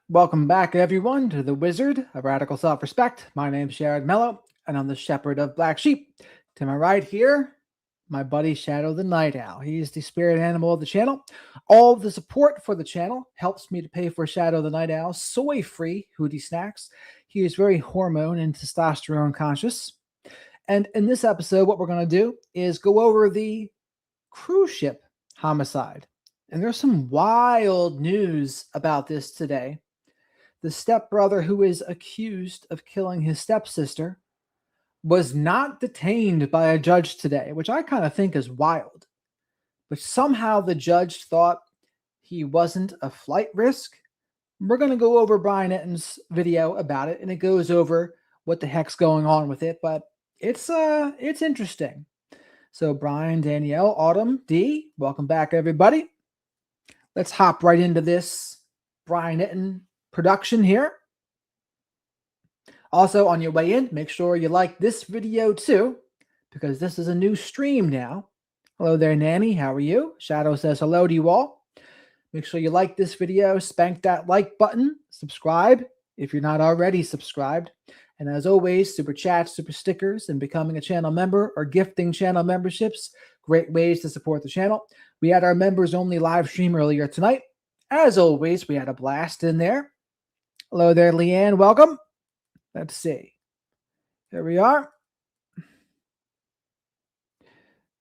Welcome back, everyone, to the Wizard of Radical Self-Respect. My name's Jared Mello, and I'm the Shepherd of Black Sheep. To my right here, my buddy Shadow the Night Owl. He's the spirit animal of the channel. All of the support for the channel helps me to pay for Shadow the Night Owl's soy-free Hootie snacks. He is very hormone and testosterone conscious. And in this episode, what we're going to do is go over the cruise ship homicide. And there's some wild news about this today. The stepbrother who is accused of killing his stepsister was not detained by a judge today, which I kind of think is wild. But somehow the judge thought he wasn't a flight risk. We're going to go over Brian Etten's video about it, and it goes over what the heck's going on with it, but it's interesting. So Brian, Danielle, Autumn, D, welcome back, everybody. Let's hop right into this Brian Etten production here. Also, on your way in, make sure you like this video too, because this is a new stream now. Hello there, Nanny. How are you? Shadow says hello to you all. Make sure you like this video, spank that like button, subscribe if you're not already subscribed. And as always, super chats, super stickers, and becoming a channel member or gifting channel memberships, great ways to support the channel. We had our members only live stream earlier tonight. As always, we had a blast in there. Hello there, Leanne. Welcome. Let's see. There we are.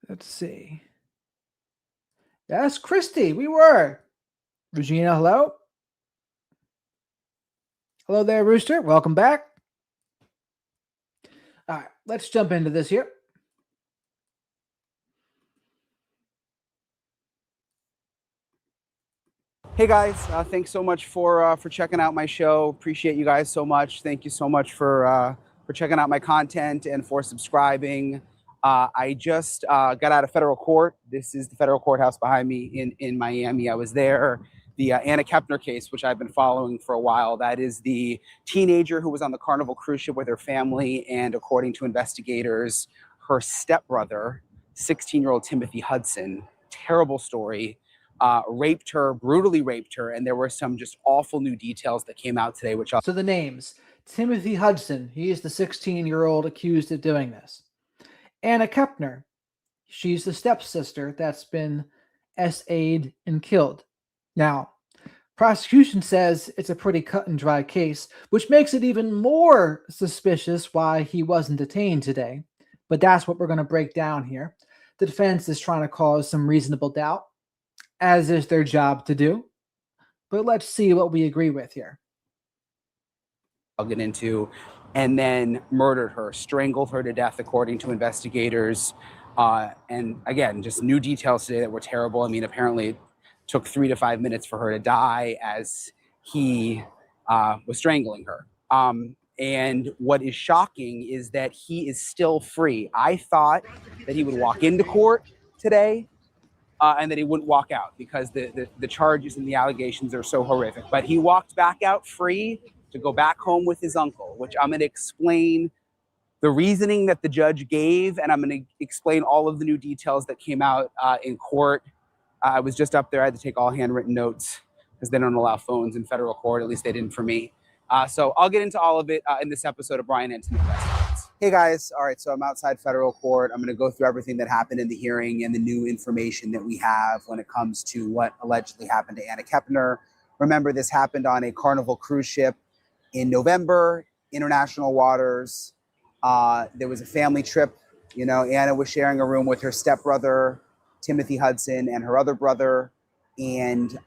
Let's see. Yes, Christy, we were. Regina, hello. Hello there, Rooster. Welcome back. All right, let's jump into this here. Hey guys, thanks so much for checking out my show. Appreciate you guys so much. Thank you so much for checking out my content and for subscribing. I just got out of federal court. This is the federal courthouse behind me in Miami. I was there. The Anna Kepner case, which I've been following for a while. That is the teenager who was on the Carnival cruise ship with her family, and according to investigators, her stepbrother, 16-year-old Timothy Hudson. Terrible story. Raped her, brutally raped her, and there were some just awful new details that came out today, So the names. Timothy Hudson, he is the 16-year-old accused of doing this. Anna Kepner, she's the stepsister that's been SA'd and killed. Now, prosecution says it's a pretty cut and dry case, which makes it even more suspicious why he wasn't detained today. But that's what we're going to break down here. The defense is trying to cause some reasonable doubt, as is their job to do. But let's see what we agree with here. I'll get into, and then murdered her, strangled her to death, according to investigators. And again, just new details today that were terrible. I mean, apparently it took 3 to 5 minutes for her to die as he was strangling her. And what is shocking is that he is still free. I thought that he would walk into court today and that he wouldn't walk out because the charges and the allegations are so horrific. But he walked back out free to go back home with his uncle, which I'm going to explain the reasoning that the judge gave, and I'm going to explain all of the new details that came out in court. I was just up there. I had to take all handwritten notes because they don't allow phones in federal court. At least they didn't for me. So I'll get into all of it in this episode of Brian Etten Investigates. Hey guys, all right, so I'm outside federal court. I'm going to go through everything that happened in the hearing and the new information that we have when it comes to what allegedly happened to Anna Kepner. Remember, this happened on a Carnival cruise ship in November, international waters. There was a family trip. You know, Anna was sharing a room with her stepbrother, Timothy Hudson, and her other brother. And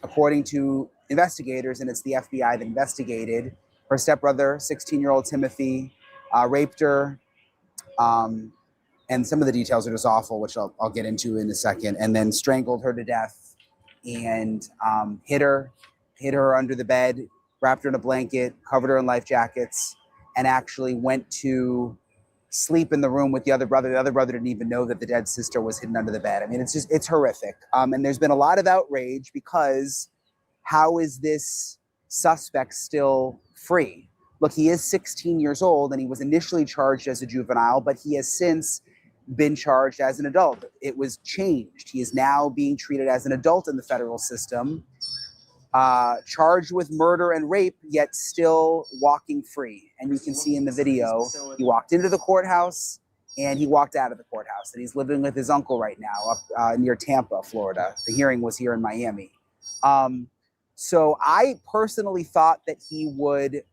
according to investigators, and it's the FBI that investigated, her stepbrother, 16-year-old Timothy, raped her. And some of the details are just awful, which I'll get into in a second, and then strangled her to death and hid her under the bed, wrapped her in a blanket, covered her in life jackets, and actually went to sleep in the room with the other brother. The other brother didn't even know that the dead sister was hidden under the bed. I mean, it's horrific. And there's been a lot of outrage because how is this suspect still free? Look, he is 16 years old and he was initially charged as a juvenile, but he has since been charged as an adult. It was changed. He is now being treated as an adult in the federal system. charged with murder and rape, yet still walking free. And you can see in the video, he walked into the courthouse and he walked out of the courthouse. And he's living with his uncle right now up near Tampa, Florida. The hearing was here in Miami. So I personally thought that he would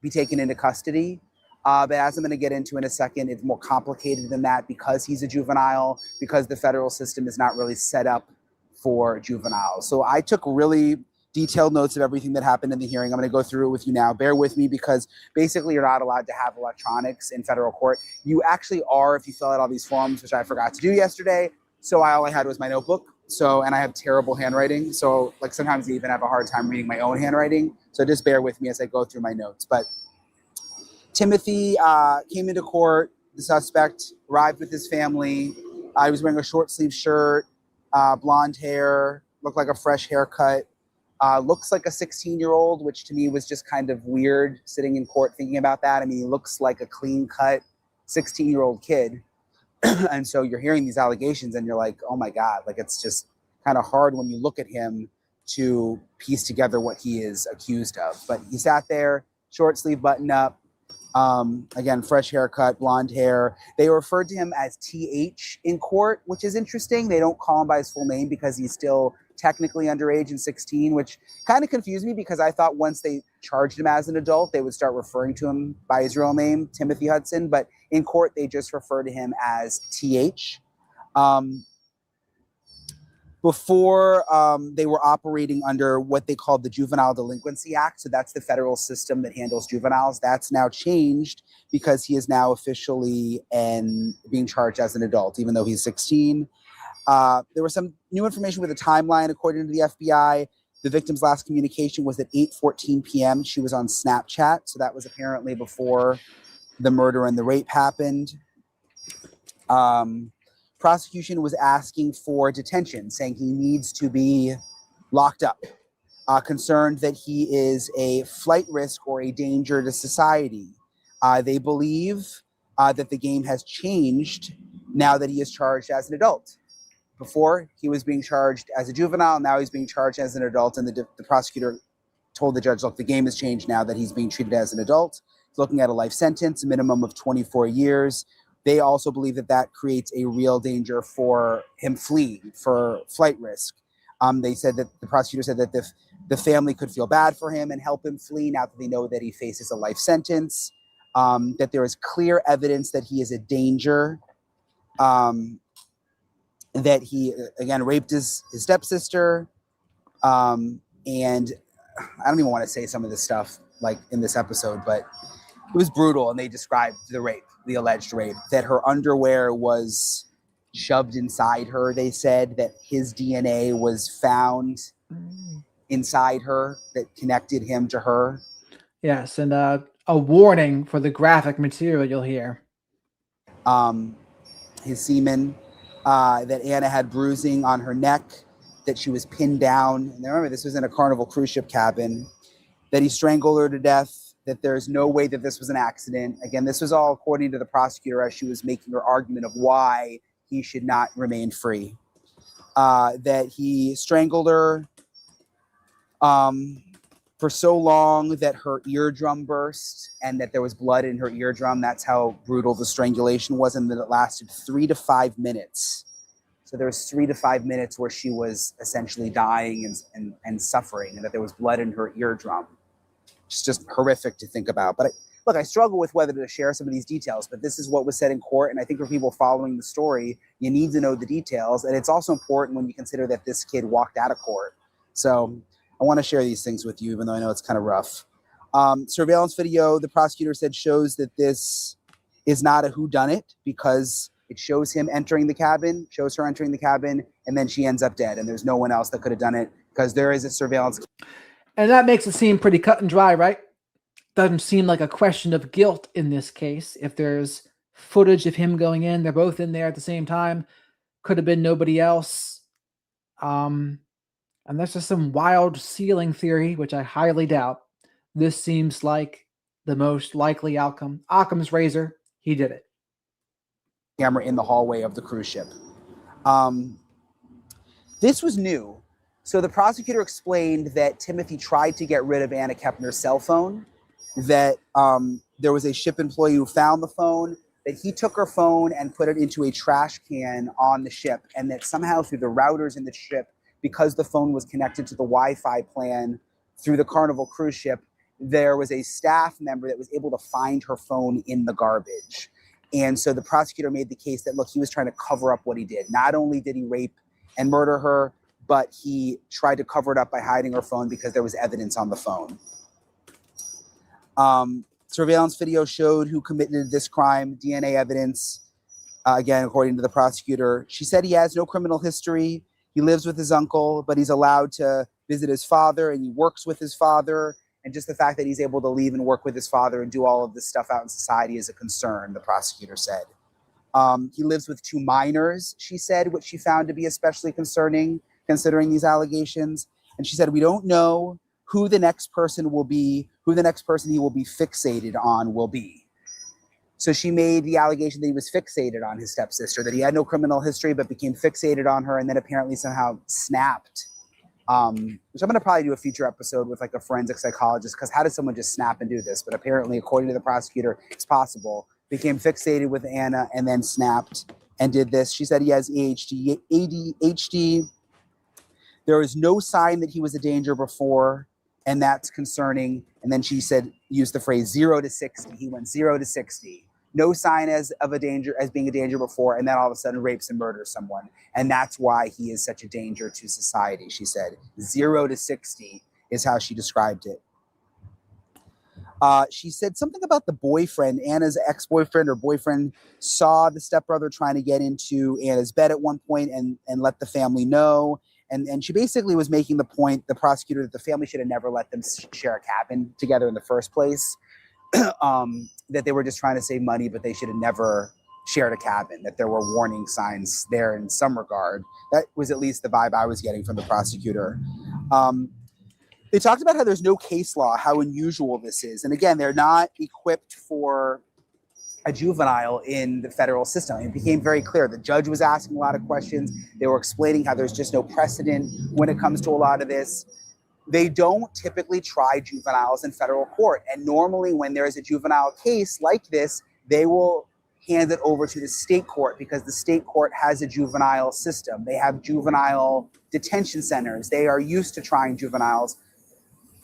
be taken into custody. But as I'm going to get into in a second, it's more complicated than that because he's a juvenile, because the federal system is not really set up for juveniles. So I took really detailed notes of everything that happened in the hearing. I'm going to go through it with you now. Bear with me because basically you're not allowed to have electronics in federal court. You actually are if you fill out all these forms, which I forgot to do yesterday. So all I had was my notebook. And I have terrible handwriting. So like sometimes I even have a hard time reading my own handwriting. So just bear with me as I go through my notes. But Timothy came into court. The suspect arrived with his family. He was wearing a short sleeve shirt, blonde hair, looked like a fresh haircut. Looks like a 16-year-old, which to me was just kind of weird sitting in court thinking about that. I mean, he looks like a clean-cut 16-year-old kid. And so you're hearing these allegations and you're like, oh my God, like it's just kind of hard when you look at him to piece together what he is accused of. But he sat there, short sleeve button up, again, fresh haircut, blonde hair. They referred to him as TH in court, which is interesting. They don't call him by his full name because he's still technically underage and 16, which kind of confused me because I thought once they charged him as an adult, they would start referring to him by his real name, Timothy Hudson. But in court, they just refer to him as TH. Before they were operating under what they called the Juvenile Delinquency Act. So that's the federal system that handles juveniles. That's now changed because he is now officially being charged as an adult, even though he's 16. There was some new information with a timeline, according to the FBI. The victim's last communication was at 8:14 p.m. She was on Snapchat. So that was apparently before the murder and the rape happened. Prosecution was asking for detention, saying he needs to be locked up, concerned that he is a flight risk or a danger to society. They believe that the game has changed now that he is charged as an adult. Before, he was being charged as a juvenile. Now he's being charged as an adult. And the prosecutor told the judge, look, the game has changed now that he's being treated as an adult. He's looking at a life sentence, a minimum of 24 years. They also believe that that creates a real danger for him fleeing, for flight risk. They said that the prosecutor said that the family could feel bad for him and help him flee now that they know that he faces a life sentence, that there is clear evidence that he is a danger, that he, again, raped his stepsister. And I don't even want to say some of this stuff like in this episode, but it was brutal. And they described the rape, the alleged rape, that her underwear was shoved inside her. They said that his DNA was found inside her that connected him to her. Yes, and a warning for the graphic material you'll hear. His semen, that Anna had bruising on her neck, that she was pinned down. And remember, this was in a Carnival cruise ship cabin, that he strangled her to death, that there's no way that this was an accident. Again, this was all according to the prosecutor as she was making her argument of why he should not remain free. That he strangled her for so long that her eardrum burst and that there was blood in her eardrum. That's how brutal the strangulation was, and that it lasted 3 to 5 minutes. So there was 3 to 5 minutes where she was essentially dying and suffering, and that there was blood in her eardrum. It's just horrific to think about. But I struggle with whether to share some of these details, but this is what was said in court. And I think for people following the story, you need to know the details. And it's also important when you consider that this kid walked out of court. So I want to share these things with you, even though I know it's kind of rough. Surveillance video, the prosecutor said, shows that this is not a whodunit because it shows him entering the cabin, shows her entering the cabin, and then she ends up dead. And there's no one else that could have done it because there is a surveillance. And that makes it seem pretty cut and dry, right? Doesn't seem like a question of guilt in this case. If there's footage of him going in, they're both in there at the same time. Could have been nobody else. And that's just some wild ceiling theory, which I highly doubt. This seems like the most likely outcome. Occam's razor, he did it. Camera in the hallway of the cruise ship. This was new. So the prosecutor explained that Timothy tried to get rid of Anna Kepner's cell phone, that there was a ship employee who found the phone, that he took her phone and put it into a trash can on the ship, and that somehow through the routers in the ship, because the phone was connected to the Wi-Fi plan through the Carnival cruise ship, there was a staff member that was able to find her phone in the garbage. And so the prosecutor made the case that, look, he was trying to cover up what he did. Not only did he rape and murder her, but he tried to cover it up by hiding her phone because there was evidence on the phone. Surveillance video showed who committed this crime, DNA evidence, again, according to the prosecutor. She said he has no criminal history. He lives with his uncle, but he's allowed to visit his father and he works with his father. And just the fact that he's able to leave and work with his father and do all of this stuff out in society is a concern, the prosecutor said. He lives with 2 minors, she said, which she found to be especially concerning, considering these allegations. And she said, we don't know who the next person will be, who the next person he will be fixated on will be. So she made the allegation that he was fixated on his stepsister, that he had no criminal history, but became fixated on her and then apparently somehow snapped. Which I'm going to probably do a future episode with like a forensic psychologist, because how does someone just snap and do this? But apparently, according to the prosecutor, it's possible. Became fixated with Anna and then snapped and did this. She said he has ADHD. There was no sign that he was a danger before, and that's concerning. And then she said, used the phrase 0 to 60. He went 0 to 60. No sign as being a danger before, and then all of a sudden rapes and murders someone. And that's why he is such a danger to society, she said. 0 to 60 is how she described it. She said something about the boyfriend, Anna's ex-boyfriend or boyfriend, saw the stepbrother trying to get into Anna's bed at one point and let the family know. And she basically was making the point, the prosecutor, that the family should have never let them share a cabin together in the first place. That they were just trying to save money, but they should have never shared a cabin, that there were warning signs there in some regard. That was at least the vibe I was getting from the prosecutor. They talked about how there's no case law, how unusual this is. And again, they're not equipped for a juvenile in the federal system. It became very clear. The judge was asking a lot of questions. They were explaining how there's just no precedent when it comes to a lot of this. They don't typically try juveniles in federal court. And normally when there is a juvenile case like this, they will hand it over to the state court because the state court has a juvenile system. They have juvenile detention centers. They are used to trying juveniles.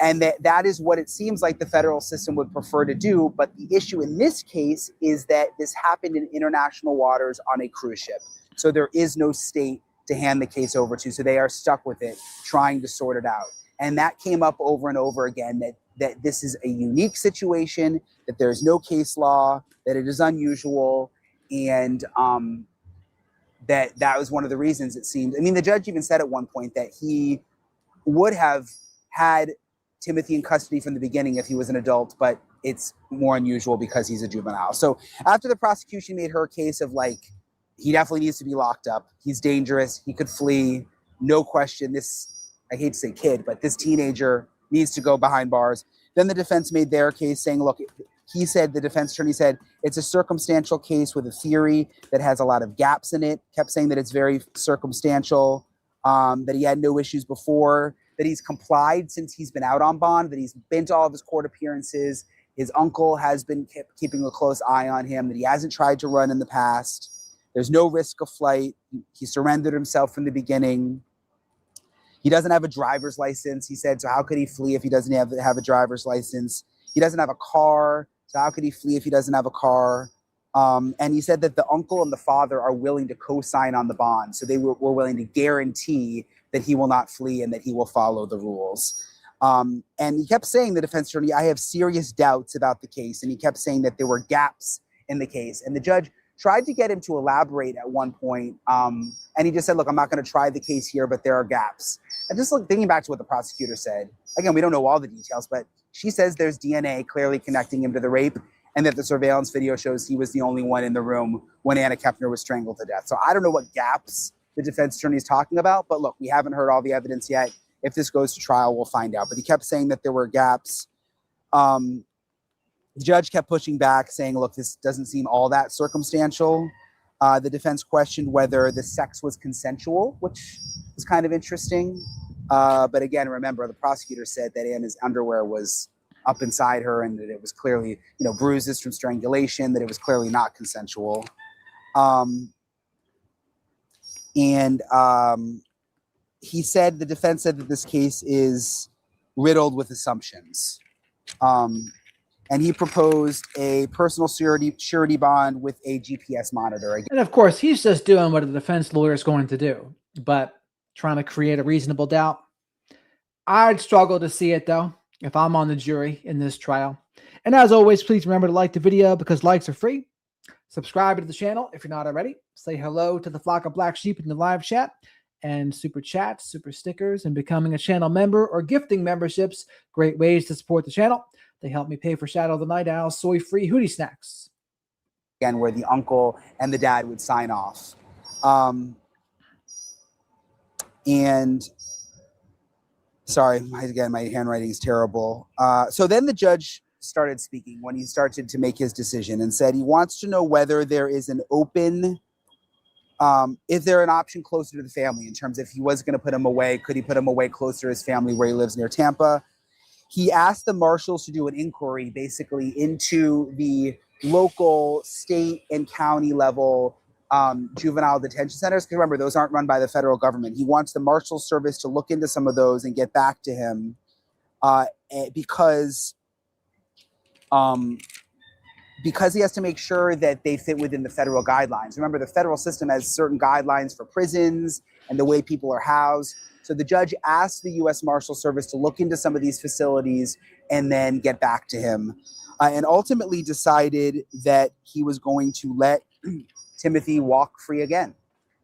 And that is what it seems like the federal system would prefer to do. But the issue in this case is that this happened in international waters on a cruise ship. So there is no state to hand the case over to. So they are stuck with it, trying to sort it out. And that came up over and over again, that this is a unique situation, that there's no case law, that it is unusual, and that was one of the reasons it seemed. I mean, the judge even said at one point that he would have had Timothy in custody from the beginning if he was an adult, but it's more unusual because he's a juvenile. So after the prosecution made her case of like, he definitely needs to be locked up, he's dangerous, he could flee, no question, this, I hate to say kid, but this teenager needs to go behind bars. Then the defense made their case saying, look, he said, the defense attorney said, it's a circumstantial case with a theory that has a lot of gaps in it, kept saying that it's very circumstantial, that he had no issues before, that he's complied since he's been out on bond, that he's been to all of his court appearances, his uncle has been keeping a close eye on him, that he hasn't tried to run in the past, there's no risk of flight, he surrendered himself from the beginning. He doesn't have a driver's license, he said, so how could he flee if he doesn't have a driver's license? He doesn't have a car, so how could he flee if he doesn't have a car? And he said that the uncle and the father are willing to co-sign on the bond, so they were willing to guarantee that he will not flee and that he will follow the rules. And he kept saying, the defense attorney, I have serious doubts about the case, and he kept saying that there were gaps in the case. And the judge tried to get him to elaborate at one point, and he just said, look, I'm not going to try the case here, but there are gaps. And just thinking back to what the prosecutor said, again, we don't know all the details, but she says there's DNA clearly connecting him to the rape, and that the surveillance video shows he was the only one in the room when Anna Kepner was strangled to death. So I don't know what gaps the defense attorney is talking about, but look, we haven't heard all the evidence yet. If this goes to trial, we'll find out. But he kept saying that there were gaps. The judge kept pushing back, saying, look, this doesn't seem all that circumstantial. The defense questioned whether the sex was consensual, which is kind of interesting. But again, remember, the prosecutor said that Anna's underwear was up inside her and that it was clearly, bruises from strangulation, that it was clearly not consensual. And he said, the defense said that this case is riddled with assumptions. And he proposed a personal surety bond with a GPS monitor. And of course, he's just doing what a defense lawyer is going to do, but trying to create a reasonable doubt. I'd struggle to see it, though, if I'm on the jury in this trial. And as always, please remember to like the video because likes are free. Subscribe to the channel if you're not already. Say hello to the flock of black sheep in the live chat. And super chats, super stickers, and becoming a channel member or gifting memberships. Great ways to support the channel. They help me pay for Shadow the Night Owl soy-free hoodie snacks. Again, where the uncle and the dad would sign off. And sorry, again, my handwriting is terrible. So then the judge started speaking when he started to make his decision and said he wants to know whether there is an open, is there an option closer to the family in terms of if he was going to put him away, could he put him away closer to his family where he lives near Tampa? He asked the marshals to do an inquiry basically into the local, state, and county level juvenile detention centers. Because remember, those aren't run by the federal government. He wants the Marshal Service to look into some of those and get back to him because he has to make sure that they fit within the federal guidelines. Remember, the federal system has certain guidelines for prisons and the way people are housed. So the judge asked the U.S. Marshal Service to look into some of these facilities and then get back to him, and ultimately decided that he was going to let Timothy walk free again.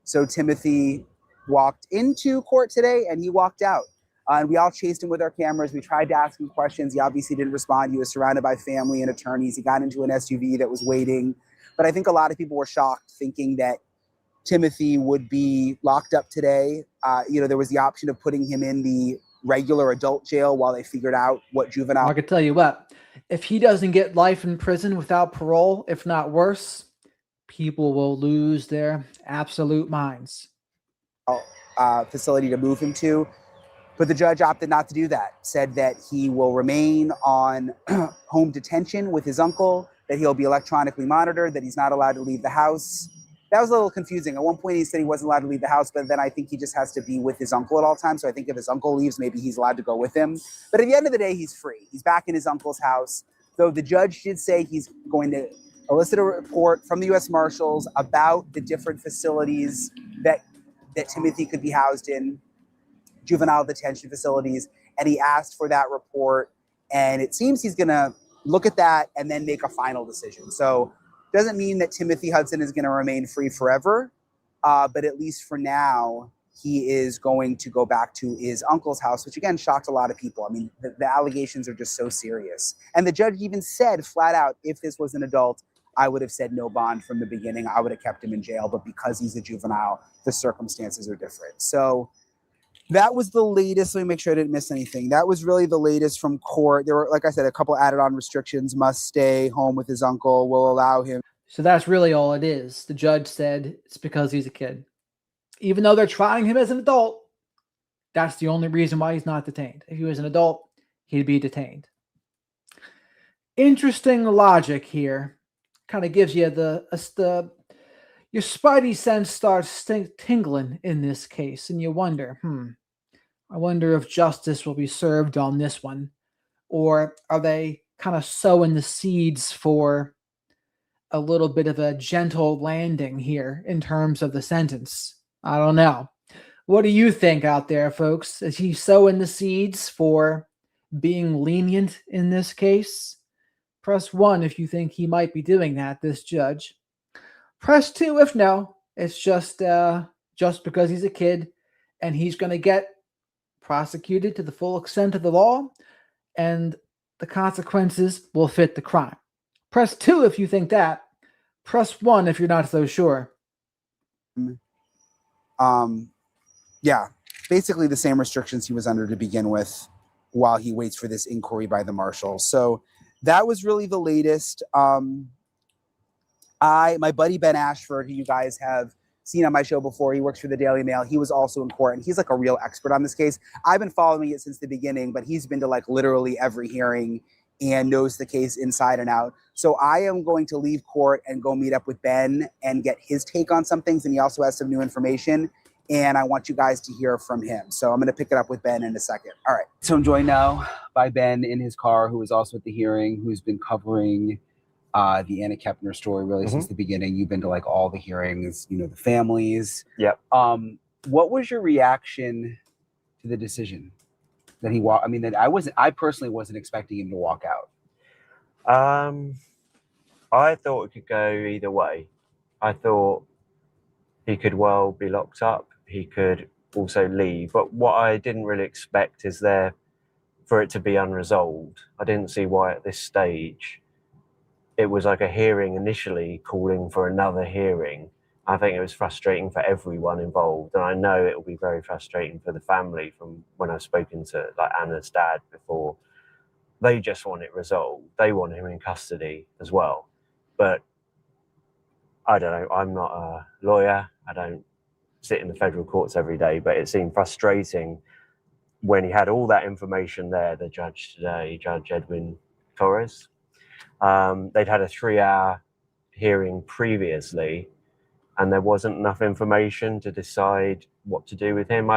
So Timothy walked into court today and he walked out. And we all chased him with our cameras. We tried to ask him questions. He obviously didn't respond. He was surrounded by family and attorneys. He got into an SUV that was waiting. But I think a lot of people were shocked thinking that Timothy would be locked up today. There was the option of putting him in the regular adult jail while they figured out what juvenile. I could tell you what, if he doesn't get life in prison without parole, if not worse, people will lose their absolute minds. Facility to move him to. But the judge opted not to do that, said that he will remain on home detention with his uncle, that he'll be electronically monitored, that he's not allowed to leave the house. That was a little confusing. At one point, he said he wasn't allowed to leave the house, but then I think he just has to be with his uncle at all times. So I think if his uncle leaves, maybe he's allowed to go with him. But at the end of the day, he's free. He's back in his uncle's house. Though the judge did say he's going to elicit a report from the U.S. Marshals about the different facilities that Timothy could be housed in, juvenile detention facilities. And he asked for that report. And it seems he's going to look at that and then make a final decision. So doesn't mean that Timothy Hudson is going to remain free forever, but at least for now, he is going to go back to his uncle's house, which again shocked a lot of people. I mean, the allegations are just so serious. And the judge even said flat out, if this was an adult, I would have said no bond from the beginning. I would have kept him in jail, but because he's a juvenile, the circumstances are different. So that was the latest. Let me make sure I didn't miss anything. That was really the latest from court. There were, like I said, a couple added on restrictions: must stay home with his uncle, will allow him. So that's really all it is. The judge said it's because he's a kid. Even though they're trying him as an adult, that's the only reason why he's not detained. If he was an adult, he'd be detained. Interesting logic here. Kind of gives you your spidey sense starts tingling in this case, and you wonder, I wonder if justice will be served on this one, or are they kind of sowing the seeds for a little bit of a gentle landing here in terms of the sentence? I don't know. What do you think out there, folks? Is he sowing the seeds for being lenient in this case? Press 1 if you think he might be doing that, this judge. Press 2 if no. It's just because he's a kid and he's going to get prosecuted to the full extent of the law and the consequences will fit the crime. Press 2 if you think that. Press 1 if you're not so sure. Yeah, basically the same restrictions he was under to begin with while he waits for this inquiry by the marshal. So that was really the latest. My buddy Ben Ashford, who you guys have seen on my show before. He works for the Daily Mail. He was also in court, and he's like a real expert on this case. I've been following it since the beginning, but he's been to like literally every hearing and knows the case inside and out. So I am going to leave court and go meet up with Ben and get his take on some things. And he also has some new information. And I want you guys to hear from him. So I'm going to pick it up with Ben in a second. All right. So I'm joined now by Ben in his car, who was also at the hearing, who's been covering the Anna Kepner story really since the beginning. You've been to like all the hearings, you know, the families. Yep. What was your reaction to the decision that he walked? I mean, I personally wasn't expecting him to walk out. I thought it could go either way. I thought he could well be locked up. He could also leave. But what I didn't really expect is for it to be unresolved. I didn't see why at this stage it was like a hearing initially calling for another hearing. I think it was frustrating for everyone involved. And I know it will be very frustrating for the family from when I've spoken to like Anna's dad before. They just want it resolved. They want him in custody as well. But I don't know. I'm not a lawyer. I don't sit in the federal courts every day, but it seemed frustrating when he had all that information there, the judge today, Judge Edwin Torres. They'd had a 3-hour hearing previously, and there wasn't enough information to decide what to do with him.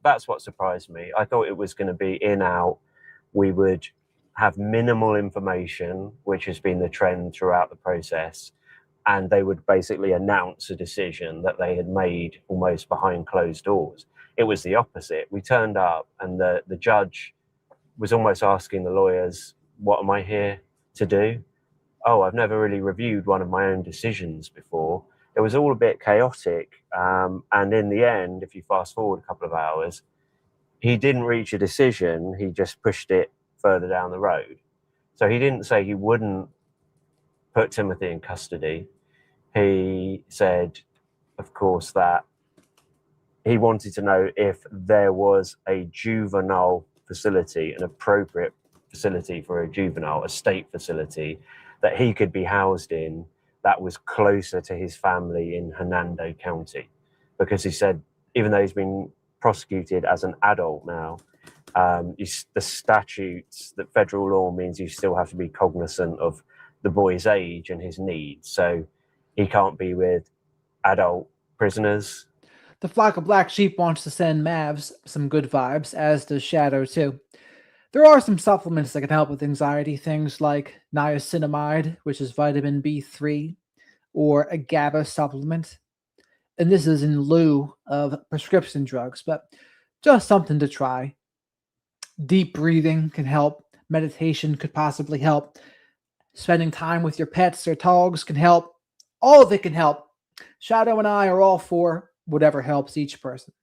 That's what surprised me. I thought it was going to be in, out. We would have minimal information, which has been the trend throughout the process, and they would basically announce a decision that they had made almost behind closed doors. It was the opposite. We turned up and the judge was almost asking the lawyers, what am I here to do? Oh, I've never really reviewed one of my own decisions before. It was all a bit chaotic. And in the end, if you fast forward a couple of hours, he didn't reach a decision. He just pushed it further down the road. So he didn't say he wouldn't put Timothy in custody. He said, of course, that he wanted to know if there was a juvenile facility, an appropriate facility for a juvenile, a state facility that he could be housed in that was closer to his family in Hernando County. Because he said, even though he's been prosecuted as an adult now, the statutes, the federal law means you still have to be cognizant of the boy's age and his needs. So he can't be with adult prisoners. The flock of black sheep wants to send Mavs some good vibes, as does Shadow too. There are some supplements that can help with anxiety, things like niacinamide, which is vitamin B3, or a GABA supplement. And this is in lieu of prescription drugs, but just something to try. Deep breathing can help. Meditation could possibly help. Spending time with your pets or dogs can help. All of it can help. Shadow and I are all for whatever helps each person.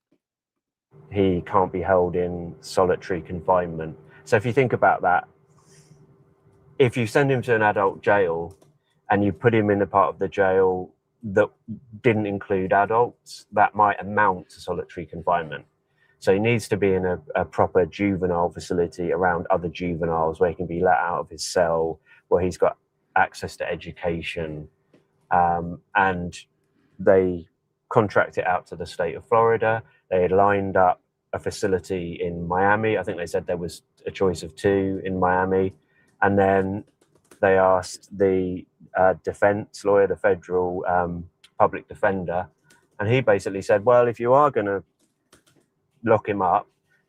He can't be held in solitary confinement. So if you think about that, if you send him to an adult jail and you put him in a part of the jail that didn't include adults, that might amount to solitary confinement. So he needs to be in a proper juvenile facility around other juveniles where he can be let out of his cell, where he's got access to education. And they contract it out to the state of Florida. They had lined up a facility in Miami. I think they said there was a choice of 2 in Miami. And then they asked the defense lawyer, the federal public defender, and he basically said, well, if you are going to lock him up,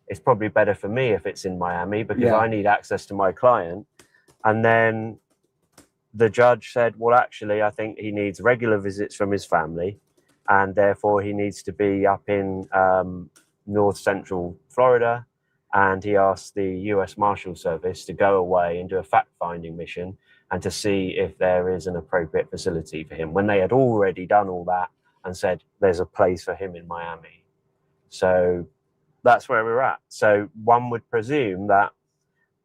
it's probably better for me if it's in Miami because I need access to my client. And then the judge said, well, actually, I think he needs regular visits from his family, and therefore he needs to be up in north central Florida. And he asked the US Marshal Service to go away and do a fact-finding mission and to see if there is an appropriate facility for him, when they had already done all that and said there's a place for him in Miami. So that's where we're at. So one would presume that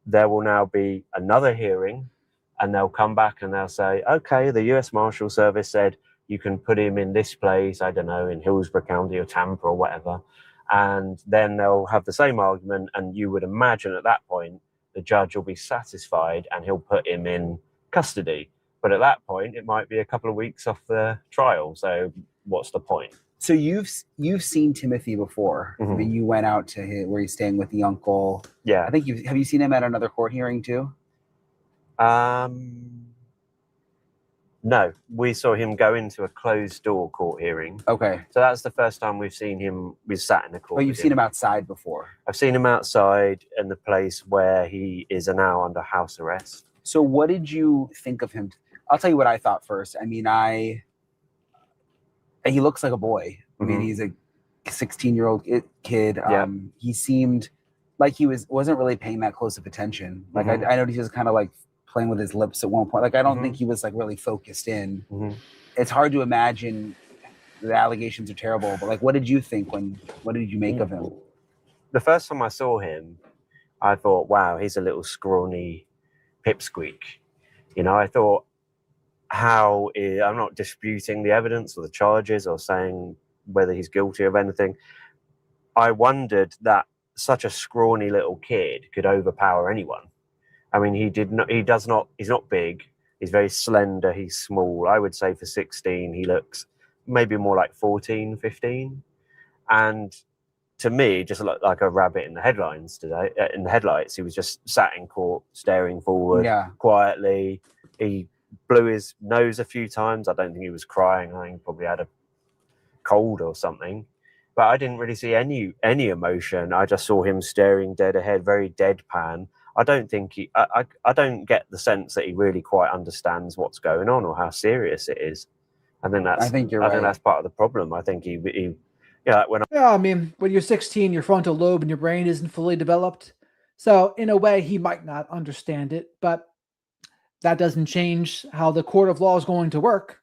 there will now be another hearing, and they'll come back and they'll say, okay, the US Marshal Service said you can put him in this place, I don't know, in Hillsborough County or Tampa or whatever. And then they'll have the same argument, and you would imagine at that point the judge will be satisfied and he'll put him in custody. But at that point, it might be a couple of weeks off the trial. So what's the point? So you've seen Timothy before. I mean, you went out to where he's staying with the uncle. Yeah. I think have you seen him at another court hearing too? No, we saw him go into a closed door court hearing. Okay. So that's the first time we've seen him. We've sat in a court. But you've seen him outside before. I've seen him outside in the place where he is now under house arrest. So what did you think of him? I'll tell you what I thought first. I mean, he looks like a boy. I mean, he's a 16-year-old kid. Yeah. He seemed like he wasn't really paying that close of attention. Like I noticed he was kind of like playing with his lips at one point. Like I don't think he was like really focused in. It's hard to imagine. The allegations are terrible, but like, what did you think what did you make of him? The first time I saw him, I thought, wow, he's a little scrawny pipsqueak. You know, I thought, I'm not disputing the evidence or the charges or saying whether he's guilty of anything. I wondered that such a scrawny little kid could overpower anyone. I mean, he's not big. He's very slender. He's small. I would say for 16, he looks maybe more like 14, 15. And to me, just looked like a rabbit in the headlines today. In the headlights, he was just sat in court, staring forward quietly. He blew his nose a few times. I don't think he was crying. I think he probably had a cold or something. But I didn't really see any emotion. I just saw him staring dead ahead, very deadpan. I don't think I don't get the sense that he really quite understands what's going on or how serious it is. I think you're right. I think that's part of the problem. I think I mean, when you're 16, your frontal lobe in your brain isn't fully developed. So in a way, he might not understand it, but that doesn't change how the court of law is going to work.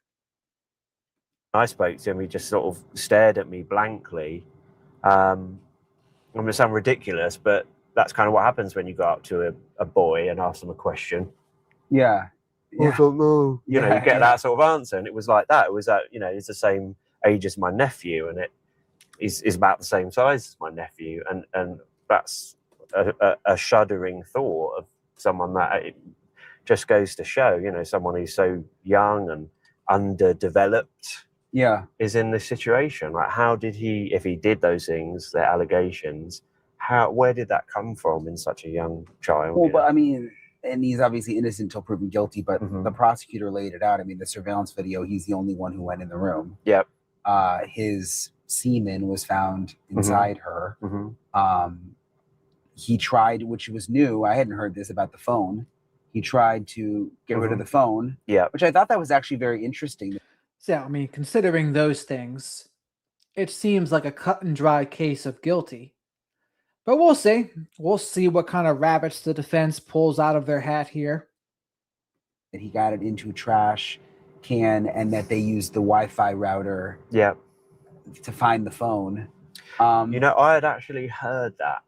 I spoke to him, he just sort of stared at me blankly. I'm going to sound ridiculous, but that's kind of what happens when you go up to a boy and ask them a question. Yeah. I don't know. You get that sort of answer. And it was like that. It was he's the same age as my nephew, and he's about the same size as my nephew. And that's a shuddering thought of someone that it just goes to show, someone who's so young and underdeveloped is in this situation. Like, how did he, if he did those things, their allegations, where did that come from in such a young child? Well, but I mean, and he's obviously innocent until proven guilty, but the prosecutor laid it out. I mean, the surveillance video, he's the only one who went in the room. Yep. His semen was found inside her. He tried, which was new. I hadn't heard this about the phone. He tried to get rid of the phone. Yeah. Which I thought that was actually very interesting. So, I mean, considering those things, it seems like a cut and dry case of guilty. But we'll see. We'll see what kind of rabbits the defense pulls out of their hat here. That he got it into a trash can and that they used the Wi-Fi router to find the phone. I had actually heard that.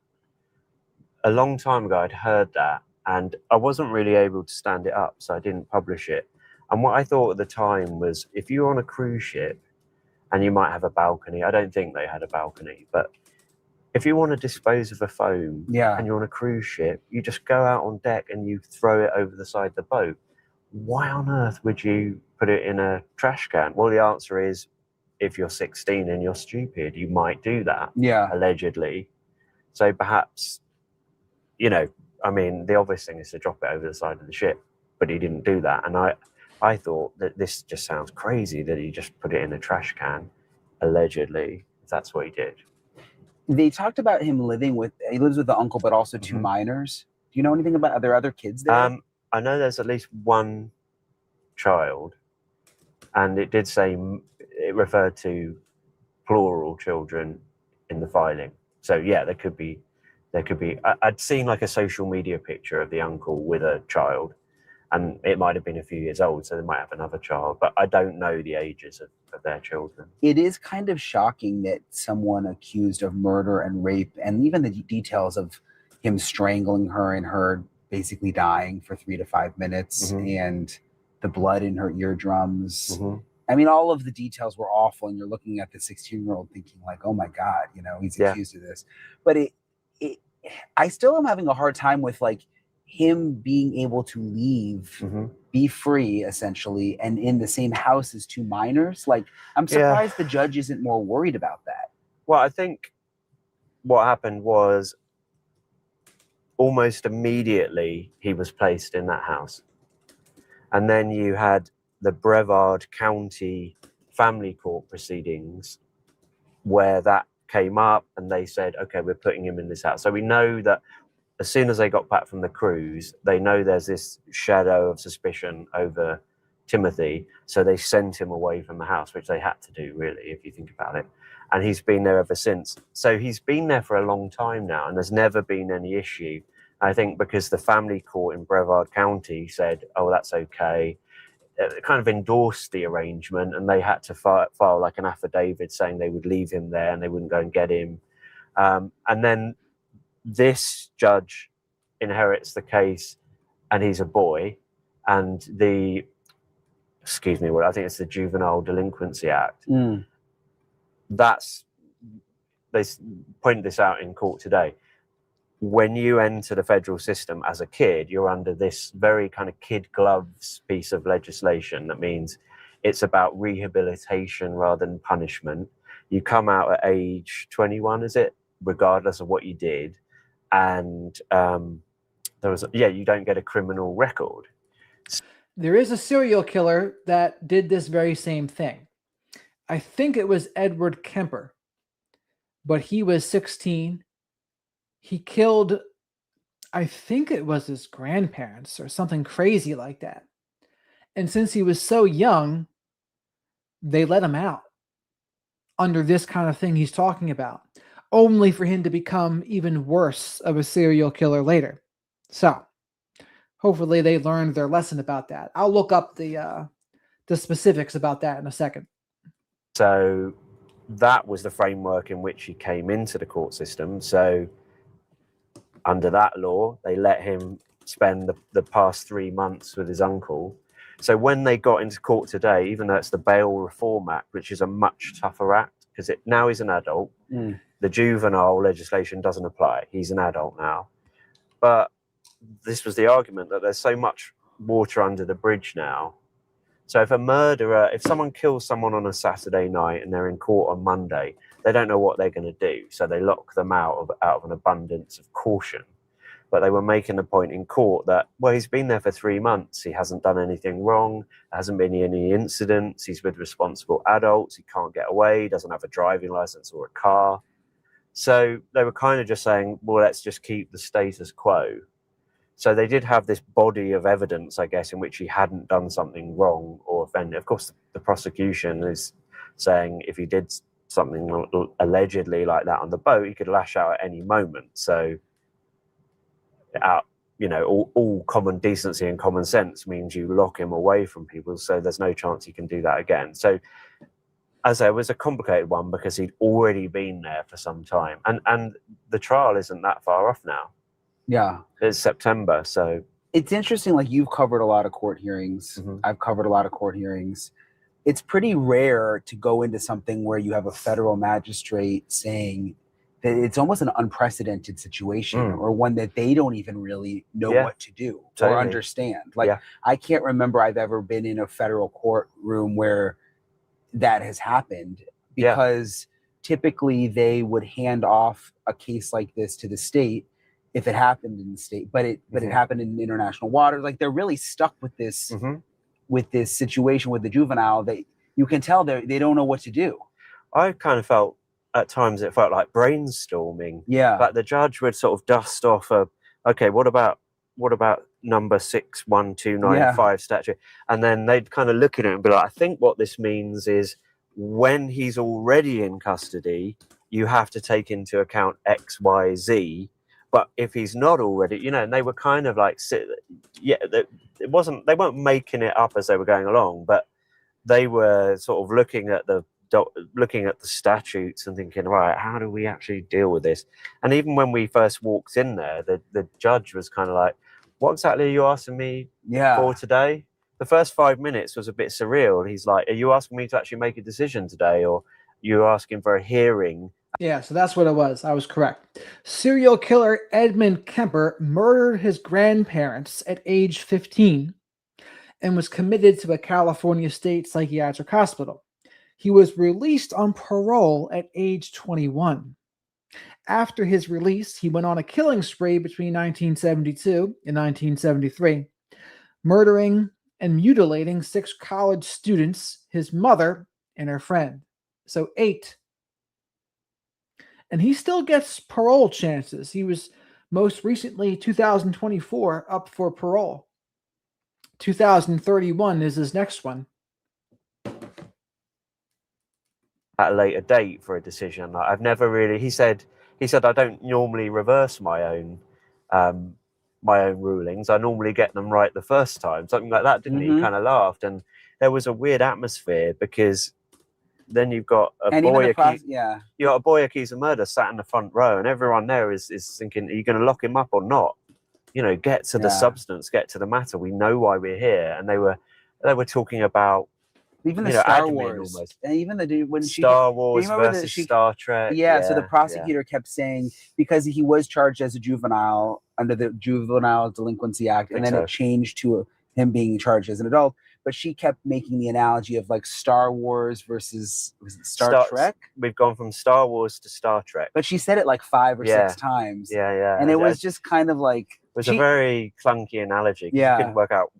A long time ago, I'd heard that, and I wasn't really able to stand it up, so I didn't publish it. And what I thought at the time was, if you're on a cruise ship and you might have a balcony, I don't think they had a balcony, but if you want to dispose of a phone and you're on a cruise ship, you just go out on deck and you throw it over the side of the boat. Why on earth would you put it in a trash can? Well, the answer is, if you're 16 and you're stupid, you might do that, allegedly. So perhaps, I mean, the obvious thing is to drop it over the side of the ship, but he didn't do that. And I thought that this just sounds crazy that he just put it in a trash can, allegedly, if that's what he did. They talked about him he lives with the uncle, but also two minors. Do you know anything about, are there other kids there? I know there's at least one child, and it did say, it referred to plural children in the filing. So yeah, there could be, I'd seen like a social media picture of the uncle with a child, and it might have been a few years old, so they might have another child, but I don't know the ages of their children. It is kind of shocking that someone accused of murder and rape, and even the details of him strangling her and her basically dying for 3 to 5 minutes, and the blood in her eardrums. I mean, all of the details were awful, and you're looking at the 16-year-old thinking like, oh my God, he's accused of this. But I still am having a hard time with like him being able to leave be free essentially and in the same house as two minors? Like, I'm surprised the judge isn't more worried about that. Well, I think what happened was almost immediately he was placed in that house. And then you had the Brevard County Family Court proceedings where that came up and they said, okay, we're putting him in this house. So we know that as soon as they got back from the cruise, they know there's this shadow of suspicion over Timothy. So they sent him away from the house, which they had to do, really, if you think about it. And he's been there ever since. So he's been there for a long time now, and there's never been any issue. I think because the family court in Brevard County said, oh, that's okay, it kind of endorsed the arrangement, and they had to file like an affidavit saying they would leave him there and they wouldn't go and get him. And then this judge inherits the case, and he's a boy, and I think it's the Juvenile Delinquency Act. They pointed this out in court today. When you enter the federal system as a kid, you're under this very kind of kid gloves piece of legislation. That means it's about rehabilitation rather than punishment. You come out at age 21, is it? Regardless of what you did. And you don't get a criminal record. There is a serial killer that did this very same thing. I think it was Edward Kemper, but he was 16. He killed, I think it was his grandparents or something crazy like that. And since he was so young, they let him out under this kind of thing he's talking about, only for him to become even worse of a serial killer later. So hopefully they learned their lesson about that. I'll look up the specifics about that in a second. So that was the framework in which he came into the court system. So under that law, they let him spend the past 3 months with his uncle. So when they got into court today, even though it's the Bail Reform Act, which is a much tougher act, because now he's an adult, the juvenile legislation doesn't apply. He's an adult now. But this was the argument that there's so much water under the bridge now. So if someone kills someone on a Saturday night and they're in court on Monday, they don't know what they're going to do. So they lock them out of an abundance of caution. But they were making the point in court that, well, he's been there for 3 months. He hasn't done anything wrong. There hasn't been any incidents. He's with responsible adults. He can't get away. He doesn't have a driving license or a car. So they were kind of just saying, well, let's just keep the status quo. So they did have this body of evidence, I guess, in which he hadn't done something wrong or offended. Of course, the prosecution is saying if he did something allegedly like that on the boat, he could lash out at any moment. So, all common decency and common sense means you lock him away from people, so there's no chance he can do that again. So, as I say, it was a complicated one because he'd already been there for some time, and the trial isn't that far off now. Yeah, it's September. So it's interesting. Like, you've covered a lot of court hearings. I've covered a lot of court hearings. It's pretty rare to go into something where you have a federal magistrate saying that it's almost an unprecedented situation or one that they don't even really know what to do or understand. Like, I can't remember I've ever been in a federal courtroom where that has happened, because typically they would hand off a case like this to the state if it happened in the state, but it happened in international waters. Like, they're really stuck with this with this situation with the juvenile. That you can tell they don't know what to do. I kind of felt at times it felt like brainstorming. Like the judge would sort of dust off okay, what about number 61295 statute, and then they'd kind of look at it and be like, I think what this means is when he's already in custody, you have to take into account X, Y, Z. But if he's not already, and they were kind of like, they weren't making it up as they were going along, but they were sort of looking at the statutes and thinking, right, how do we actually deal with this? And even when we first walked in there, the judge was kind of like, what exactly are you asking me for today? The first 5 minutes was a bit surreal. He's like, are you asking me to actually make a decision today, or you're asking for a hearing? Yeah, so that's what it was. I was correct. Serial killer Edmund Kemper murdered his grandparents at age 15 and was committed to a California state psychiatric hospital. He was released on parole at age 21. After his release, he went on a killing spree between 1972 and 1973, murdering and mutilating 6 college students, his mother, and her friend. So 8. And he still gets parole chances. He was most recently, 2024, up for parole. 2031 is his next one. At a later date for a decision. Like, I've never really. He said I don't normally reverse my own rulings. I normally get them right the first time. Something like that, didn't he? He kind of laughed, and there was a weird atmosphere because then you've got a boy accused. Yeah, You got a boy accused of murder sat in the front row, and everyone there is thinking, are you going to lock him up or not? You know, get to the substance, get to the matter. We know why we're here. And they were talking about even the you know, Star admin Wars, almost. and even the dude when Star Wars do you remember versus Star Trek. Yeah, so the prosecutor kept saying because he was charged as a juvenile under the Juvenile Delinquency Act, and then it changed to him being charged as an adult. But she kept making the analogy of like Star Wars versus Star Trek. We've gone from Star Wars to Star Trek. But she said it like 5 or 6 times. Yeah. And it was just kind of like it was a very clunky analogy. Yeah. You couldn't work out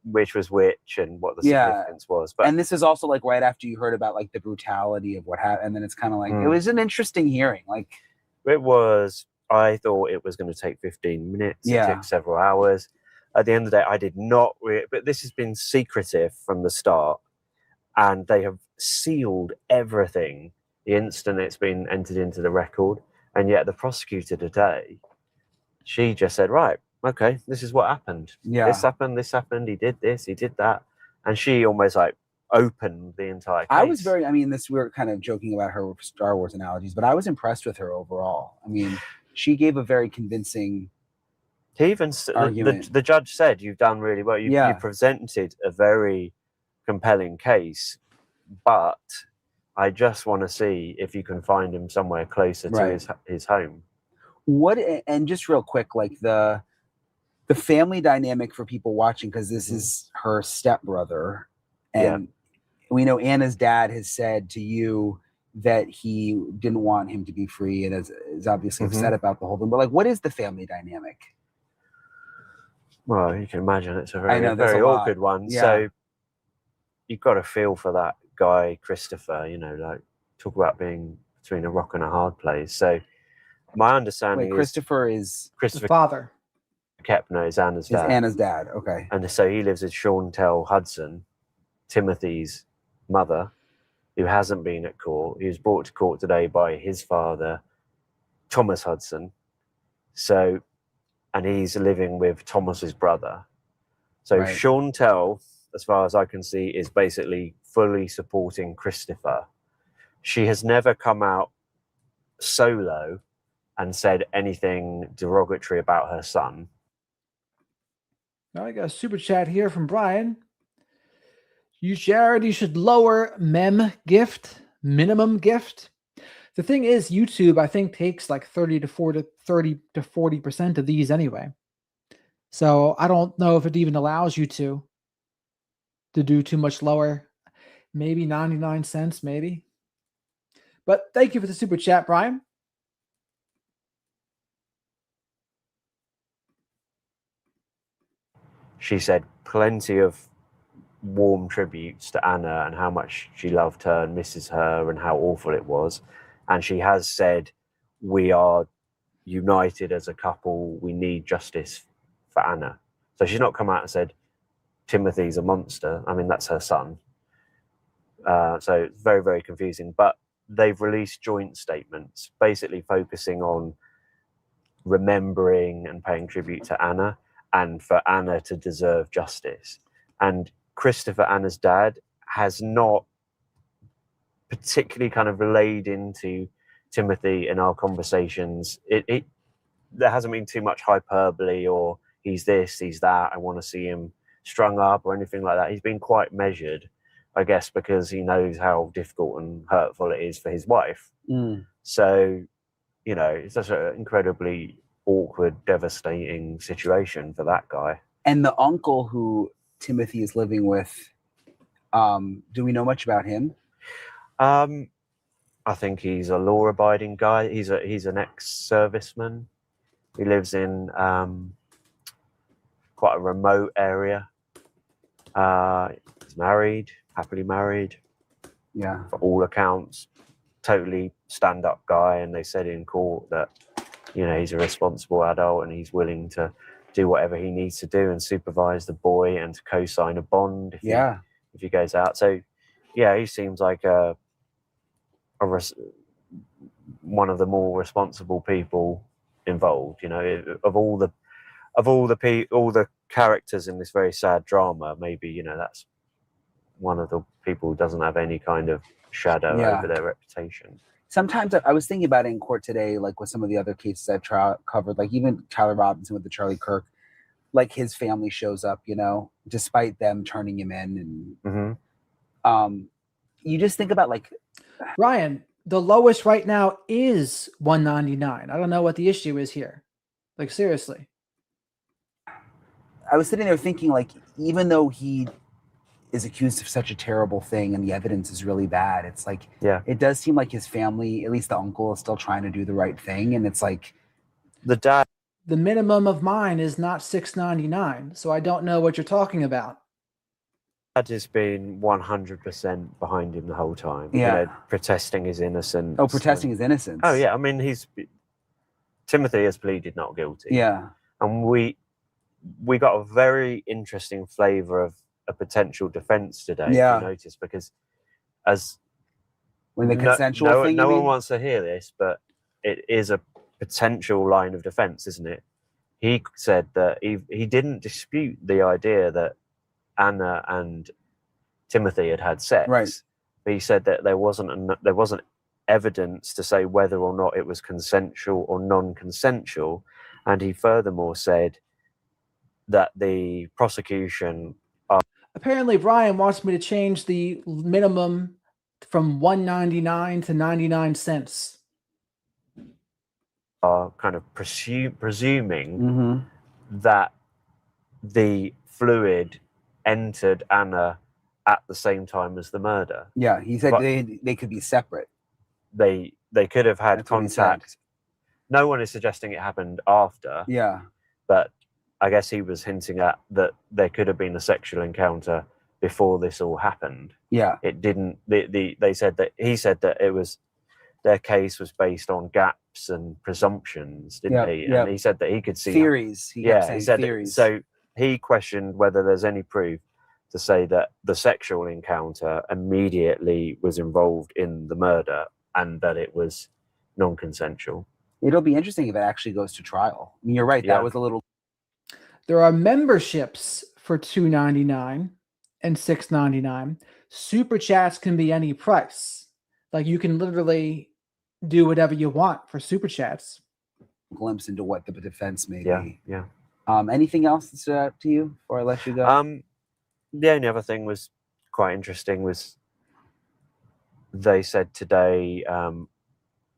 which was which and what the significance was. But and this is also like right after you heard about like the brutality of what happened, and then it's kind of like it was an interesting hearing. Like it was. I thought it was going to take 15 minutes. Yeah. It took several hours. At the end of the day, I did not. But this has been secretive from the start, and they have sealed everything the instant it's been entered into the record. And yet, the prosecutor today, she just said, "Right, okay, this is what happened. Yeah. This happened. He did this. He did that," and she almost like opened the entire case. I was very. I mean, we were kind of joking about her Star Wars analogies, but I was impressed with her overall. I mean, she gave a very convincing. He even the judge said, "You've done really well. You presented a very compelling case, but I just want to see if you can find him somewhere closer to his home." What and just real quick, like the family dynamic for people watching, because this is her stepbrother, and we know Anna's dad has said to you that he didn't want him to be free, and is obviously upset about the whole thing. But like, what is the family dynamic? Well, you can imagine it's a very awkward one. Yeah. So you've got to feel for that guy, Christopher, you know, like talk about being between a rock and a hard place. So my understanding is Christopher is the father. Kepner is Anna's dad. Is Anna's dad, okay. And so he lives with Chantel Hudson, Timothy's mother, who hasn't been at court. He was brought to court today by his father, Thomas Hudson. So, and he's living with Thomas's brother. So Chantel, as far as I can see, is basically fully supporting Christopher. She has never come out solo and said anything derogatory about her son. Now I got a super chat here from Brian. Jared, you should lower minimum gift. The thing is, YouTube, I think, takes like 30 to 40% of these anyway. So I don't know if it even allows you to do too much lower. Maybe 99 cents, maybe. But thank you for the super chat, Brian. She said plenty of warm tributes to Anna and how much she loved her and misses her and how awful it was. And she has said, we are united as a couple. We need justice for Anna. So she's not come out and said, Timothy's a monster. I mean, that's her son. So it's very, very confusing. But they've released joint statements, basically focusing on remembering and paying tribute to Anna and for Anna to deserve justice. And Christopher, Anna's dad, has not particularly kind of relayed into Timothy in our conversations. There hasn't been too much hyperbole or he's this, he's that, I want to see him strung up or anything like that. He's been quite measured, I guess, because he knows how difficult and hurtful it is for his wife. So, you know, it's such an incredibly awkward, devastating situation for that guy. And the uncle who Timothy is living with, do we know much about him? I think he's a law-abiding guy. He's an ex-serviceman. He lives in quite a remote area. He's married, happily married. Yeah. For all accounts, totally stand-up guy. And they said in court that, you know, he's a responsible adult and he's willing to do whatever he needs to do and supervise the boy and to co-sign a bond if he goes out. So, yeah, he seems like one of the more responsible people involved. You know, of all the characters in this very sad drama, maybe, you know, that's one of the people who doesn't have any kind of shadow over their reputation. Sometimes I was thinking about it in court today, like with some of the other cases I've covered, like even Tyler Robinson with the Charlie Kirk, like his family shows up, you know, despite them turning him in. And you just think about, like, Ryan, the lowest right now is 199. I don't know what the issue is here. Like, seriously. I was sitting there thinking, like, even though he is accused of such a terrible thing and the evidence is really bad, it's like, it does seem like his family, at least the uncle, is still trying to do the right thing. And it's like, the minimum of mine is not $6.99, so I don't know what you're talking about. dad has been 100% behind him the whole time. Yeah. You know, protesting his innocence. Oh, protesting his innocence. Oh, yeah. I mean, Timothy has pleaded not guilty. Yeah. And we got a very interesting flavour of a potential defence today, if you notice, because when the consensual thing, no one wants to hear this, but it is a potential line of defence, isn't it? He said that he didn't dispute the idea that Anna and Timothy had sex, right? But he said that there wasn't evidence to say whether or not it was consensual or non-consensual, and he furthermore said that the prosecution apparently Brian wants me to change the minimum from $1.99 to 99 cents. Are kind of presuming that the fluid entered Anna at the same time as the murder. Yeah, he said they could be separate. They could have had contact. No one is suggesting it happened after. Yeah. But I guess he was hinting at that there could have been a sexual encounter before this all happened. Yeah. It didn't. He said that it was, their case was based on gaps and presumptions, didn't he? And he said that he could see theories. He said theories. So he questioned whether there's any proof to say that the sexual encounter immediately was involved in the murder and that it was non-consensual. It'll be interesting if it actually goes to trial. I mean, you're right. That was a little. There are memberships for $2.99 and $6.99. Super chats can be any price. Like, you can literally do whatever you want for super chats. Glimpse into what the defense may be. Yeah. Anything else that stood out to you before I let you go? The only other thing was quite interesting was they said today,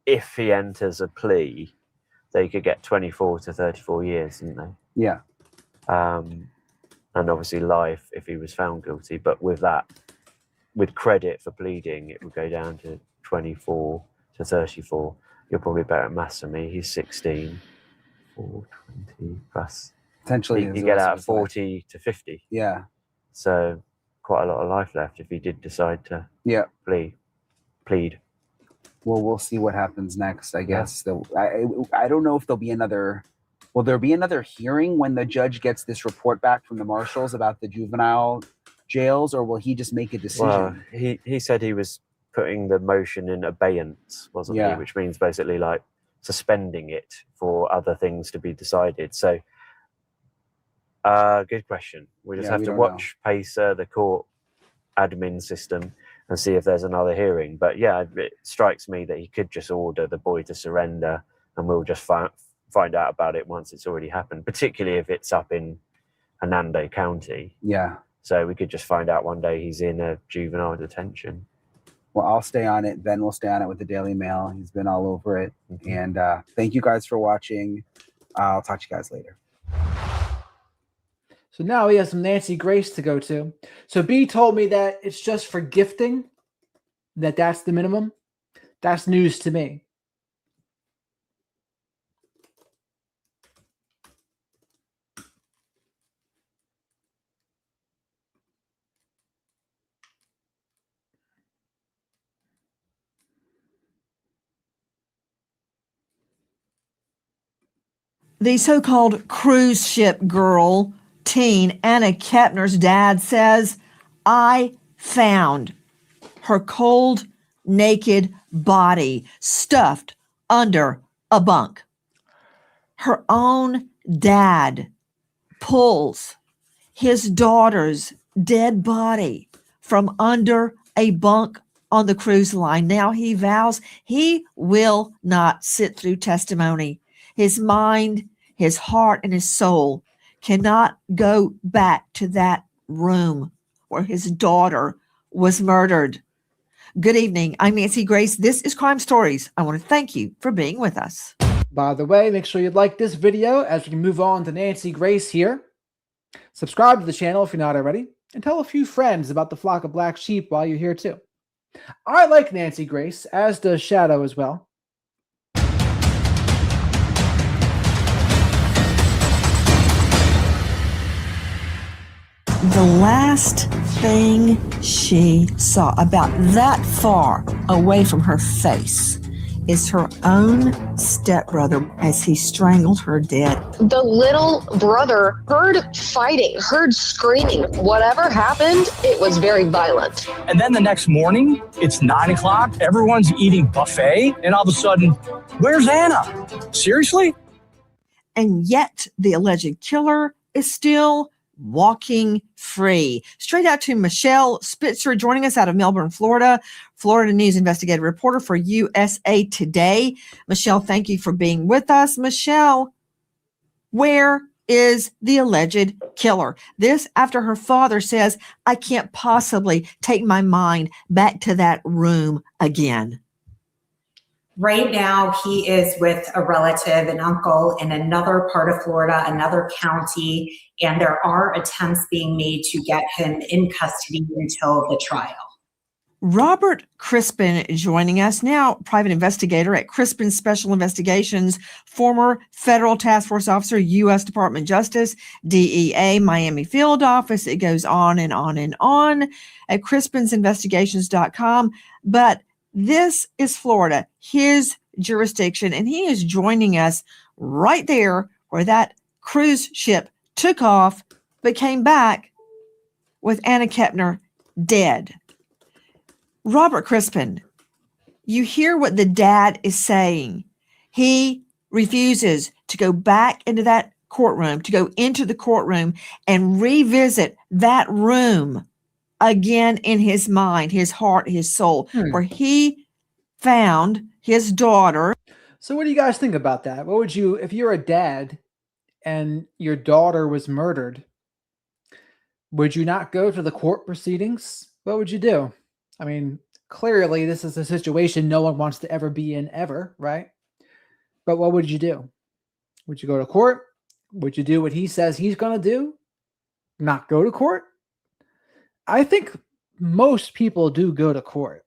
if he enters a plea, they could get 24 to 34 years, didn't they? Yeah. And obviously life if he was found guilty. But with that, with credit for pleading, it would go down to 24 to 34. You're probably better at maths than me. He's 16. 420 plus. Potentially. You get out of 40 to 50. Yeah. So quite a lot of life left if he did decide to plead. Well, we'll see what happens next, I guess. I don't know if there'll be another. Will there be another hearing when the judge gets this report back from the marshals about the juvenile jails, or will he just make a decision? Well, he said he was putting the motion in abeyance, wasn't he? Which means basically like suspending it for other things to be decided. So, good question. We just have to watch PACER, the court admin system, and see if there's another hearing. But yeah, it strikes me that he could just order the boy to surrender, and we'll just find out about it once it's already happened, particularly if it's up in Hernando County. Yeah. So we could just find out one day he's in a juvenile detention. Well, I'll stay on it. Ben will stay on it with the Daily Mail. He's been all over it. And thank you guys for watching. I'll talk to you guys later. So now he has some Nancy Grace to go to. So B told me that it's just for gifting, that's the minimum. That's news to me. The so-called cruise ship girl, teen Anna Kepner's dad says, I found her cold, naked body stuffed under a bunk. Her own dad pulls his daughter's dead body from under a bunk on the cruise line. Now he vows he will not sit through testimony. His mind, his heart, and his soul cannot go back to that room where his daughter was murdered. Good evening. I'm Nancy Grace. This is Crime Stories. I want to thank you for being with us. By the way, make sure you like this video as we move on to Nancy Grace here. Subscribe to the channel if you're not already, and tell a few friends about the flock of black sheep while you're here too. I like Nancy Grace, as does Shadow as well. The last thing she saw, about that far away from her face, is her own stepbrother as he strangled her dead. The little brother heard fighting, heard screaming. Whatever happened, it was very violent. And then the next morning, it's 9 o'clock, everyone's eating buffet, and all of a sudden, where's Anna? Seriously? And yet the alleged killer is still walking free. Straight out to Michelle Spitzer, joining us out of Melbourne, Florida, Florida News investigative reporter for USA Today. Michelle, thank you for being with us. Michelle, where is the alleged killer? This after her father says, I can't possibly take my mind back to that room again. Right now, he is with a relative, an uncle in another part of Florida, another county, and there are attempts being made to get him in custody until the trial. Robert Crispin joining us now, private investigator at Crispin Special Investigations, former federal task force officer, U.S. Department of Justice, DEA, Miami field office. It goes on and on and on at crispinsinvestigations.com. But this is Florida, his jurisdiction, and he is joining us right there where that cruise ship took off but came back with Anna Kepner dead. Robert Crispin, you hear what the dad is saying. He refuses to go back into that courtroom, to go into the courtroom and revisit that room again in his mind, his heart, his soul, where he found his daughter. So what do you guys think about that? What would you, if you're a dad and your daughter was murdered, would you not go to the court proceedings? What would you do? I mean, clearly this is a situation no one wants to ever be in ever, right? But what would you do? Would you go to court? Would you do what he says he's going to do? Not go to court? I think most people do go to court,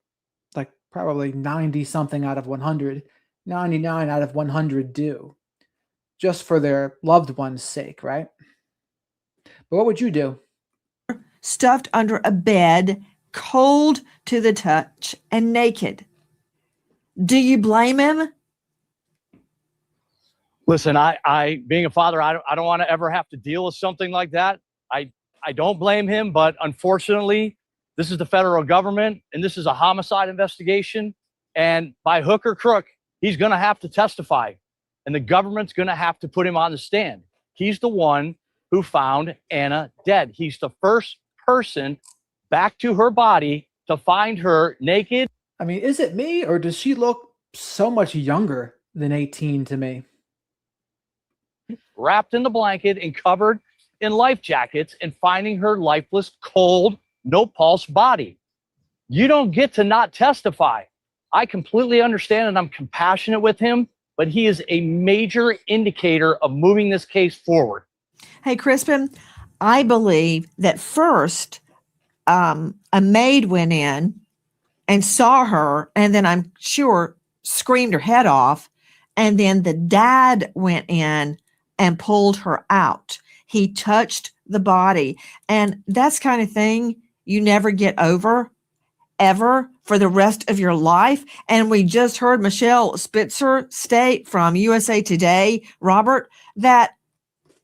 like probably 90 something out of 100, 99 out of 100 do, just for their loved one's sake, right? But what would you do? Stuffed under a bed, cold to the touch and naked. Do you blame him? Listen, I being a father, I don't want to ever have to deal with something like that. I don't blame him, but unfortunately, this is the federal government and this is a homicide investigation. And by hook or crook, he's going to have to testify and the government's going to have to put him on the stand. He's the one who found Anna dead. He's the first person back to her body to find her naked. I mean, is it me or does she look so much younger than 18 to me? Wrapped in the blanket and covered in life jackets and finding her lifeless, cold, no pulse body. You don't get to not testify. I completely understand and I'm compassionate with him, but he is a major indicator of moving this case forward. Hey, Crispin, I believe that first a maid went in and saw her, and then I'm sure screamed her head off. And then the dad went in and pulled her out. He touched the body. And that's kind of thing you never get over ever for the rest of your life. And we just heard Michelle Spitzer state from USA Today, Robert, that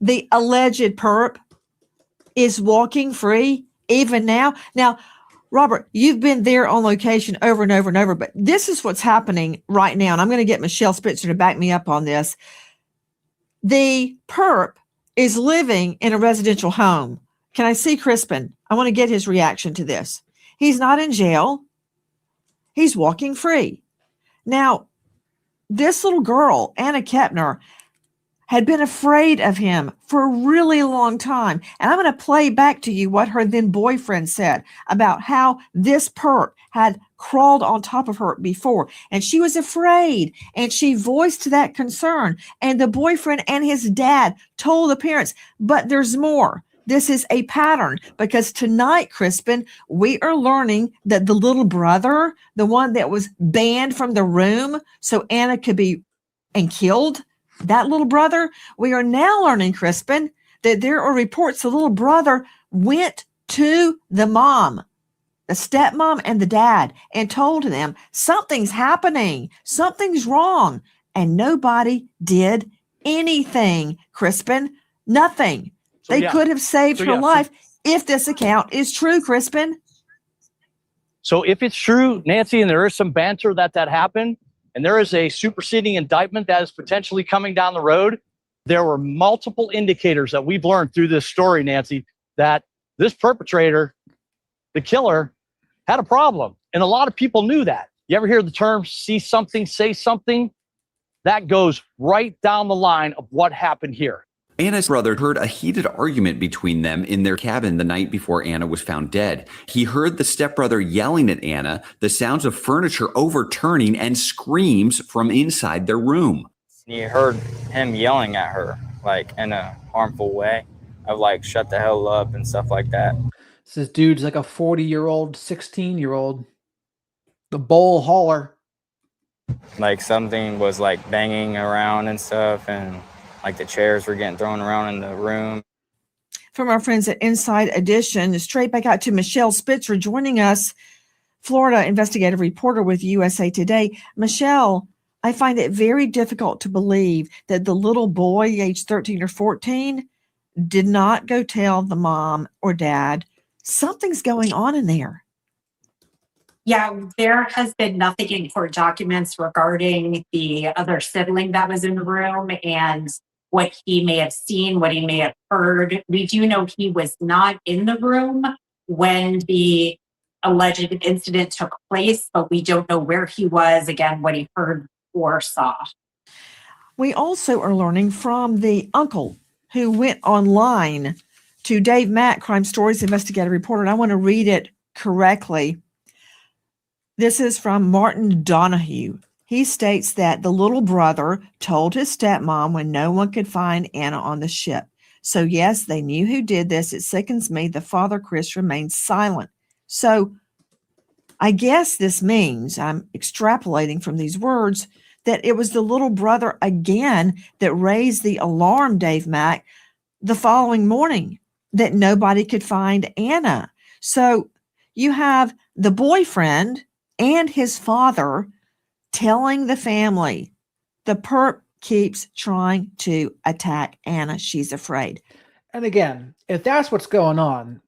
the alleged perp is walking free even now. Now, Robert, you've been there on location over and over and over, but this is what's happening right now. And I'm going to get Michelle Spitzer to back me up on this. The perp is living in a residential home. Can I see Crispin? I want to get his reaction to this. He's not in jail. He's walking free. Now, this little girl, Anna Kepner, had been afraid of him for a really long time. And I'm going to play back to you what her then boyfriend said about how this perp had crawled on top of her before. And she was afraid. And she voiced that concern. And the boyfriend and his dad told the parents, but there's more. This is a pattern, because tonight, Crispin, we are learning that the little brother, the one that was banned from the room so Anna could be and killed, that little brother, we are now learning, Crispin, that there are reports the little brother went to the mom, the stepmom and the dad, and told them something's happening, something's wrong. And nobody did anything, Crispin, nothing. So, They yeah. could have saved So, her yeah, so- life if this account is true, Crispin. So if it's true, Nancy, and there is some banter that happened, and there is a superseding indictment that is potentially coming down the road, there were multiple indicators that we've learned through this story, Nancy, that this perpetrator, the killer, had a problem. And a lot of people knew that. You ever hear the term see something, say something? That goes right down the line of what happened here. Anna's brother heard a heated argument between them in their cabin the night before Anna was found dead. He heard the stepbrother yelling at Anna, the sounds of furniture overturning, and screams from inside their room. You heard him yelling at her, like in a harmful way, of like, shut the hell up and stuff like that. This dude's like a 40-year-old, 16-year-old, the bowl hauler. Like something was like banging around and stuff, and like the chairs were getting thrown around in the room. From our friends at Inside Edition, straight back out to Michelle Spitzer joining us, Florida investigative reporter with USA Today. Michelle, I find it very difficult to believe that the little boy, age 13 or 14, did not go tell the mom or dad something's going on in there. Yeah, there has been nothing in court documents regarding the other sibling that was in the room and what he may have seen, what he may have heard. We do know he was not in the room when the alleged incident took place, but we don't know where he was, again, what he heard or saw. We also are learning from the uncle who went online to Dave Mack, Crime Stories investigative reporter, and I want to read it correctly. This is from Martin Donahue. He states that the little brother told his stepmom when no one could find Anna on the ship. So yes, they knew who did this. It sickens me. The father, Chris, remained silent. So I guess this means, I'm extrapolating from these words, that it was the little brother again that raised the alarm, Dave Mack, the following morning, that nobody could find Anna. So you have the boyfriend and his father telling the family, the perp keeps trying to attack Anna. She's afraid. And again, if that's what's going on,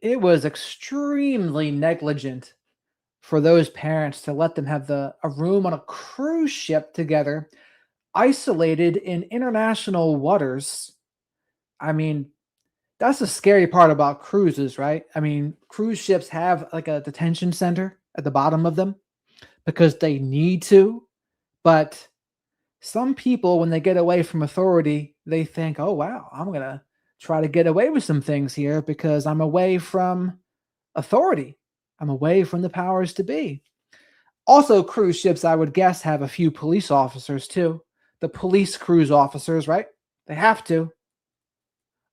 it was extremely negligent for those parents to let them have a room on a cruise ship together, isolated in international waters. I mean, that's the scary part about cruises, right? I mean, cruise ships have like a detention center at the bottom of them because they need to. But some people, when they get away from authority, they think, oh, wow, I'm going to try to get away with some things here because I'm away from authority. I'm away from the powers to be. Also, cruise ships, I would guess, have a few police officers too. The police cruise officers, right? They have to.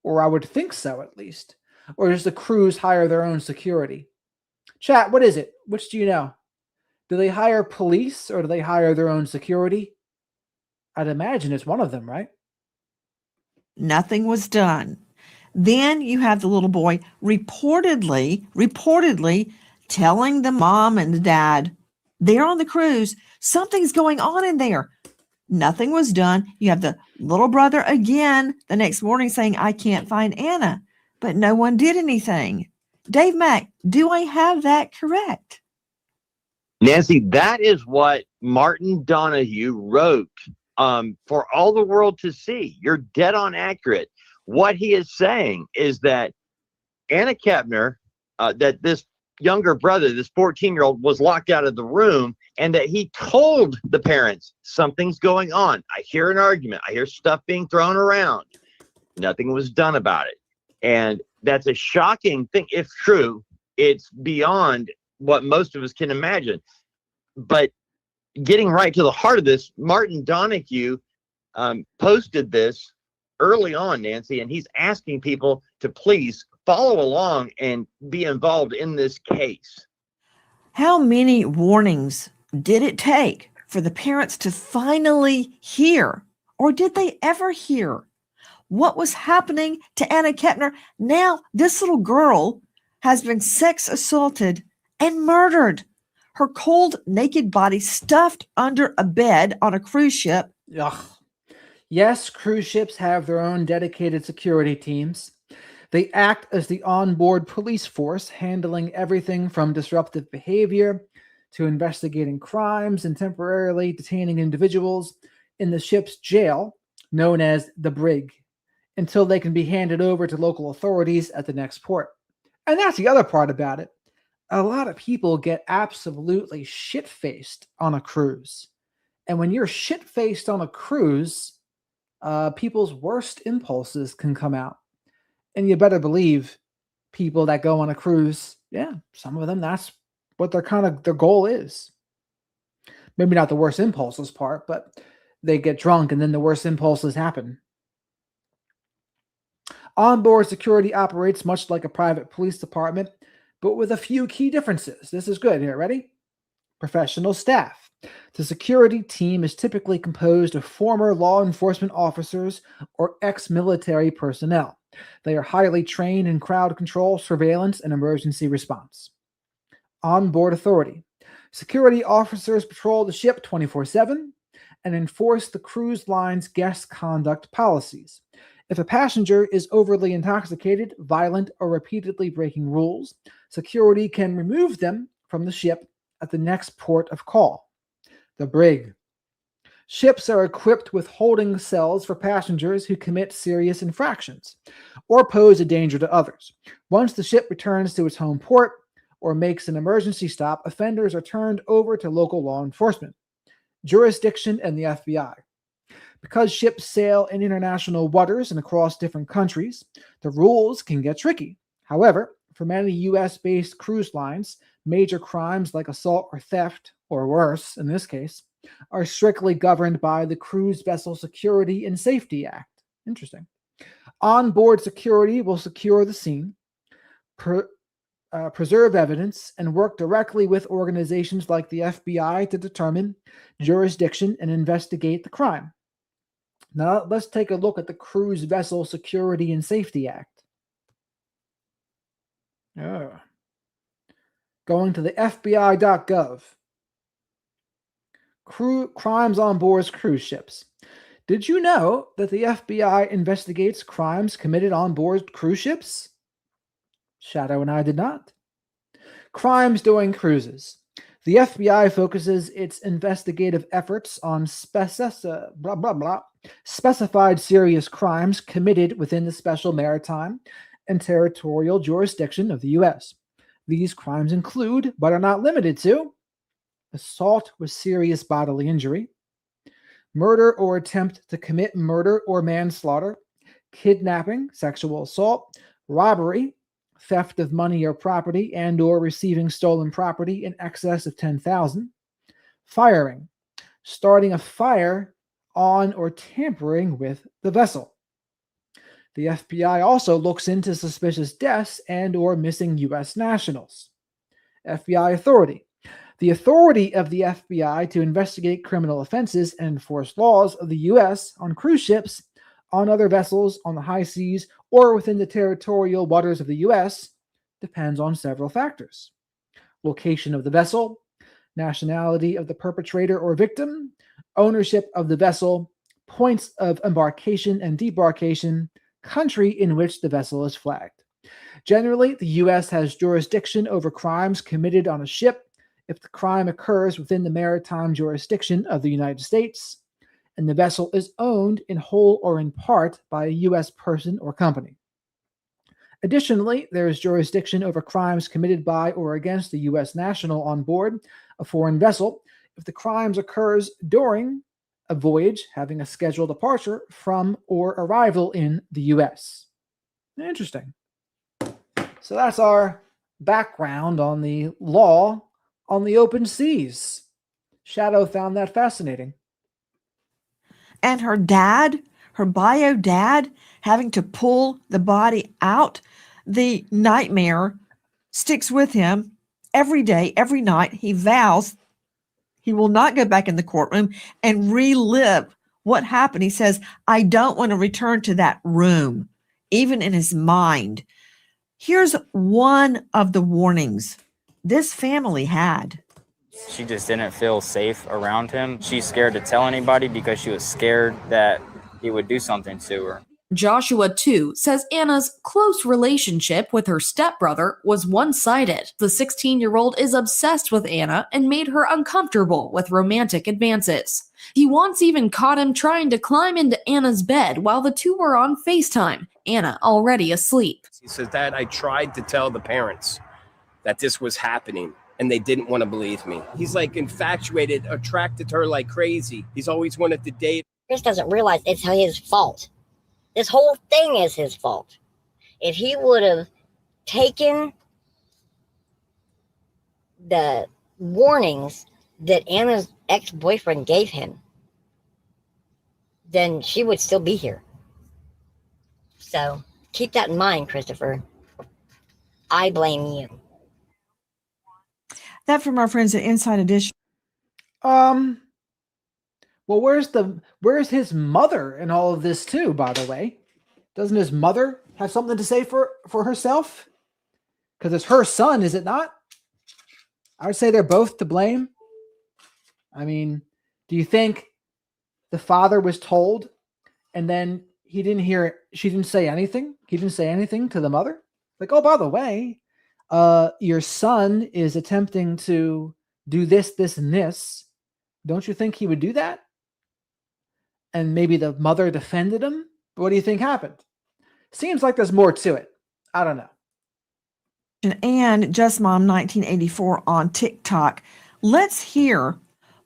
Or I would think so, at least. Or does the crews hire their own security? Chat, what is it? Which do you know? Do they hire police or do they hire their own security? I'd imagine it's one of them, right? Nothing was done. Then you have the little boy reportedly telling the mom and the dad, they're on the cruise, something's going on in there. Nothing was done. You have the little brother again the next morning saying, I can't find Anna, but no one did anything. Dave Mack, do I have that correct? Nancy, that is what Martin Donahue wrote for all the world to see. You're dead on accurate. What he is saying is that Anna Kepner, that this younger brother, this 14-year-old, was locked out of the room, and that he told the parents, something's going on. I hear an argument. I hear stuff being thrown around. Nothing was done about it. And that's a shocking thing. If true, it's beyond what most of us can imagine. But getting right to the heart of this, Martin Donahue posted this early on, Nancy, and he's asking people to please follow along and be involved in this case. How many warnings did it take for the parents to finally hear, or did they ever hear, what was happening to Anna Kepner? Now, this little girl has been sex assaulted and murdered. Her cold, naked body stuffed under a bed on a cruise ship. Ugh. Yes, cruise ships have their own dedicated security teams. They act as the onboard police force, handling everything from disruptive behavior to investigating crimes and temporarily detaining individuals in the ship's jail, known as the brig, until they can be handed over to local authorities at the next port. And that's the other part about it. A lot of people get absolutely shit-faced on a cruise. And when you're shit-faced on a cruise, people's worst impulses can come out. And you better believe people that go on a cruise, yeah, some of them, that's what their goal is. Maybe not the worst impulses part, but they get drunk and then the worst impulses happen. Onboard security operates much like a private police department, but with a few key differences. This is good here. Ready? Professional staff. The security team is typically composed of former law enforcement officers or ex-military personnel. They are highly trained in crowd control, surveillance, and emergency response. Onboard authority. Security officers patrol the ship 24/7 and enforce the cruise line's guest conduct policies. If a passenger is overly intoxicated, violent, or repeatedly breaking rules, security can remove them from the ship at the next port of call. The brig. Ships are equipped with holding cells for passengers who commit serious infractions or pose a danger to others. Once the ship returns to its home port or makes an emergency stop, offenders are turned over to local law enforcement, jurisdiction, and the FBI. Because ships sail in international waters and across different countries, the rules can get tricky. However, for many U.S.-based cruise lines, major crimes like assault or theft, or worse in this case, are strictly governed by the Cruise Vessel Security and Safety Act. Interesting. Onboard security will secure the scene, preserve evidence, and work directly with organizations like the FBI to determine jurisdiction and investigate the crime. Now, let's take a look at the Cruise Vessel Security and Safety Act. Going to the FBI.gov. Crimes on board cruise ships. Did you know that the FBI investigates crimes committed on board cruise ships? Shadow and I did not. Crimes during cruises. The FBI focuses its investigative efforts on specified serious crimes committed within the special maritime and territorial jurisdiction of the U.S. These crimes include, but are not limited to, assault with serious bodily injury, murder or attempt to commit murder or manslaughter, kidnapping, sexual assault, robbery, theft of money or property and or receiving stolen property in excess of $10,000, firing, starting a fire on or tampering with the vessel. The FBI also looks into suspicious deaths and or missing U.S. nationals. FBI authority. The authority of the FBI to investigate criminal offenses and enforce laws of the U.S. on cruise ships, on other vessels on the high seas, or within the territorial waters of the U.S. depends on several factors. Location of the vessel, nationality of the perpetrator or victim, ownership of the vessel, points of embarkation and debarkation, country in which the vessel is flagged. Generally, the U.S. has jurisdiction over crimes committed on a ship if the crime occurs within the maritime jurisdiction of the United States, and the vessel is owned in whole or in part by a U.S. person or company. Additionally, there is jurisdiction over crimes committed by or against the U.S. national on board a foreign vessel if the crimes occurs during a voyage having a scheduled departure from or arrival in the U.S. Interesting. So that's our background on the law on the open seas. Shadow found that fascinating. And her dad, her bio dad, having to pull the body out, the nightmare sticks with him every day, every night. He vows he will not go back in the courtroom and relive what happened. He says, I don't want to return to that room, even in his mind. Here's one of the warnings this family had. She just didn't feel safe around him. She's scared to tell anybody because she was scared that he would do something to her. Joshua, too, says Anna's close relationship with her stepbrother was one-sided. The 16-year-old is obsessed with Anna and made her uncomfortable with romantic advances. He once even caught him trying to climb into Anna's bed while the two were on FaceTime, Anna already asleep. He says, Dad, I tried to tell the parents that this was happening, and they didn't want to believe me. He's like infatuated, attracted to her like crazy. He's always wanted to date. Chris doesn't realize it's his fault. This whole thing is his fault. If he would have taken the warnings that Anna's ex-boyfriend gave him, then she would still be here. So keep that in mind, Christopher. I blame you. That from our friends at Inside Edition. Well, where's his mother in all of this too, by the way? Doesn't his mother have something to say for herself? Because it's her son, is it not? I would say they're both to blame. I mean, do you think the father was told and then he didn't hear it? She didn't say anything? He didn't say anything to the mother? Like, oh, by the way, your son is attempting to do this, this, and this. Don't you think he would do that? And maybe the mother defended him? What do you think happened? Seems like there's more to it. I don't know. And Just Mom 1984 on TikTok. Let's hear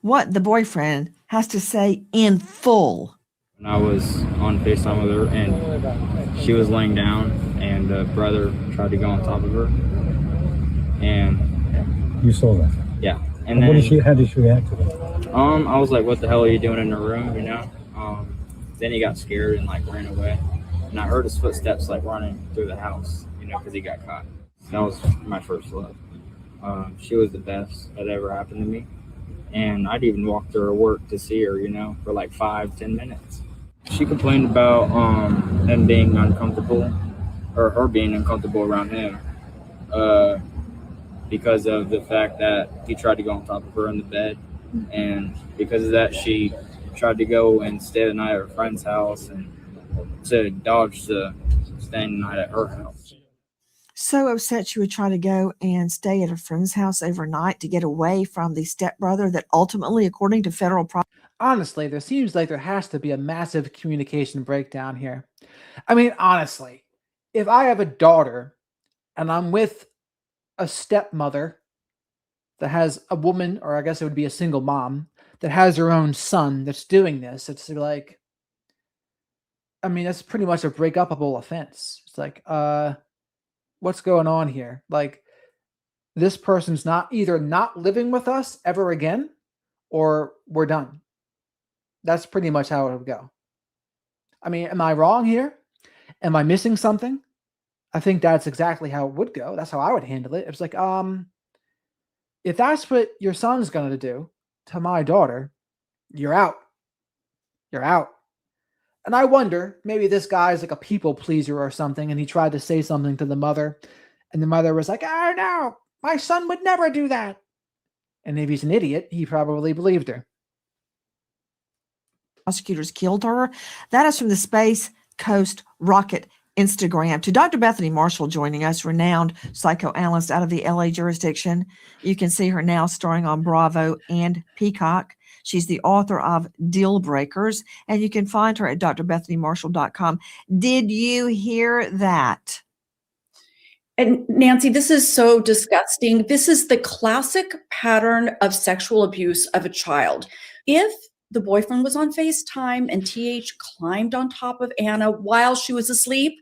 what the boyfriend has to say in full. When I was on FaceTime with her and she was laying down and the brother tried to go on top of her. And you saw that? Yeah. And then, how did she react to that? I was like, what the hell are you doing in the room, you know? Then he got scared and like ran away. And I heard his footsteps like running through the house, you know, because he got caught. That was my first love. She was the best that ever happened to me. And I'd even walk to her work to see her, you know, for like 5-10 minutes. She complained about him being uncomfortable, or her being uncomfortable around him, because of the fact that he tried to go on top of her in the bed. And because of that, she tried to go and stay the night at her friend's house and to dodge the staying the night at her house. So upset she would try to go and stay at a friend's house overnight to get away from the stepbrother that ultimately, according to federal honestly, there seems like there has to be a massive communication breakdown here. I mean, honestly, if I have a daughter and I'm with a stepmother that has a woman, or I guess it would be a single mom, that has her own son that's doing this, it's like, I mean, that's pretty much a break-upable offense. It's like, what's going on here? Like, this person's either not living with us ever again, or we're done. That's pretty much how it would go. I mean, am I wrong here? Am I missing something? I think that's exactly how it would go. That's how I would handle it. It's like, if that's what your son's going to do to my daughter, you're out. You're out. And I wonder, maybe this guy's like a people pleaser or something, and he tried to say something to the mother, and the mother was like, "Oh no, my son would never do that." And if he's an idiot, he probably believed her. Prosecutors killed her. That is from the Space Coast Rocket Instagram. To Dr. Bethany Marshall joining us, renowned psychoanalyst out of the LA jurisdiction. You can see her now starring on Bravo and Peacock. She's the author of Deal Breakers, and you can find her at drbethanymarshall.com. Did you hear that? And Nancy, this is so disgusting. This is the classic pattern of sexual abuse of a child. If the boyfriend was on FaceTime and TH climbed on top of Anna while she was asleep,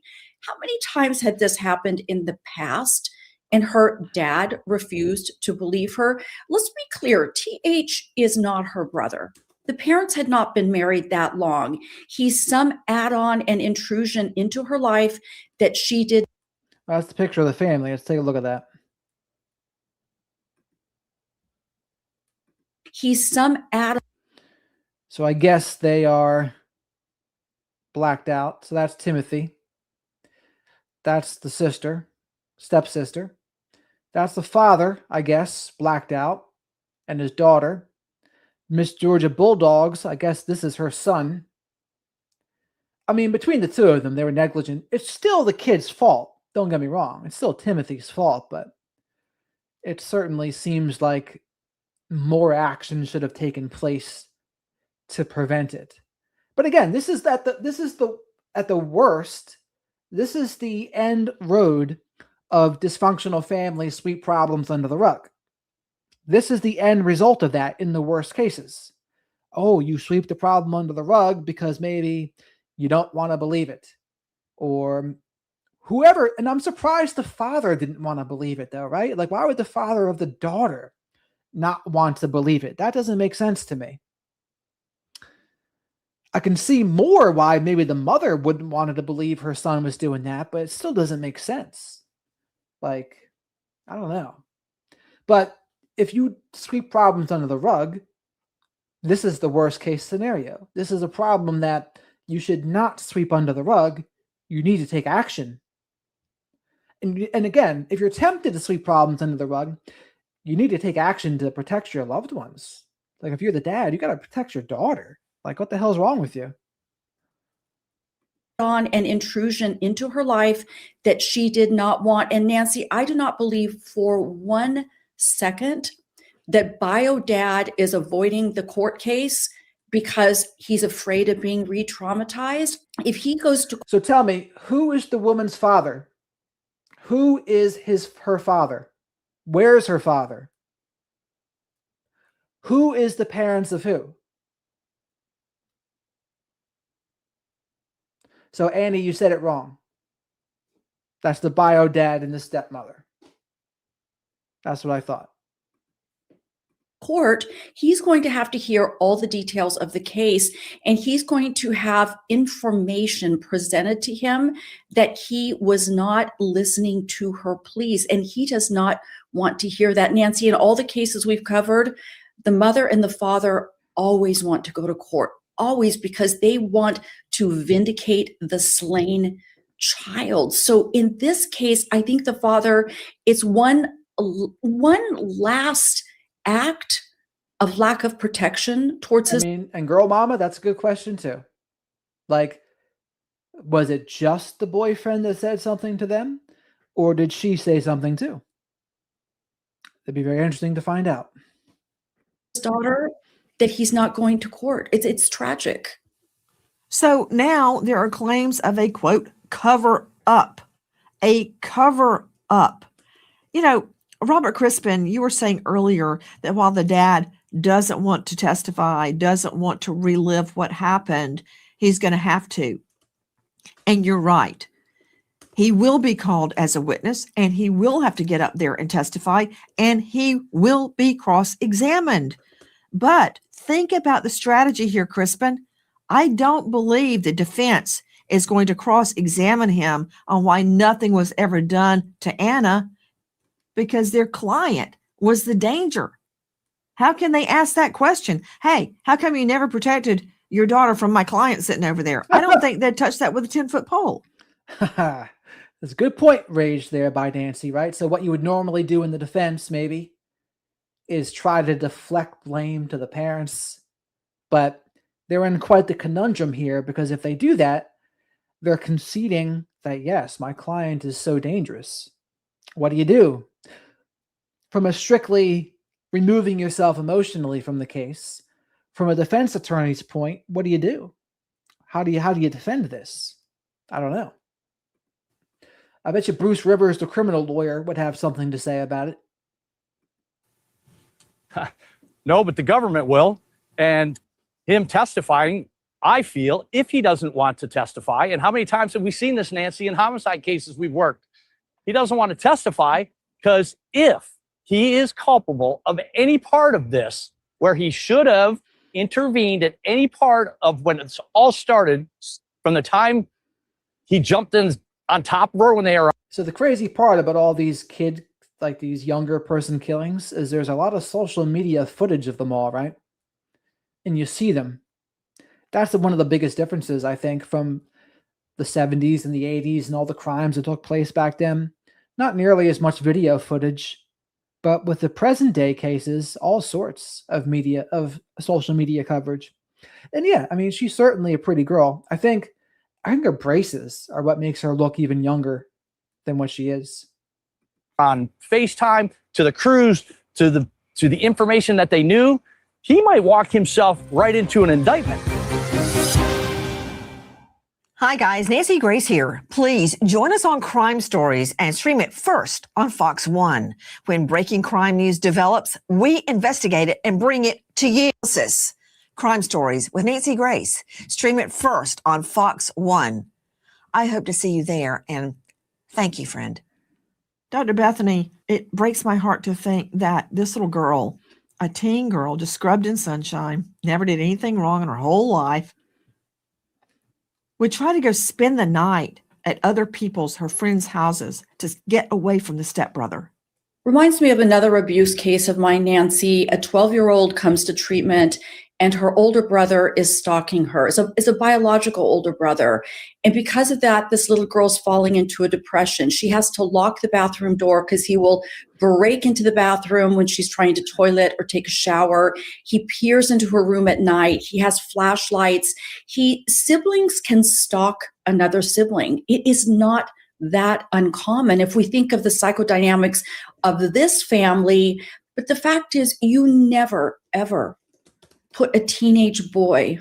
how many times had this happened in the past? And her dad refused to believe her. Let's be clear, TH is not her brother. The parents had not been married that long. He's some add-on and intrusion into her life that she did. That's the picture of the family. Let's take a look at that. He's some add-on. So I guess they are blacked out. So that's Timothy. That's the sister, stepsister. That's the father, I guess, blacked out, and his daughter. Miss Georgia Bulldogs, I guess this is her son. I mean, between the two of them, they were negligent. It's still the kid's fault. Don't get me wrong. It's still Timothy's fault, but it certainly seems like more action should have taken place to prevent it. But again, this is at the worst. This is the end road of dysfunctional families sweep problems under the rug. This is the end result of that in the worst cases. Oh, you sweep the problem under the rug because maybe you don't want to believe it. Or whoever, and I'm surprised the father didn't want to believe it though, right? Like, why would the father of the daughter not want to believe it? That doesn't make sense to me. I can see more why maybe the mother wouldn't want to believe her son was doing that, but it still doesn't make sense. Like, I don't know. But if you sweep problems under the rug, this is the worst case scenario. This is a problem that you should not sweep under the rug. You need to take action. And again, if you're tempted to sweep problems under the rug, you need to take action to protect your loved ones. Like, if you're the dad, you got to protect your daughter. Like, what the hell's wrong with you? On an intrusion into her life that she did not want. And Nancy, I do not believe for 1 second that Bio Dad is avoiding the court case because he's afraid of being re-traumatized. If he goes to... So tell me, who is the woman's father? Who is her father? Where's her father? Who is the parents of who? So Annie, you said it wrong. That's the bio dad and the stepmother. That's what I thought. Court, he's going to have to hear all the details of the case, and he's going to have information presented to him that he was not listening to her pleas, and he does not want to hear that. Nancy, in all the cases we've covered, the mother and the father always want to go to court, always, because they want to vindicate the slain child. So in this case, I think the father, it's one last act of lack of protection towards his... I mean, and girl mama, that's a good question too. Like, was it just the boyfriend that said something to them? Or did she say something too? It'd be very interesting to find out. His daughter, that he's not going to court. It's tragic. So now there are claims of a, quote, cover up. A cover up. You know, Robert Crispin, you were saying earlier that while the dad doesn't want to testify, doesn't want to relive what happened, he's going to have to. And you're right. He will be called as a witness, and he will have to get up there and testify, and he will be cross-examined. But think about the strategy here, Crispin. I don't believe the defense is going to cross-examine him on why nothing was ever done to Anna because their client was the danger. How can they ask that question? Hey, how come you never protected your daughter from my client sitting over there? I don't think they'd touch that with a 10-foot pole. That's a good point raised there by Nancy, right? So what you would normally do in the defense, maybe, is try to deflect blame to the parents. But they're in quite the conundrum here, because if they do that, they're conceding that, yes, my client is so dangerous. What do? From a strictly removing yourself emotionally from the case, from a defense attorney's point, what do? How do you defend this? I don't know. I bet you Bruce Rivers, the criminal lawyer, would have something to say about it. No, but the government will. And him testifying, I feel, if he doesn't want to testify, and how many times have we seen this, Nancy, in homicide cases we've worked? He doesn't want to testify because if he is culpable of any part of this, where he should have intervened at any part of when it's all started, from the time he jumped in on top of her when they were. So the crazy part about all these these younger person killings is there's a lot of social media footage of them all, right? And you see them. That's one of the biggest differences, I think, from the 70s and the 80s and all the crimes that took place back then. Not nearly as much video footage, but with the present day cases, all sorts of social media coverage. And yeah, I mean, she's certainly a pretty girl. I think her braces are what makes her look even younger than what she is. On FaceTime, to the crews, to the information that they knew, he might walk himself right into an indictment. Hi guys, Nancy Grace here. Please join us on Crime Stories and stream it first on Fox One. When breaking crime news develops, we investigate it and bring it to you. Crime Stories with Nancy Grace. Stream it first on Fox One. I hope to see you there, and thank you, friend. Dr. Bethany, it breaks my heart to think that this little girl, a teen girl, just scrubbed in sunshine, never did anything wrong in her whole life, would try to go spend the night at other her friends' houses to get away from the stepbrother. Reminds me of another abuse case of mine, Nancy. A 12-year-old comes to treatment and her older brother is stalking her. It's a biological older brother. And because of that, this little girl's falling into a depression. She has to lock the bathroom door because he will break into the bathroom when she's trying to toilet or take a shower. He peers into her room at night. He has flashlights. Siblings can stalk another sibling. It is not that uncommon if we think of the psychodynamics of this family. But the fact is, you never, ever put a teenage boy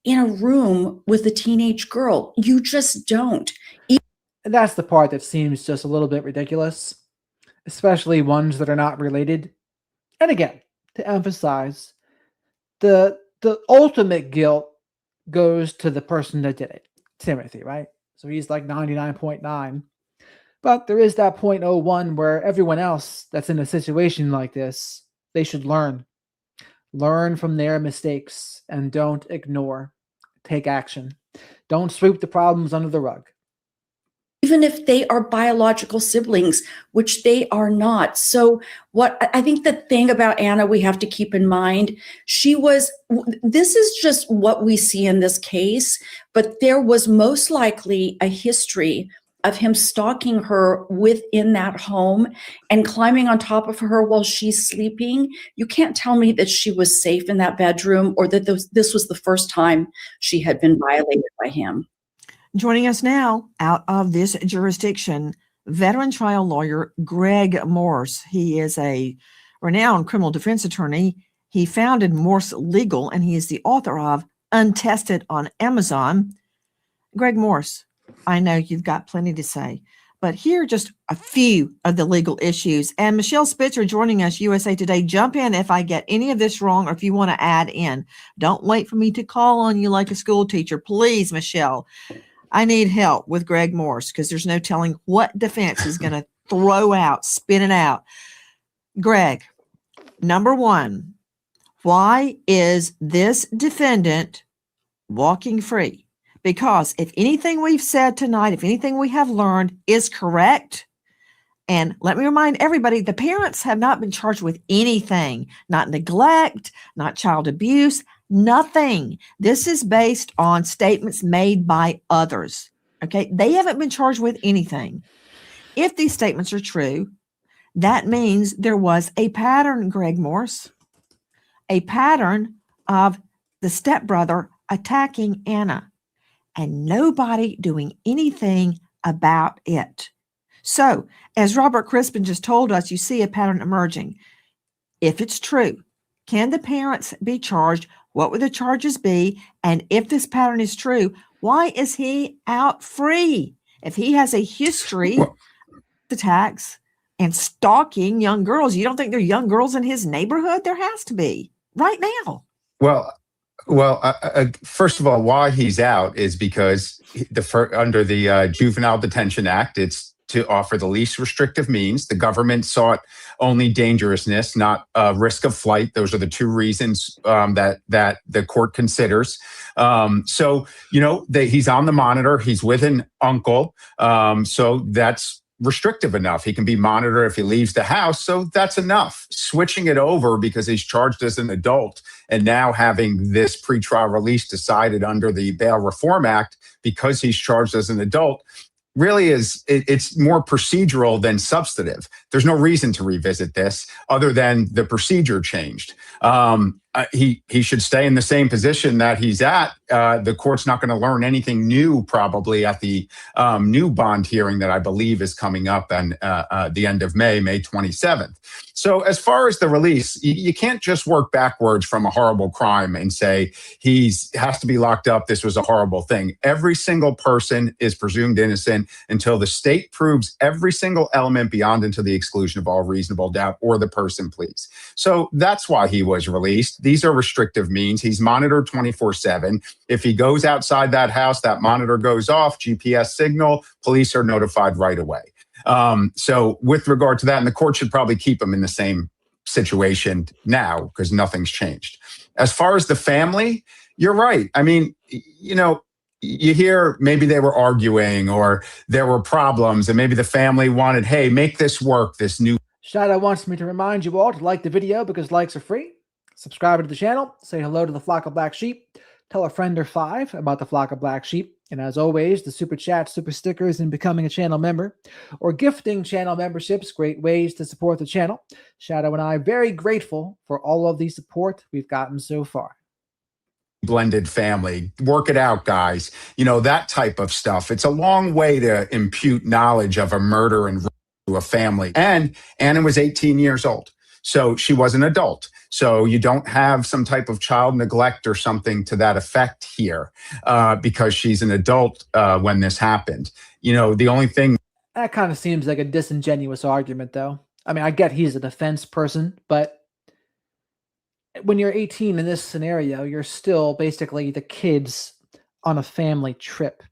in a room with a teenage girl. You just don't. And that's the part that seems just a little bit ridiculous, especially ones that are not related. And again, to emphasize, the ultimate guilt goes to the person that did it, Timothy, right? So he's like 99.9. But there is that 0.01 where everyone else that's in a situation like this, they should learn. Learn from their mistakes and don't ignore. Take action. Don't sweep the problems under the rug. Even if they are biological siblings, which they are not. So what I think the thing about Anna we have to keep in mind, this is just what we see in this case, but there was most likely a history of him stalking her within that home and climbing on top of her while she's sleeping. You can't tell me that she was safe in that bedroom or that this was the first time she had been violated by him. Joining us now, out of this jurisdiction, veteran trial lawyer Greg Morse. He is a renowned criminal defense attorney. He founded Morse Legal, and he is the author of Untested on Amazon. Greg Morse, I know you've got plenty to say, but here are just a few of the legal issues. And Michelle Spitzer joining us, USA Today. Jump in if I get any of this wrong or if you want to add in. Don't wait for me to call on you like a school teacher. Please, Michelle. I need help with Greg Morse because there's no telling what defense he's going to throw out, spin it out. Greg, number one, why is this defendant walking free? Because if anything we've said tonight, if anything we have learned is correct, and let me remind everybody, the parents have not been charged with anything, not neglect, not child abuse, nothing. This is based on statements made by others. Okay. They haven't been charged with anything. If these statements are true, that means there was a pattern, Greg Morse, a pattern of the stepbrother attacking Anna and nobody doing anything about it. So, as Robert Crispin just told us, you see a pattern emerging. If it's true, can the parents be charged? What would the charges be? And if this pattern is true, why is he out free? If he has a history of attacks and stalking young girls, you don't think there are young girls in his neighborhood? There has to be right now. Well, first of all, why he's out is because under the Juvenile Detention Act, it's to offer the least restrictive means. The government sought only dangerousness, not risk of flight. Those are the two reasons that the court considers. So, he's on the monitor. He's with an uncle. So that's restrictive enough. He can be monitored if he leaves the house. So that's enough. Switching it over because he's charged as an adult and now having this pretrial release decided under the Bail Reform Act because he's charged as an adult really it's more procedural than substantive. There's no reason to revisit this other than the procedure changed. He should stay in the same position that he's at. The court's not going to learn anything new probably at the new bond hearing that I believe is coming up and the end of May 27th. So as far as the release, you can't just work backwards from a horrible crime and say he has to be locked up. This was a horrible thing. Every single person is presumed innocent until the state proves every single element beyond and to the exclusion of all reasonable doubt or the person pleads. So that's why he was released. These are restrictive means. He's monitored 24/7. If he goes outside that house, that monitor goes off, GPS signal, police are notified right away. So with regard to that, and the court should probably keep him in the same situation now because nothing's changed. As far as the family, you're right. I mean, you hear maybe they were arguing or there were problems and maybe the family wanted, hey, make this work, this new. Shadow wants me to remind you all to like the video because likes are free. Subscribe to the channel. Say hello to the flock of black sheep. Tell a friend or five about the flock of black sheep. And as always, the super chat, super stickers, and becoming a channel member or gifting channel memberships, great ways to support the channel. Shadow and I are very grateful for all of the support we've gotten so far. Blended family, work it out, guys. That type of stuff. It's a long way to impute knowledge of a murder and to a family. And Anna was 18 years old. So she was an adult. So you don't have some type of child neglect or something to that effect here because she's an adult when this happened. The only thing. That kind of seems like a disingenuous argument, though. I mean, I get he's a defense person, but when you're 18 in this scenario, you're still basically the kids on a family trip,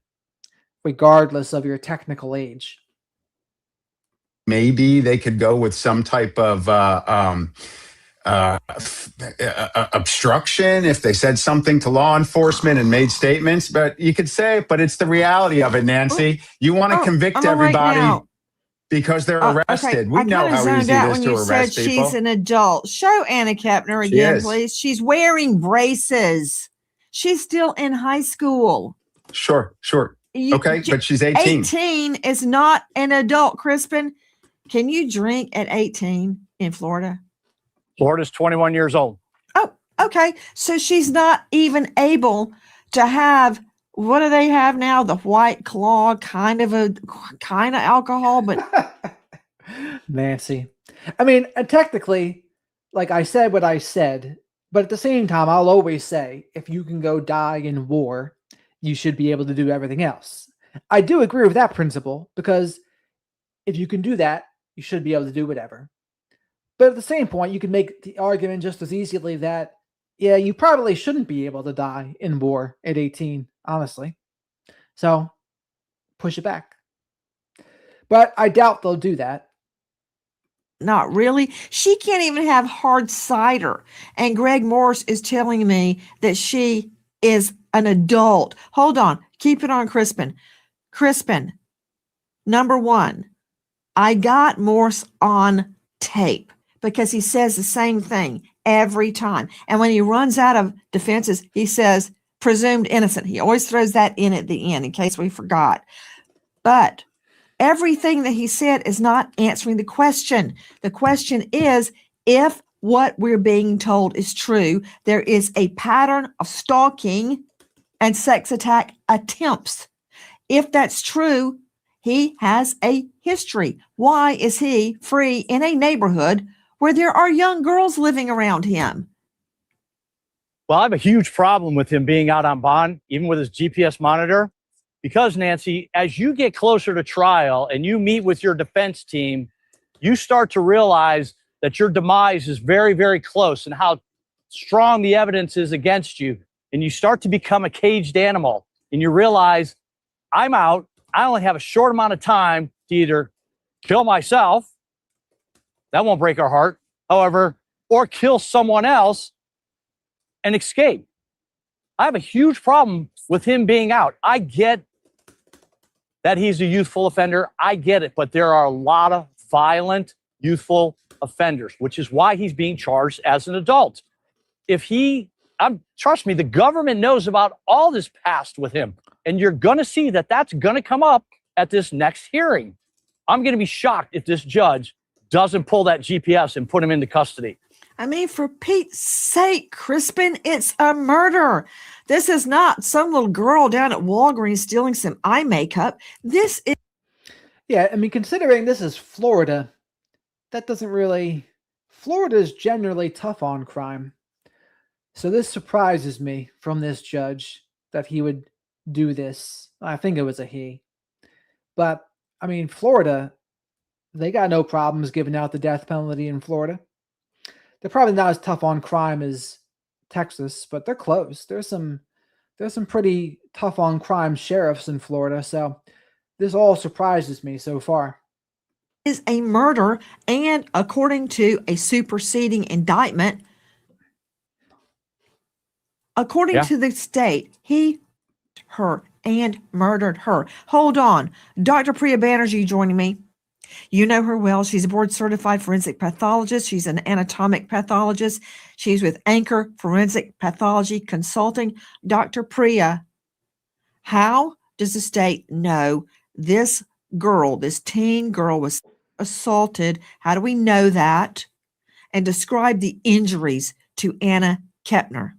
regardless of your technical age. Maybe they could go with some type of obstruction if they said something to law enforcement and made statements, but you could say it, but it's the reality of it, Nancy. You want to convict everybody because they're arrested. Okay. We know how easy it is to arrest people. She's an adult. Show Anna Kepner again, please. She's wearing braces. She's still in high school. Sure. Okay, but she's 18. 18 is not an adult, Crispin. Can you drink at 18 in Florida? Florida's 21 years old. Oh, okay. So she's not even able to have, what do they have now? The White Claw, kind of alcohol, but Nancy. I mean, technically, like I said what I said, but at the same time, I'll always say, if you can go die in war, you should be able to do everything else. I do agree with that principle because if you can do that, you should be able to do whatever. But at the same point, you can make the argument just as easily that, yeah, you probably shouldn't be able to die in war at 18, honestly. So, push it back. But I doubt they'll do that. Not really. She can't even have hard cider. And Greg Morse is telling me that she is an adult. Hold on. Keep it on Crispin. Crispin, number one, I got Morse on tape because he says the same thing every time. And when he runs out of defenses, he says, presumed innocent. He always throws that in at the end in case we forgot. But everything that he said is not answering the question. The question is, if what we're being told is true, there is a pattern of stalking and sex attack attempts. If that's true, he has a history. Why is he free in a neighborhood where there are young girls living around him? Well, I have a huge problem with him being out on bond, even with his GPS monitor, because, Nancy, as you get closer to trial and you meet with your defense team, you start to realize that your demise is very, very close and how strong the evidence is against you. And you start to become a caged animal and you realize, I'm out. I only have a short amount of time to either kill myself, that won't break our heart, however, or kill someone else and escape. I have a huge problem with him being out. I get that he's a youthful offender. I get it, but there are a lot of violent youthful offenders, which is why he's being charged as an adult. Trust me, the government knows about all this past with him, and you're going to see that that's going to come up at this next hearing. I'm going to be shocked if this judge doesn't pull that GPS and put him into custody. I mean, for Pete's sake, Crispin, it's a murder. This is not some little girl down at Walgreens stealing some eye makeup. This is... Yeah, I mean, considering this is Florida, that doesn't really... Florida is generally tough on crime. So this surprises me from this judge that he would do this. I think it was a he. But, I mean, Florida, they got no problems giving out the death penalty in Florida. They're probably not as tough on crime as Texas, but they're close. There's some pretty tough on crime sheriffs in Florida, so this all surprises me so far. Is a murder, and according to a superseding indictment, according to the state, he her and murdered her. Hold on. Dr. Priya Banerjee joining me. You know her well. She's a board-certified forensic pathologist. She's an anatomic pathologist. She's with Anchor Forensic Pathology Consulting. Dr. Priya, how does the state know this girl, this teen girl, was assaulted? How do we know that? And describe the injuries to Anna Kepner.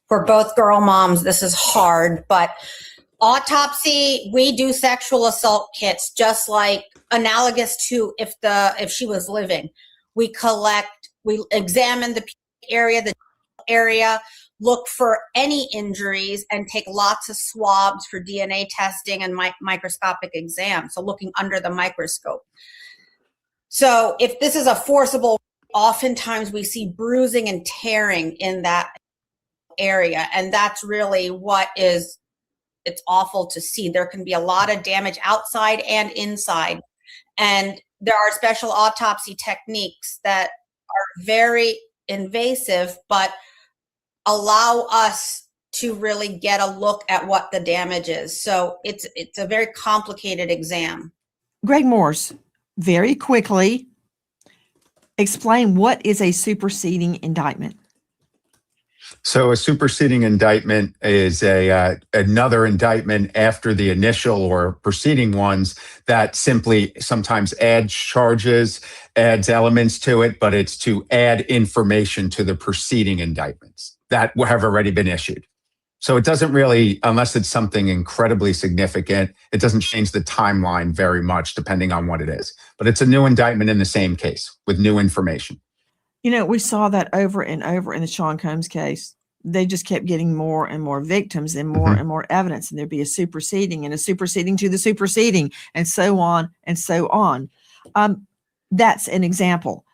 For both girl moms, this is hard, but autopsy, we do sexual assault kits just like analogous to if she was living. We examine the area, look for any injuries, and take lots of swabs for DNA testing and microscopic exams, so looking under the microscope. So if this is a forcible, oftentimes we see bruising and tearing in that area, and that's really it's awful to see. There can be a lot of damage outside and inside. And there are special autopsy techniques that are very invasive, but allow us to really get a look at what the damage is. So it's a very complicated exam. Greg Morse, very quickly, explain what is a superseding indictment. So a superseding indictment is another indictment after the initial or preceding ones that simply sometimes adds charges, adds elements to it, but it's to add information to the preceding indictments that have already been issued. So it doesn't really, unless it's something incredibly significant, it doesn't change the timeline very much depending on what it is. But it's a new indictment in the same case with new information. You know, we saw that over and over in the Sean Combs case. They just kept getting more and more victims and more and more evidence, and there'd be a superseding and a superseding to the superseding, and so on and so on. That's an example.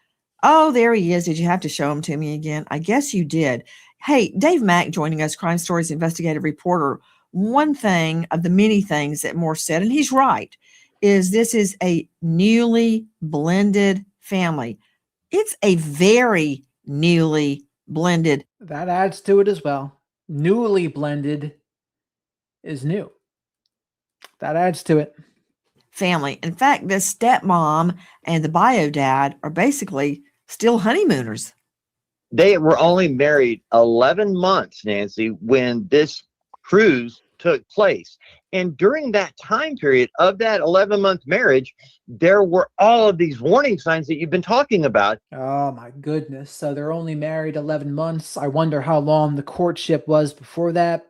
Oh, there he is. Did you have to show him to me again? I guess you did. Hey, Dave Mack joining us, Crime Stories investigative reporter. One thing of the many things that Morse said, and he's right, is this is a newly blended family. It's a very newly blended. That adds to it as well. Newly blended. is new. That adds to it. Family. In fact, the stepmom and the bio dad are basically still honeymooners. They were only married 11 months, Nancy, when this cruise took place. And during that time period of that 11-month marriage, there were all of these warning signs that you've been talking about. Oh my goodness. So they're only married 11 months. I wonder how long the courtship was before that.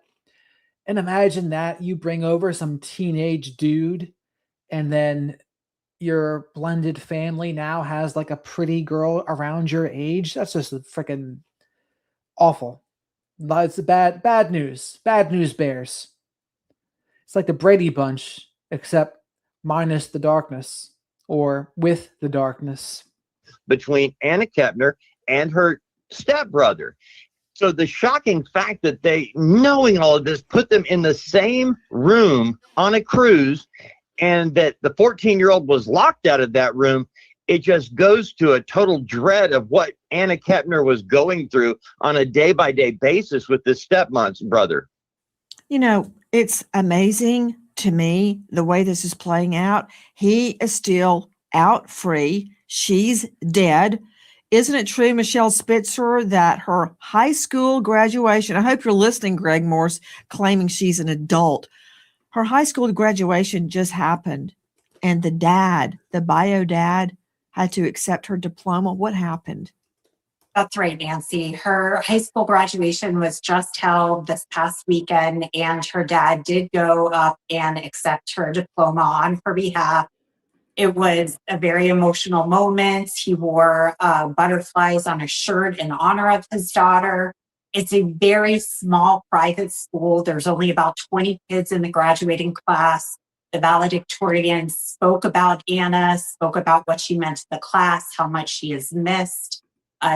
And imagine that you bring over some teenage dude and then your blended family now has like a pretty girl around your age. That's just freaking awful. It's bad news. Bad news bears. It's like the Brady Bunch, except minus the darkness, or with the darkness. Between Anna Kepner and her stepbrother. So the shocking fact that they, knowing all of this, put them in the same room on a cruise, and that the 14-year-old was locked out of that room, it just goes to a total dread of what Anna Kepner was going through on a day-by-day basis with this stepmom's brother. You know, it's amazing to me the way this is playing out. He is still out free. She's dead. Isn't it true, Michelle Spitzer, that her high school graduation, I hope you're listening, Greg Morse, claiming she's an adult. Her high school graduation just happened, and the dad, the bio dad, had to accept her diploma. What happened? That's right, Nancy. Her high school graduation was just held this past weekend, and her dad did go up and accept her diploma on her behalf. It was a very emotional moment. He wore butterflies on his shirt in honor of his daughter. It's a very small private school. There's only about 20 kids in the graduating class. The valedictorian spoke about Anna, spoke about what she meant to the class, how much she is missed.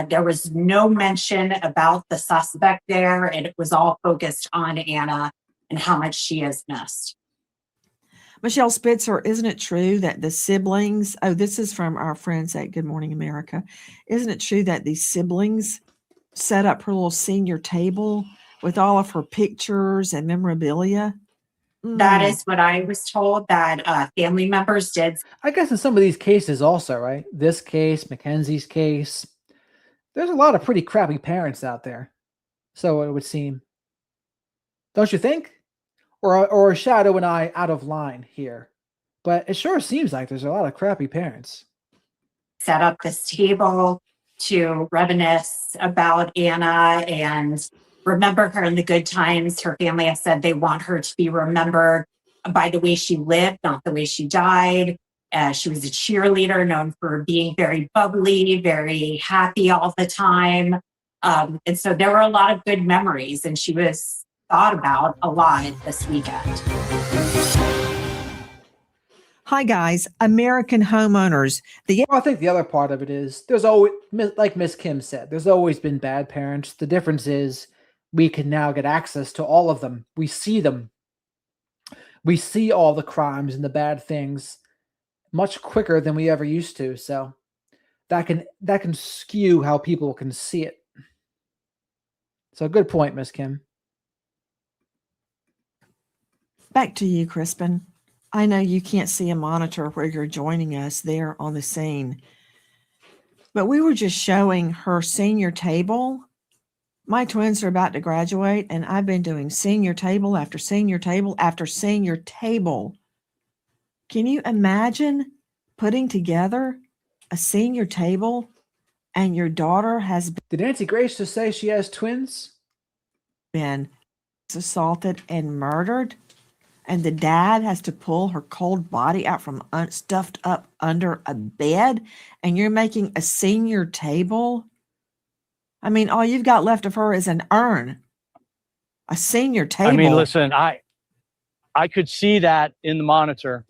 There was no mention about the suspect there, and it was all focused on Anna and how much she is missed. Michelle Spitzer, isn't it true that the siblings, this is from our friends at Good Morning America, isn't it true that these siblings set up her little senior table with all of her pictures and memorabilia? That is what I was told that family members did. I guess in some of these cases also, right? This case, Mackenzie's case, there's a lot of pretty crappy parents out there. So it would seem. Don't you think? Or Shadow and I out of line here? But it sure seems like there's a lot of crappy parents. Set up this table to reminisce about Anna and remember her in the good times. Her family has said they want her to be remembered by the way she lived, not the way she died. She was a cheerleader, known for being very bubbly, very happy all the time. And so there were a lot of good memories, and she was thought about a lot this weekend. Hi, guys. American homeowners. I think the other part of it is there's always, like Miss Kim said, there's always been bad parents. The difference is we can now get access to all of them. We see them. We see all the crimes and the bad things much quicker than we ever used to. So that can skew how people can see it. So good point, Miss Kim. Back to you, Crispin. I know you can't see a monitor where you're joining us there on the scene, but we were just showing her senior table. My twins are about to graduate, and I've been doing senior table after senior table after senior table. Can you imagine putting together a senior table and your daughter has Did Nancy Grace just say she has twins? Been assaulted and murdered? And the dad has to pull her cold body out from stuffed up under a bed, and you're making a senior table? I mean, all you've got left of her is an urn. A senior table. I mean, listen, I could see that in the monitor,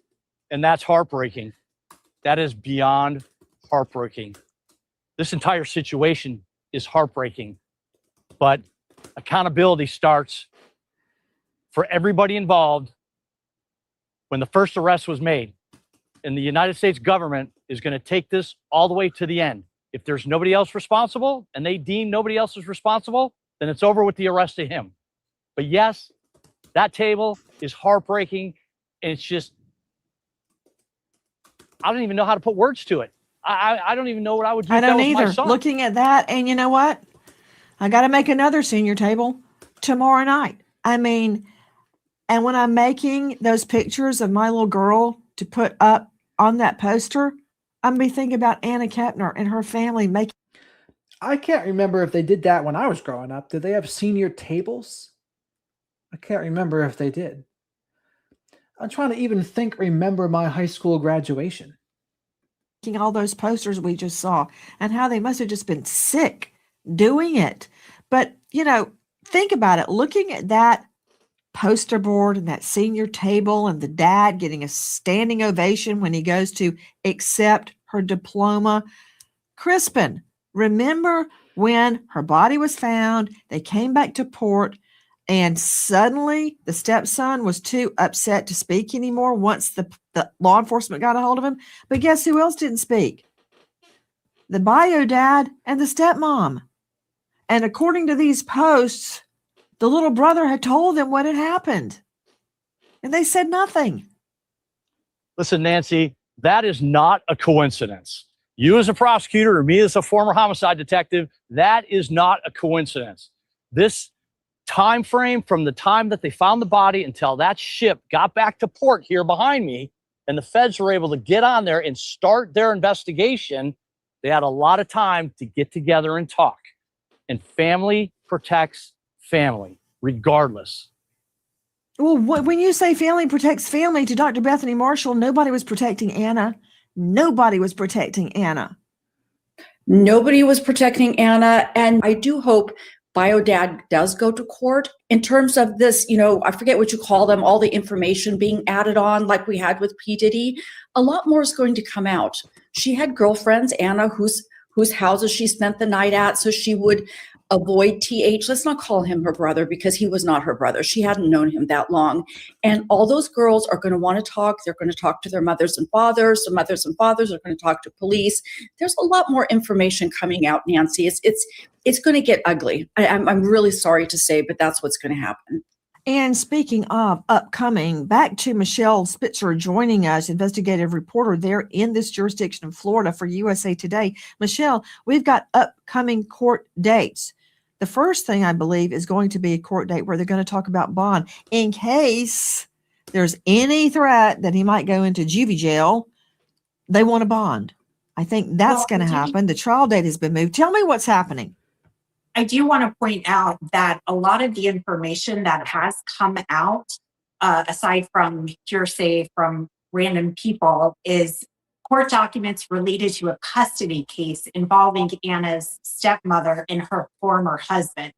and that's heartbreaking. That is beyond heartbreaking. This entire situation is heartbreaking, but accountability starts for everybody involved when the first arrest was made. And the United States government is going to take this all the way to the end. If there's nobody else responsible and they deem nobody else is responsible, then it's over with the arrest of him. But yes, That table is heartbreaking. And it's just, I don't even know how to put words to it. I don't even know what I would do. I if that don't was my either. son. Looking at that, and you know what? I got to make another senior table tomorrow night. I mean, and when I'm making those pictures of my little girl to put up on that poster, I'm gonna be thinking about Anna Kepner and her family making. I can't remember if they did that when I was growing up. Did they have senior tables? I can't remember if they did. I'm trying to even remember my high school graduation. All those posters we just saw and how they must have just been sick doing it. But, you know, think about it. Looking at that poster board and that senior table and the dad getting a standing ovation when he goes to accept her diploma. Crispin, remember when her body was found, they came back to port, and suddenly the stepson was too upset to speak anymore once the law enforcement got a hold of him. But guess who else didn't speak? The bio dad and the stepmom. And according to these posts, the little brother had told them what had happened. And they said nothing. Listen, Nancy, that is not a coincidence. You as a prosecutor or me as a former homicide detective, that is not a coincidence. This time frame from the time that they found the body until that ship got back to port here behind me and the feds were able to get on there and start their investigation, they had a lot of time to get together and talk. And family protects family, regardless. Well, when you say family protects family, to Dr. Bethany Marshall, nobody was protecting Anna. Nobody was protecting Anna. Nobody was protecting Anna. And I do hope bio dad does go to court. In terms of this, you know, I forget what you call them, all the information being added on like we had with P. Diddy, a lot more is going to come out. She had girlfriends, Anna, whose houses she spent the night at, so she would avoid TH. Let's not call him her brother because he was not her brother. She hadn't known him that long. And all those girls are going to want to talk. They're going to talk to their mothers and fathers. The mothers and fathers are going to talk to police. There's a lot more information coming out, Nancy. It's going to get ugly. I'm really sorry to say, but that's what's going to happen. And speaking of upcoming, back to Michelle Spitzer joining us, investigative reporter there in this jurisdiction of Florida for USA Today. Michelle, we've got upcoming court dates. The first thing I believe is going to be a court date where they're going to talk about bond in case there's any threat that he might go into juvie jail. They want a bond. I think that's going to happen. The trial date has been moved. Tell me what's happening. I do want to point out that a lot of the information that has come out, aside from hearsay from random people, is court documents related to a custody case involving Anna's stepmother and her former husband.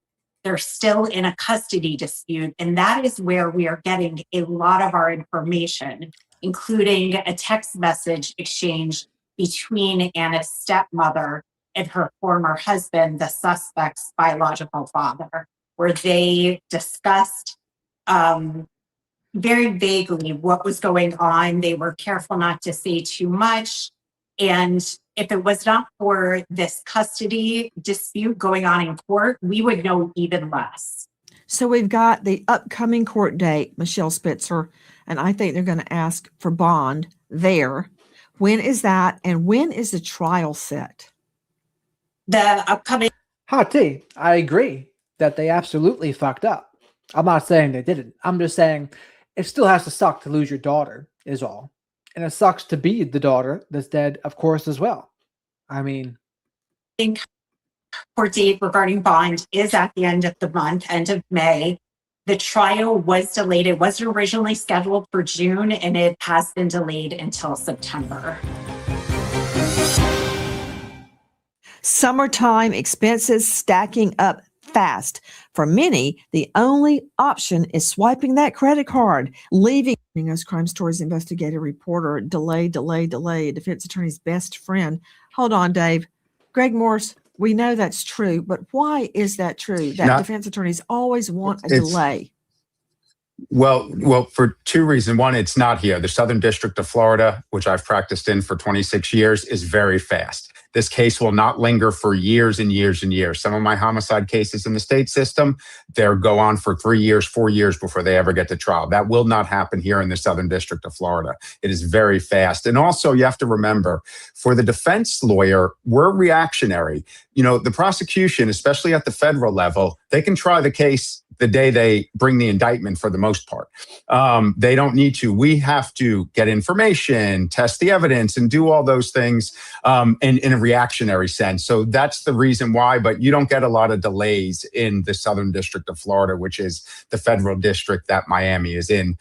They're still in a custody dispute, and that is where we are getting a lot of our information, including a text message exchange between Anna's stepmother and her former husband, the suspect's biological father, where they discussed very vaguely what was going on. They were careful not to say too much. And if it was not for this custody dispute going on in court, we would know even less. So we've got the upcoming court date, Michelle Spitzer, and I think they're going to ask for bond there. When is that? And when is the trial set? The upcoming Hot tea. I agree that they absolutely fucked up. I'm not saying they didn't. I'm just saying it still has to suck to lose your daughter, is all. And it sucks to be the daughter that's dead, of course, as well. I mean, court date regarding bond is at the end of the month, end of May. The trial was delayed. It wasn't originally scheduled for June, and it has been delayed until September. Summertime expenses stacking up fast. For many, the only option is swiping that credit card, leaving us Crime Stories investigative reporter, delay, defense attorney's best friend. Hold on, Dave. Greg Morse, we know that's true, but why is that true? That defense attorneys always want a delay. Well, for two reasons. One, it's not here. The Southern District of Florida, which I've practiced in for 26 years, is very fast. This case will not linger for years and years and years. Some of my homicide cases in the state system, they'll go on for 3 years, 4 years before they ever get to trial. That will not happen here in the Southern District of Florida. It is very fast. And also, you have to remember, for the defense lawyer, we're reactionary. You know, the prosecution, especially at the federal level, they can try the case the day they bring the indictment for the most part. They don't need to. We have to get information, test the evidence, and do all those things in a reactionary sense. So that's the reason why, but you don't get a lot of delays in the Southern District of Florida, which is the federal district that Miami is in.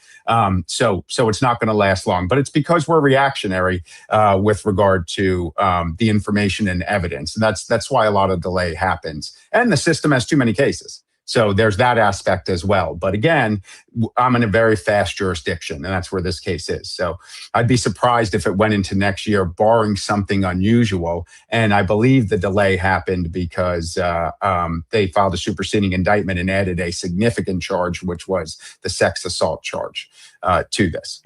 So it's not going to last long, but it's because we're reactionary with regard to the information and evidence. And that's why a lot of delay happens. And the system has too many cases. So there's that aspect as well. But again, I'm in a very fast jurisdiction, and that's where this case is. So I'd be surprised if it went into next year, barring something unusual. And I believe the delay happened because they filed a superseding indictment and added a significant charge, which was the sex assault charge to this.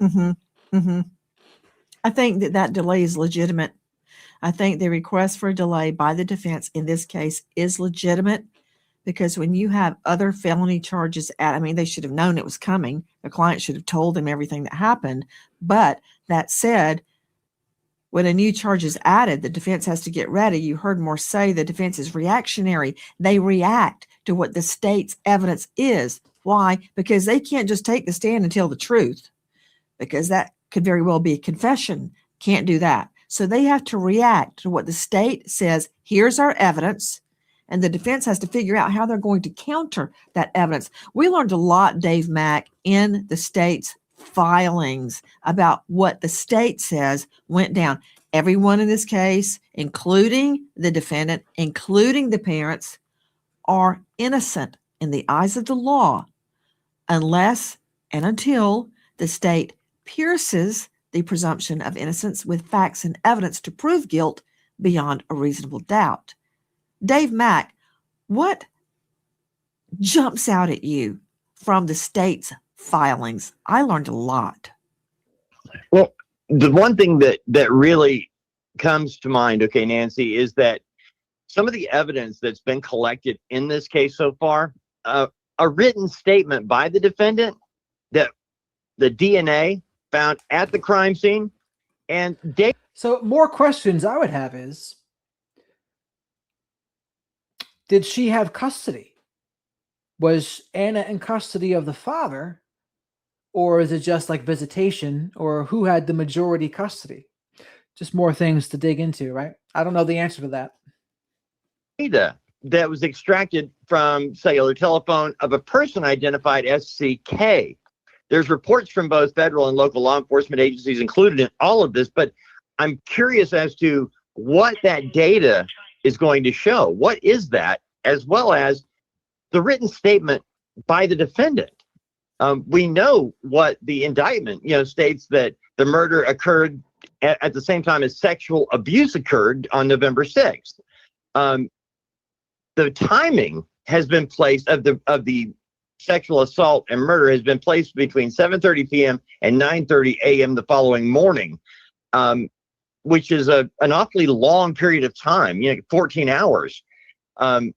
I think that delay is legitimate. I think the request for a delay by the defense in this case is legitimate. Because when you have other felony charges they should have known it was coming. The client should have told them everything that happened. But that said, when a new charge is added, the defense has to get ready. You heard Moore say the defense is reactionary. They react to what the state's evidence is. Why? Because they can't just take the stand and tell the truth, because that could very well be a confession. Can't do that. So they have to react to what the state says. Here's our evidence. And the defense has to figure out how they're going to counter that evidence. We learned a lot, Dave Mack, in the state's filings about what the state says went down. Everyone in this case, including the defendant, including the parents, are innocent in the eyes of the law unless and until the state pierces the presumption of innocence with facts and evidence to prove guilt beyond a reasonable doubt. Dave Mack, what jumps out at you from the state's filings? I learned a lot. Well, the one thing that really comes to mind, okay, Nancy, is that some of the evidence that's been collected in this case so far, a written statement by the defendant, that the DNA found at the crime scene, and So more questions I would have is, did she have custody? Was Anna in custody of the father, or is it just like visitation, or who had the majority custody? Just more things to dig into, right? I don't know the answer to that. data that was extracted from cellular telephone of a person identified as CK. There's reports from both federal and local law enforcement agencies included in all of this, but I'm curious as to what that data is going to show. What is that, as well as the written statement by the defendant? We know what the indictment, states, that the murder occurred at the same time as sexual abuse occurred on November 6th. The timing has been placed of the sexual assault and murder has been placed between 7:30 p.m. and 9:30 a.m. the following morning, which is an awfully long period of time, 14 hours. I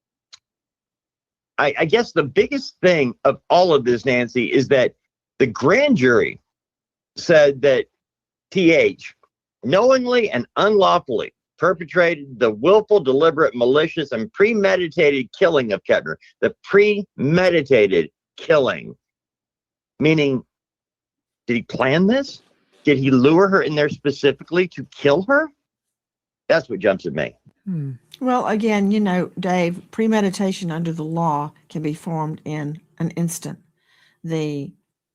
guess the biggest thing of all of this, Nancy, is that the grand jury said that TH knowingly and unlawfully perpetrated the willful, deliberate, malicious, and premeditated killing of Kettner. The premeditated killing, meaning, did he plan this? Did he lure her in there specifically to kill her? That's what jumps at me. Well, again, Dave, premeditation under the law can be formed in an instant. The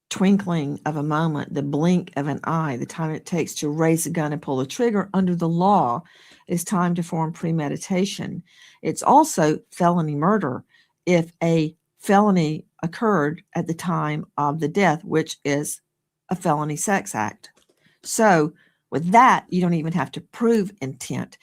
twinkling of a moment, the blink of an eye, the time it takes to raise a gun and pull the trigger under the law is time to form premeditation. It's also felony murder if a felony occurred at the time of the death, which is a felony sex act. So with that, you don't even have to prove intent.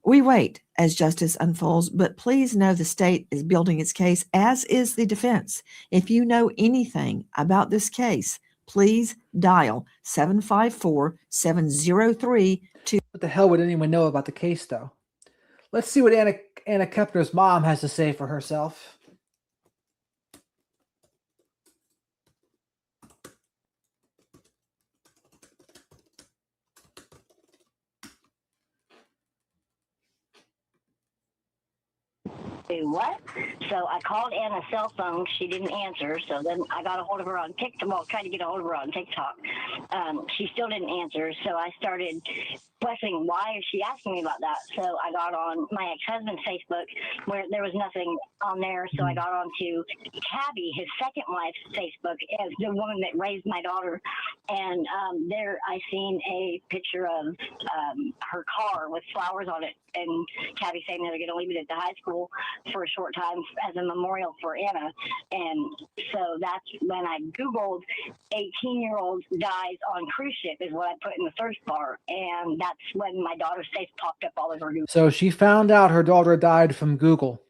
We wait as justice unfolds, but please know the state is building its case, as is the defense. If you know anything about this case, please dial 754-703-2. What the hell would anyone know about the case, though? Let's see what Anna Kepner's mom has to say for herself. What? So I called Anna's cell phone. She didn't answer. So then I got a hold of her on TikTok. Well, tried to get a hold of her on TikTok. She still didn't answer. So I started questioning, why is she asking me about that? So I got on my ex-husband's Facebook, where there was nothing on there. So I got on to Tabby, his second wife's Facebook, as the woman that raised my daughter. And there I seen a picture of her car with flowers on it. And Tabby saying they're going to leave it at the high school for a short time as a memorial for Anna. And so that's when I Googled 18-year-old dies on cruise ship is what I put in the search bar. And that's when my daughter's face popped up all over Google. So she found out her daughter died from Google.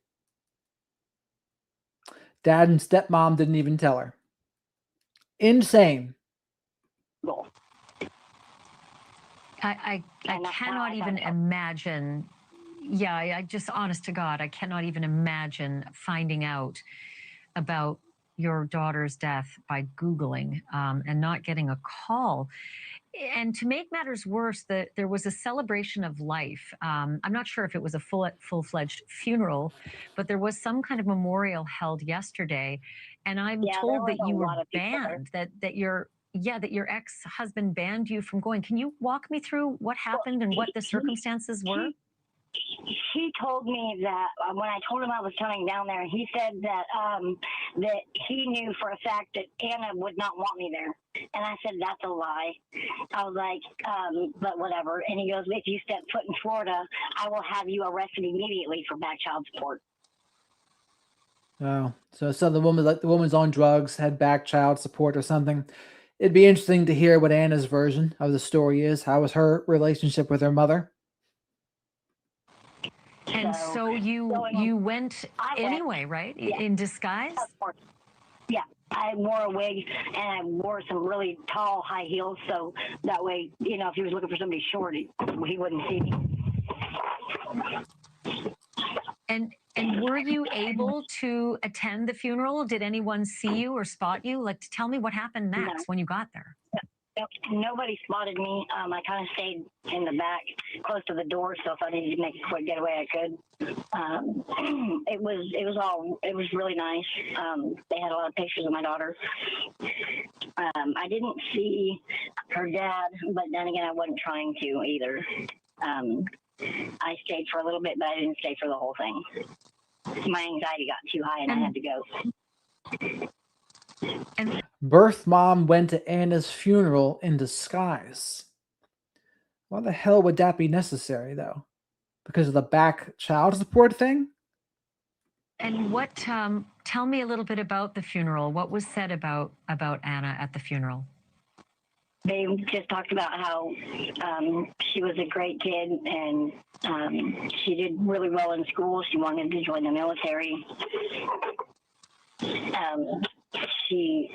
Dad and stepmom didn't even tell her. Insane. I cannot even imagine. Yeah, I just, honest to God, I cannot even imagine finding out about your daughter's death by Googling and not getting a call. And to make matters worse, there was a celebration of life. I'm not sure if it was a full-fledged funeral, but there was some kind of memorial held yesterday. And I'm told that you were banned, that your ex-husband banned you from going. Can you walk me through what happened and what the circumstances were? He told me that when I told him I was coming down there, he said that that he knew for a fact that Anna would not want me there. And I said, that's a lie. I was like, but whatever. And he goes, if you step foot in Florida, I will have you arrested immediately for back child support. Oh, so the woman's on drugs, had back child support or something. It'd be interesting to hear what Anna's version of the story is. How was her relationship with her mother? And so you went anyway, right? Yeah. In disguise? Yeah, I wore a wig and I wore some really tall high heels, so that way, if he was looking for somebody short, he wouldn't see me. And were you able to attend the funeral? Did anyone see you or spot you? Like, tell me what happened next when you got there. Nobody spotted me. I kind of stayed in the back, close to the door. So if I needed to make a quick getaway, I could. It was really nice. They had a lot of pictures of my daughter. I didn't see her dad, but then again, I wasn't trying to either. I stayed for a little bit, but I didn't stay for the whole thing. My anxiety got too high and I had to go. Birth mom went to Anna's funeral in disguise. Why the hell would that be necessary, though? Because of the back child support thing? And what? Tell me a little bit about the funeral. What was said about Anna at the funeral? They just talked about how she was a great kid and she did really well in school. She wanted to join the military. She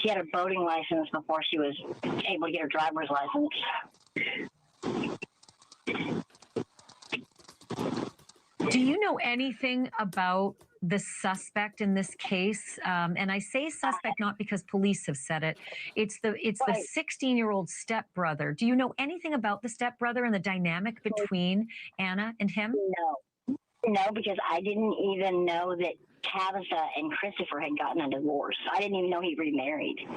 had a boating license before she was able to get her driver's license. Do you know anything about the suspect in this case? And I say suspect not because police have said it. It's the 16-year-old stepbrother. Do you know anything about the stepbrother and the dynamic between Anna and him? No, because I didn't even know that Tabitha and Christopher had gotten a divorce. I didn't even know he remarried.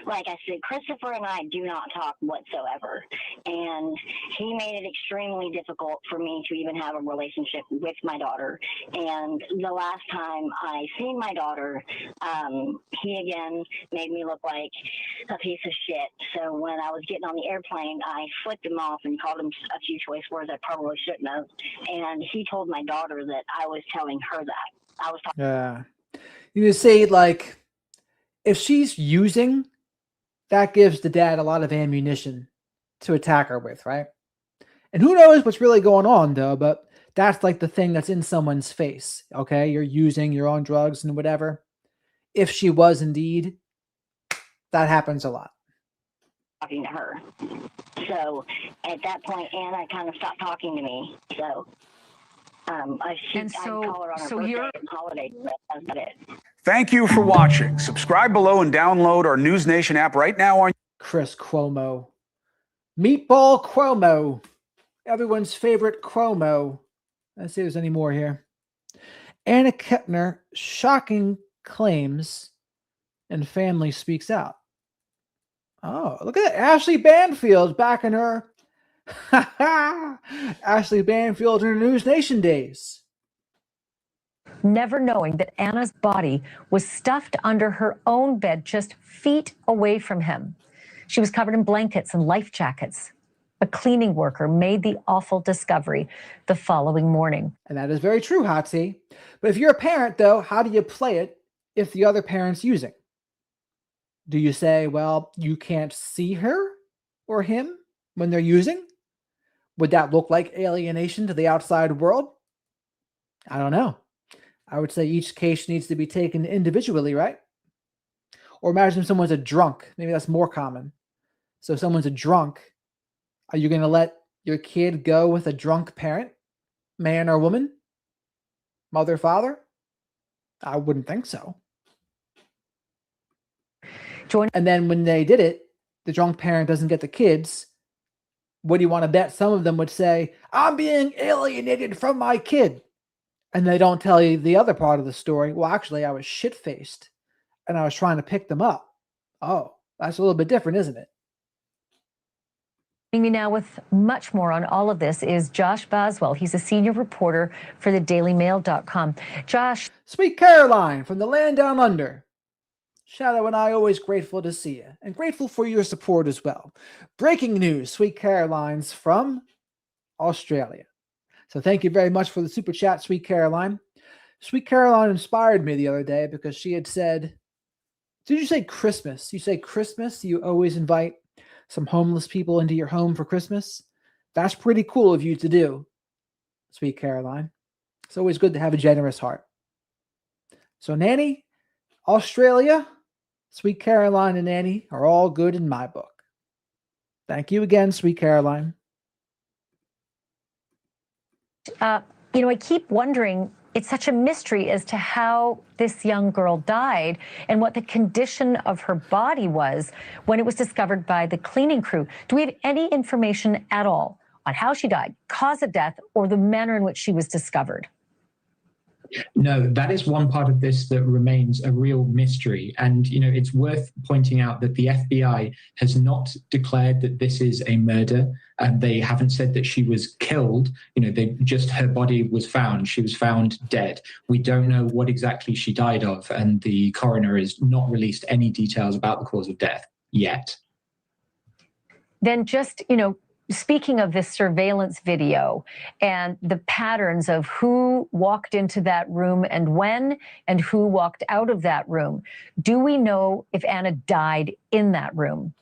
Like I said, Christopher and I do not talk whatsoever. And he made it extremely difficult for me to even have a relationship with my daughter. And the last time I seen my daughter, he again made me look like a piece of shit. So when I was getting on the airplane, I flipped him off and called him a few choice words I probably shouldn't have. And he told my daughter that I was telling her that. I was talking. Yeah. You say, like, if she's using, that gives the dad a lot of ammunition to attack her with, right? And who knows what's really going on, though, but that's like the thing that's in someone's face. Okay, you're using your own drugs and whatever. If she was indeed, that happens a lot. Talking to her. So at that point, Anna kind of stopped talking to me. So I'd call her on her birthday and holiday, but that's about it. Thank you for watching. Subscribe below and download our News Nation app right now on Chris Cuomo. Meatball Cuomo. Everyone's favorite Cuomo. Let's see if there's any more here. Anna Kettner, shocking claims, and family speaks out. Oh, look at that. Ashley Banfield back in her Ashley Banfield in her News Nation days. Never knowing that Anna's body was stuffed under her own bed just feet away from him. She was covered in blankets and life jackets. A cleaning worker made the awful discovery the following morning. And that is very true, Hotsy. But if you're a parent, though, how do you play it if the other parent's using? Do you say, well, you can't see her or him when they're using? Would that look like alienation to the outside world? I don't know. I would say each case needs to be taken individually, right? Or imagine someone's a drunk. Maybe that's more common. So if someone's a drunk, are you going to let your kid go with a drunk parent, man or woman, mother, father? I wouldn't think so. And then when they did it, the drunk parent doesn't get the kids. What do you want to bet? Some of them would say, I'm being alienated from my kid. And they don't tell you the other part of the story. Well, actually, I was shit-faced and I was trying to pick them up. Oh, that's a little bit different, isn't it? Joining me now with much more on all of this is Josh Boswell. He's a senior reporter for the DailyMail.com. Josh. Sweet Caroline from the land down under. Shadow and I always grateful to see you and grateful for your support as well. Breaking news, Sweet Caroline's from Australia. So thank you very much for the super chat, Sweet Caroline. Sweet Caroline inspired me the other day because she had said, did you say Christmas? You say Christmas? You always invite some homeless people into your home for Christmas? That's pretty cool of you to do, Sweet Caroline. It's always good to have a generous heart. So Nanny, Australia, Sweet Caroline and Nanny are all good in my book. Thank you again, Sweet Caroline. I keep wondering, it's such a mystery as to how this young girl died and what the condition of her body was when it was discovered by the cleaning crew. Do we have any information at all on how she died, cause of death, or the manner in which she was discovered? No, that is one part of this that remains a real mystery. And, it's worth pointing out that the FBI has not declared that this is a murder. And they haven't said that she was killed. Her body was found. She was found dead. We don't know what exactly she died of. And the coroner has not released any details about the cause of death yet. Then just, speaking of this surveillance video and the patterns of who walked into that room and when, and who walked out of that room, do we know if Anna died in that room?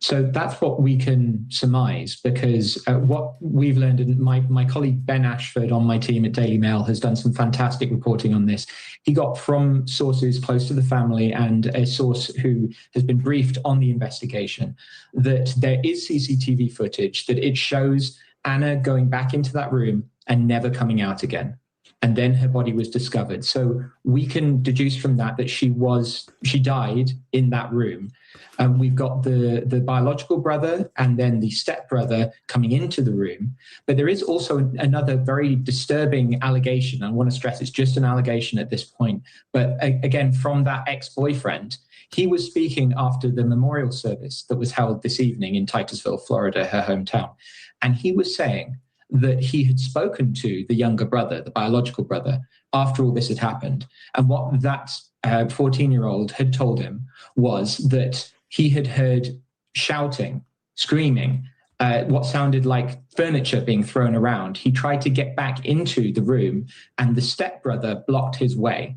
So that's what we can surmise, because what we've learned, and my colleague Ben Ashford on my team at Daily Mail has done some fantastic reporting on this. He got from sources close to the family and a source who has been briefed on the investigation that there is CCTV footage that it shows Anna going back into that room and never coming out again. And then her body was discovered. So we can deduce from that she died in that room. We've got the biological brother and then the stepbrother coming into the room. But there is also another very disturbing allegation. I want to stress it's just an allegation at this point. But again, from that ex-boyfriend, he was speaking after the memorial service that was held this evening in Titusville, Florida, her hometown. And he was saying that he had spoken to the younger brother, the biological brother, after all this had happened. And what that 14-year-old had told him was that he had heard shouting, screaming, what sounded like furniture being thrown around. He tried to get back into the room and the stepbrother blocked his way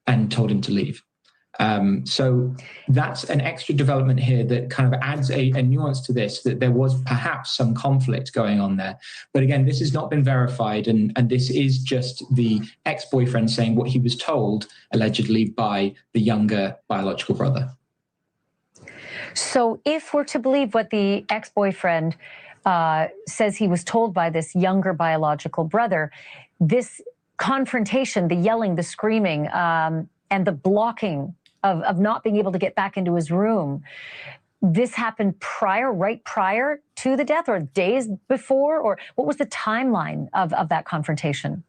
and told him to leave. So that's an extra development here that kind of adds a nuance to this, that there was perhaps some conflict going on there. But again, this has not been verified, and this is just the ex-boyfriend saying what he was told, allegedly, by the younger biological brother. So if we're to believe what the ex-boyfriend says he was told by this younger biological brother, this confrontation, the yelling, the screaming, and the blocking of not being able to get back into his room, this happened right prior to the death, or days before, or what was the timeline of that confrontation?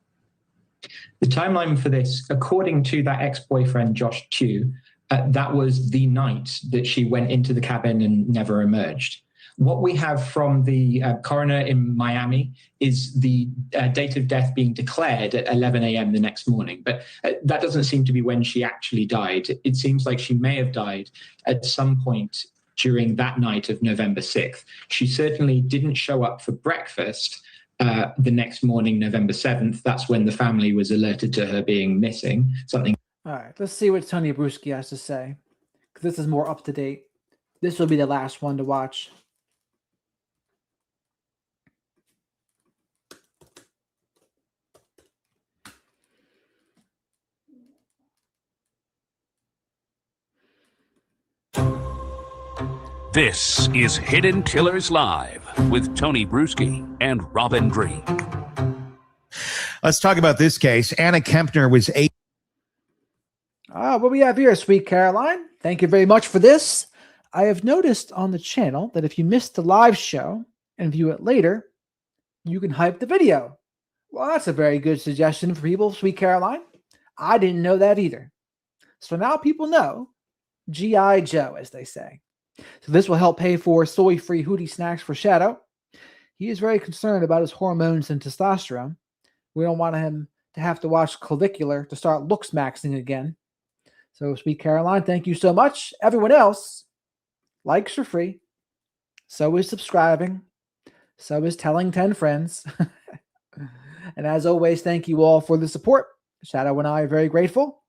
The timeline for this, according to that ex-boyfriend, Josh Chu, that was the night that she went into the cabin and never emerged. What we have from the coroner in Miami is the date of death being declared at 11 a.m. the next morning. But that doesn't seem to be when she actually died. It seems like she may have died at some point during that night of November 6th. She certainly didn't show up for breakfast the next morning, November 7th. That's when the family was alerted to her being missing. All right, let's see what Tony Bruschi has to say, because this is more up to date. This will be the last one to watch. This is Hidden Killers Live with Tony Bruschi and Robin Dream. Let's talk about this case. Anna Kempner was 8. What we have here, Sweet Caroline. Thank you very much for this. I have noticed on the channel that if you missed the live show and view it later, you can hype the video. Well, that's a very good suggestion for people, Sweet Caroline. I didn't know that either. So now people know G.I. Joe, as they say. So this will help pay for soy-free Hootie snacks for Shadow. He is very concerned about his hormones and testosterone. We don't want him to have to watch Clavicular to start looks maxing again. So, Sweet Caroline, thank you so much. Everyone else, likes are free. So is subscribing. So is telling 10 friends. And as always, thank you all for the support. Shadow and I are very grateful.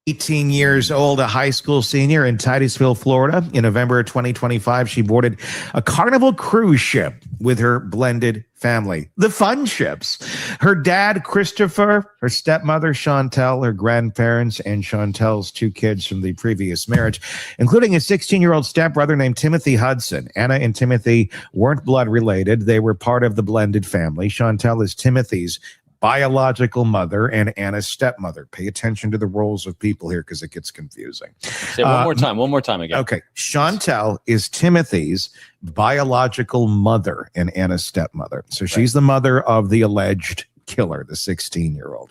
18 years old, a high school senior in Titusville, Florida. In November of 2025, she boarded a Carnival cruise ship with her blended family, the Fun Ships. Her dad, Christopher, her stepmother, Chantel, her grandparents, and Chantel's 2 kids from the previous marriage, including a 16-year-old stepbrother named Timothy Hudson. Anna and Timothy weren't blood related. They were part of the blended family. Chantel is Timothy's biological mother and Anna's stepmother. Pay attention to the roles of people here because it gets confusing. Say it one more time again. Okay. Chantel is Timothy's biological mother and Anna's stepmother. So she's the mother of the alleged killer, the 16-year-old.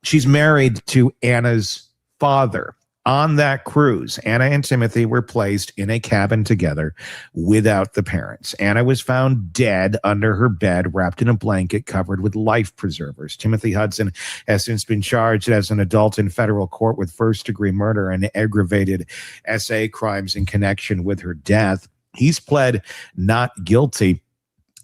She's married to Anna's father. On that cruise, Anna and Timothy were placed in a cabin together without the parents. Anna was found dead under her bed, wrapped in a blanket covered with life preservers. Timothy Hudson has since been charged as an adult in federal court with first-degree murder and aggravated SA crimes in connection with her death. He's pled not guilty.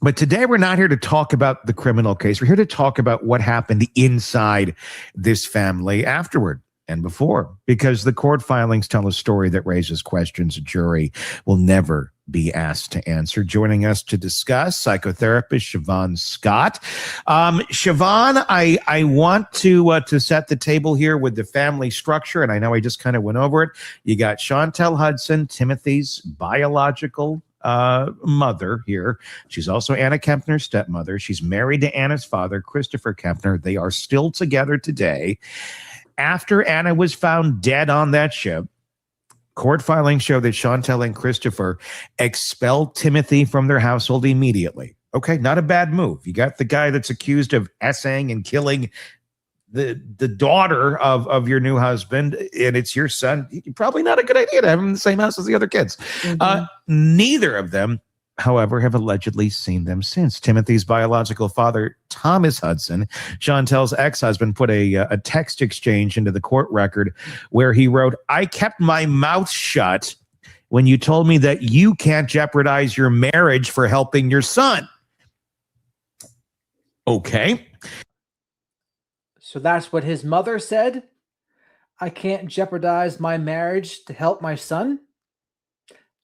But today we're not here to talk about the criminal case. We're here to talk about what happened inside this family afterward and before, because the court filings tell a story that raises questions a jury will never be asked to answer. Joining us to discuss, psychotherapist Siobhan Scott. Siobhan, I want to set the table here with the family structure, and I know I just kind of went over it. You got Chantel Hudson, Timothy's biological mother here. She's also Anna Kempner's stepmother. She's married to Anna's father, Christopher Kempner. They are still together today. After Anna was found dead on that ship, court filings show that Chantel and Christopher expelled Timothy from their household immediately. Okay, not a bad move. You got the guy that's accused of essaying and killing the daughter of your new husband, and it's your son. Probably not a good idea to have him in the same house as the other kids. Neither of them, however, have allegedly seen them since. Timothy's biological father, Thomas Hudson, Chantel's ex-husband, put a text exchange into the court record where he wrote, "I kept my mouth shut when you told me that you can't jeopardize your marriage for helping your son." Okay. So that's what his mother said. I can't jeopardize my marriage to help my son?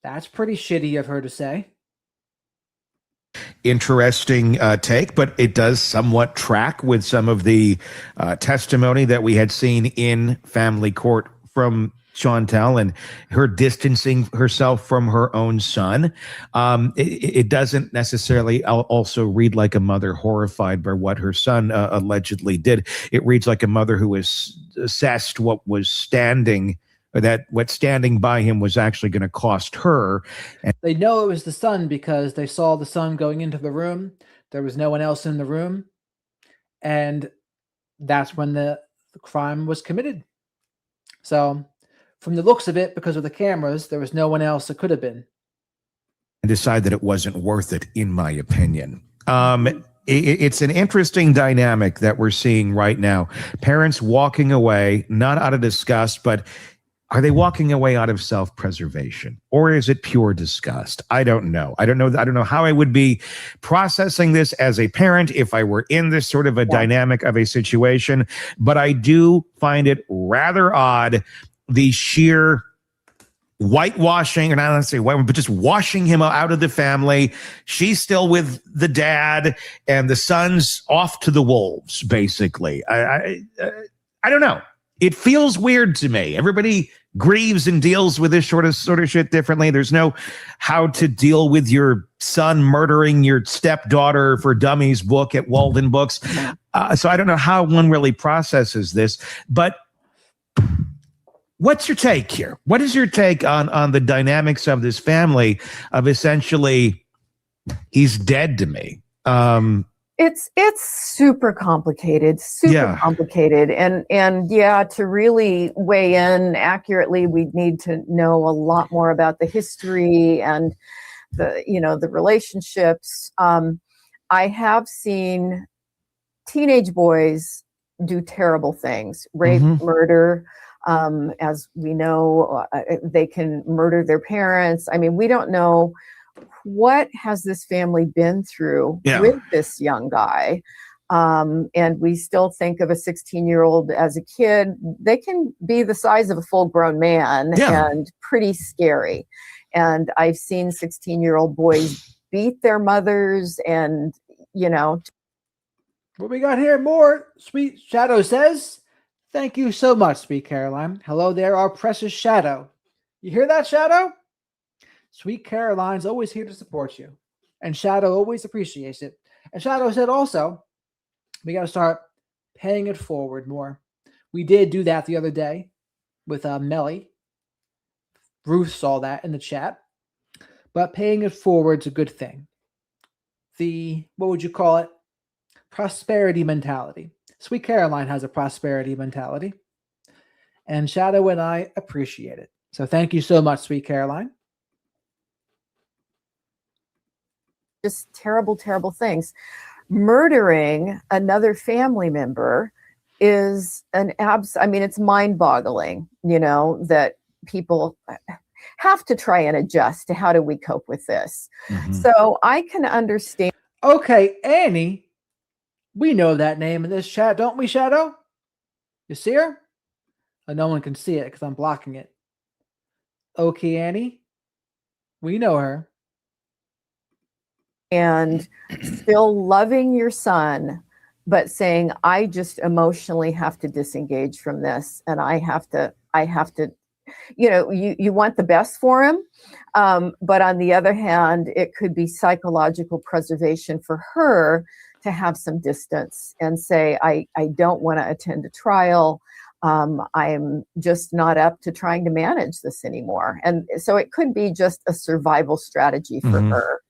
That's pretty shitty of her to say. Interesting take, but it does somewhat track with some of the testimony that we had seen in family court from Chantel and her distancing herself from her own son. It doesn't necessarily also read like a mother horrified by what her son allegedly did. It reads like a mother who was assessed what was standing, or that what standing by him was actually going to cost her. And They know it was the son because they saw the son going into the room. There was no one else in the room. And that's when the crime was committed. So, from the looks of it, because of the cameras, there was no one else that could have been. decide that it wasn't worth it, in my opinion. It's an interesting dynamic that we're seeing right now. Parents walking away, not out of disgust, but are they walking away out of self-preservation, or is it pure disgust? I don't know. I don't know how I would be processing this as a parent if I were in this sort of a dynamic of a situation, but I do find it rather odd, the sheer whitewashing, and I don't say white, but just washing him out of the family. She's still with the dad, and the son's off to the wolves, basically. I don't know. It feels weird to me. Everybody grieves and deals with this sort of shit differently. There's no how to deal with your son murdering your stepdaughter for dummies book at Walden Books. So I don't know how one really processes this, but what's your take here? What is your take on the dynamics of this family of essentially he's dead to me? It's super complicated, complicated. And yeah, to really weigh in accurately, we'd need to know a lot more about the history and the relationships. I have seen teenage boys do terrible things, rape, murder. As we know, they can murder their parents. I mean, we don't know what has this family been through with this young guy. And we still think of a 16-year-old as a kid. They can be the size of a full-grown man and pretty scary. And I've seen 16-year-old boys beat their mothers and, What we got here? More Sweet Shadow says, "Thank you so much, Sweet Caroline. Hello there, our precious Shadow. You hear that, Shadow? Sweet Caroline's always here to support you. And Shadow always appreciates it." And Shadow said also, we got to start paying it forward more. We did do that the other day with Melly. Ruth saw that in the chat. But paying it forward's a good thing. What would you call it? Prosperity mentality. Sweet Caroline has a prosperity mentality. And Shadow and I appreciate it. So thank you so much, Sweet Caroline. Just terrible, terrible things. Murdering another family member is it's mind-boggling, that people have to try and adjust to how do we cope with this. So I can understand. Okay, Annie. We know that name in this chat, don't we, Shadow? You see her? Oh, no one can see it because I'm blocking it. Okay, Annie. We know her. And still loving your son, but saying, I just emotionally have to disengage from this. And I have to, you want the best for him. But on the other hand, it could be psychological preservation for her to have some distance and say, I don't want to attend a trial. I'm just not up to trying to manage this anymore. And so it could be just a survival strategy for her.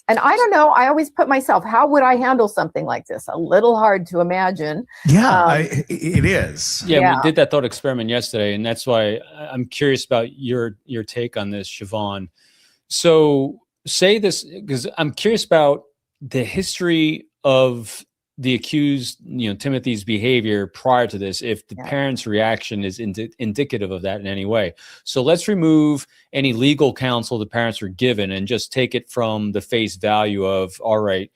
And I don't know, I always put myself, how would I handle something like this? A little hard to imagine. It is. Yeah, we did that thought experiment yesterday, and that's why I'm curious about your take on this, Siobhan. So say this, because I'm curious about the history of the accused, Timothy's behavior prior to this, if the parents' reaction is indicative of that in any way. So let's remove any legal counsel the parents were given and just take it from the face value of, all right,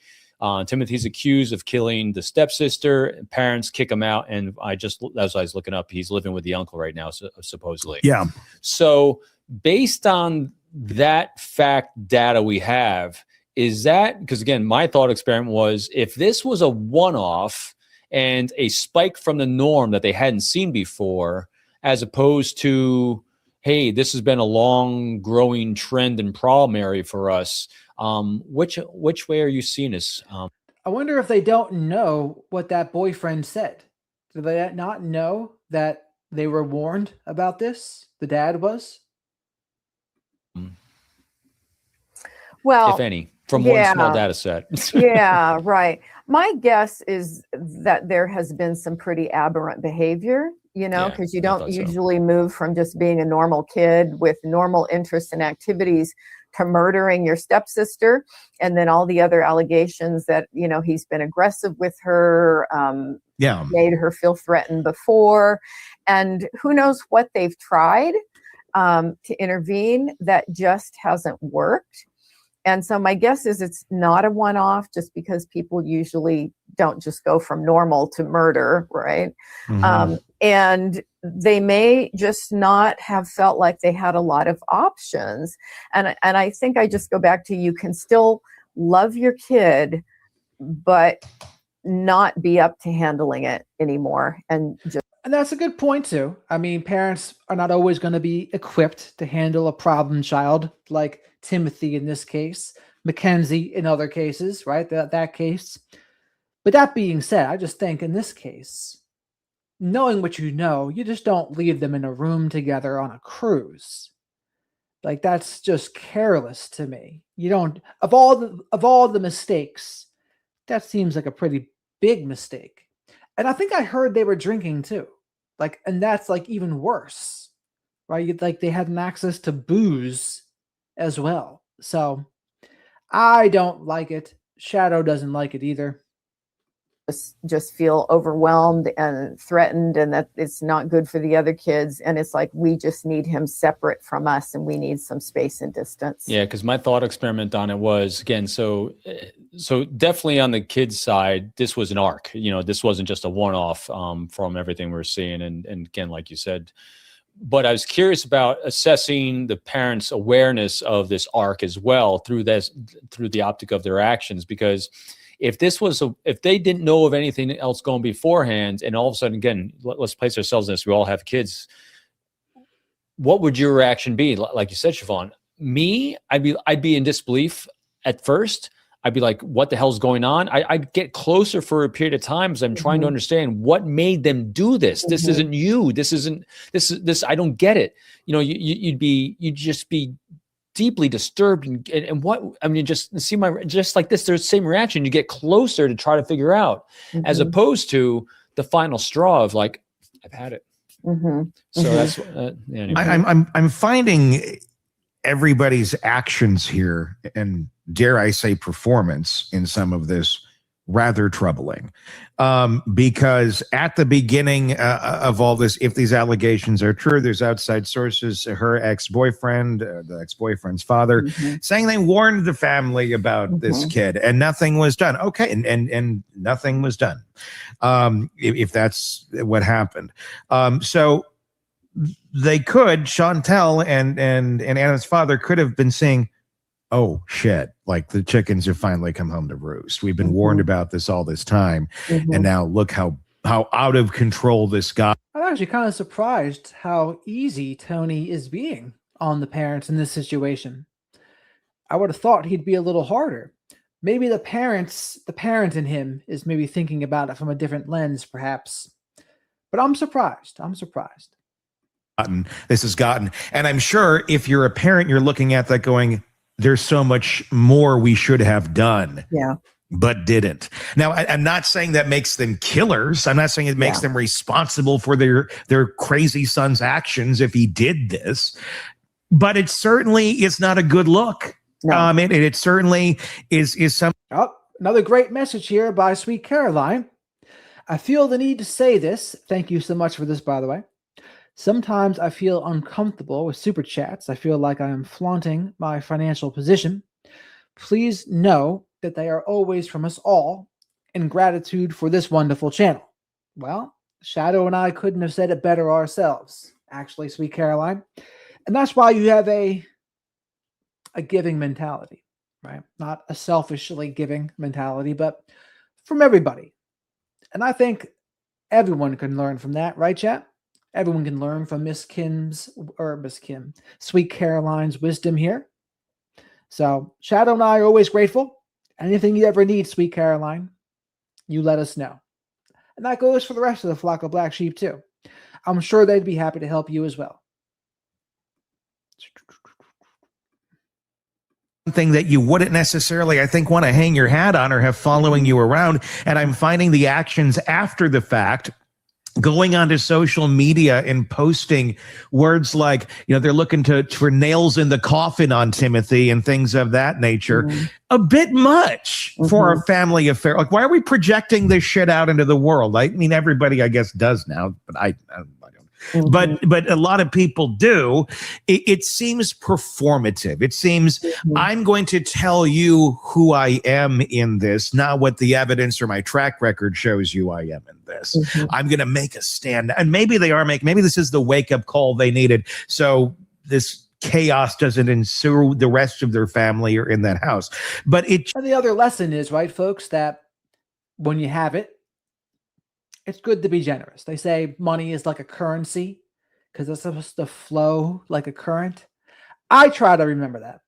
Timothy's accused of killing the stepsister. Parents kick him out, and as I was looking up, he's living with the uncle right now, supposedly. Yeah. So based on that fact data we have, is that, because again, my thought experiment was, if this was a one-off and a spike from the norm that they hadn't seen before, as opposed to, hey, this has been a long growing trend and problem area for us. Which way are you seeing this? I wonder if they don't know what that boyfriend said. Do they not know that they were warned about this? The dad was? Well, if any, from one small data set. Yeah, right. My guess is that there has been some pretty aberrant behavior, because you don't usually move from just being a normal kid with normal interests and activities to murdering your stepsister. And then all the other allegations that, he's been aggressive with her, made her feel threatened before. And who knows what they've tried to intervene that just hasn't worked. And so my guess is it's not a one-off, just because people usually don't just go from normal to murder, right? Mm-hmm. And they may just not have felt like they had a lot of options. And I think I just go back to, you can still love your kid, but not be up to handling it anymore. And that's a good point too. I mean, parents are not always going to be equipped to handle a problem child like Timothy in this case, Mackenzie in other cases, right? That case. But that being said, I just think in this case, knowing what you know, you just don't leave them in a room together on a cruise. Like, that's just careless to me. You don't, of all the mistakes, that seems like a pretty big mistake. And I think I heard they were drinking too. Like, and that's like even worse, right? Like, they had an access to booze as well. So I don't like it. Shadow doesn't like it either. Just feel overwhelmed and threatened, and that it's not good for the other kids. And it's like, we just need him separate from us, and we need some space and distance. Yeah, because my thought experiment on it was, again, so definitely on the kids' side, this was an arc. This wasn't just a one-off from everything we're seeing. And again, like you said, but I was curious about assessing the parents' awareness of this arc as well through the optic of their actions. Because if they didn't know of anything else going beforehand, and all of a sudden, again, let's place ourselves in this, we all have kids. What would your reaction be? Like you said, Siobhan, me, I'd be in disbelief at first. I'd be like, what the hell's going on? I'd get closer for a period of time as I'm trying to understand what made them do this. This isn't you. This, I don't get it. You'd just be deeply disturbed and what, I mean, just like this, there's the same reaction. You get closer to try to figure out, as opposed to the final straw of like, I've had it. So that's, anyway. I'm finding everybody's actions here, and dare I say performance in some of this, rather troubling. Because at the beginning of all this, if these allegations are true, there's outside sources, her ex-boyfriend, the ex-boyfriend's father, saying they warned the family about this kid and nothing was done. Okay, and nothing was done, if that's what happened. So they could, Chantel and Anna's father could have been saying, oh shit, like the chickens have finally come home to roost. We've been warned about this all this time. And now look how out of control this got. I'm actually kind of surprised how easy Tony is being on the parents in this situation. I would have thought he'd be a little harder. Maybe the parent in him is maybe thinking about it from a different lens, perhaps. But I'm surprised. This has gotten, and I'm sure if you're a parent, you're looking at that going, there's so much more we should have done, but didn't. Now, I'm not saying that makes them killers. I'm not saying it makes them responsible for their crazy son's actions if he did this, but it certainly is not a good look. No. It certainly is some. Oh, another great message here by Sweet Caroline. I feel the need to say this. Thank you so much for this, by the way. Sometimes I feel uncomfortable with super chats. I feel like I am flaunting my financial position. Please know that they are always from us all in gratitude for this wonderful channel. Well, Shadow and I couldn't have said it better ourselves, actually, Sweet Caroline. And that's why you have a giving mentality, right? Not a selfishly giving mentality, but from everybody. And I think everyone can learn from that, right, chat? Everyone can learn from Sweet Caroline's wisdom here. So Shadow and I are always grateful. Anything you ever need, Sweet Caroline, you let us know. And that goes for the rest of the flock of black sheep too. I'm sure they'd be happy to help you as well. Thing that you wouldn't necessarily, I think, want to hang your hat on or have following you around. And I'm finding the actions after the fact, going onto social media and posting words like, they're looking for nails in the coffin on Timothy and things of that nature. A bit much for a family affair. Like, why are we projecting this shit out into the world? I mean, everybody, I guess, does now, but I don't. But a lot of people do. It seems performative. It seems I'm going to tell you who I am in this, not what the evidence or my track record shows you I am in this. I'm going to make a stand. And maybe maybe this is the wake-up call they needed. So this chaos doesn't ensue the rest of their family or in that house. And the other lesson is, right, folks, that when you have it, it's good to be generous. They say money is like a currency because it's supposed to flow like a current. I try to remember that.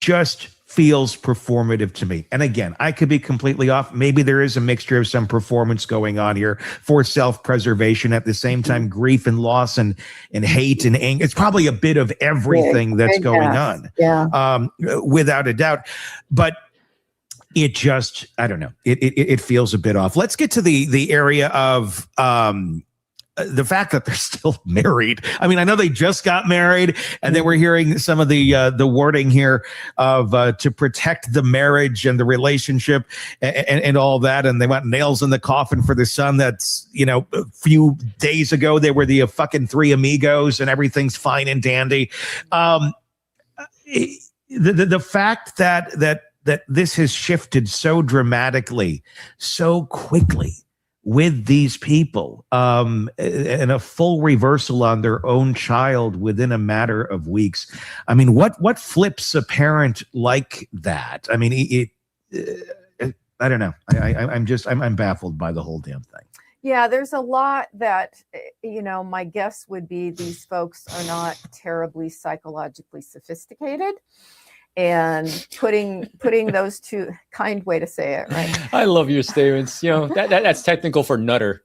Just feels performative to me. And again, I could be completely off. Maybe there is a mixture of some performance going on here for self-preservation. At the same time, grief and loss and hate and anger. It's probably a bit of everything that's going on. Yeah. Without a doubt. But it just, I don't know. It feels a bit off. Let's get to the area of the fact that they're still married. I mean, I know they just got married, and then we're hearing some of the wording here of to protect the marriage and the relationship and all that. And they want nails in the coffin for the son. That's, a few days ago they were the fucking three amigos and everything's fine and dandy. The fact that this has shifted so dramatically, so quickly with these people, and a full reversal on their own child within a matter of weeks. I mean, what flips a parent like that? I mean, I don't know. I'm baffled by the whole damn thing. Yeah, there's a lot that, my guess would be these folks are not terribly psychologically sophisticated. And putting those two, kind way to say it, right? I love your statements. That's technical for nutter.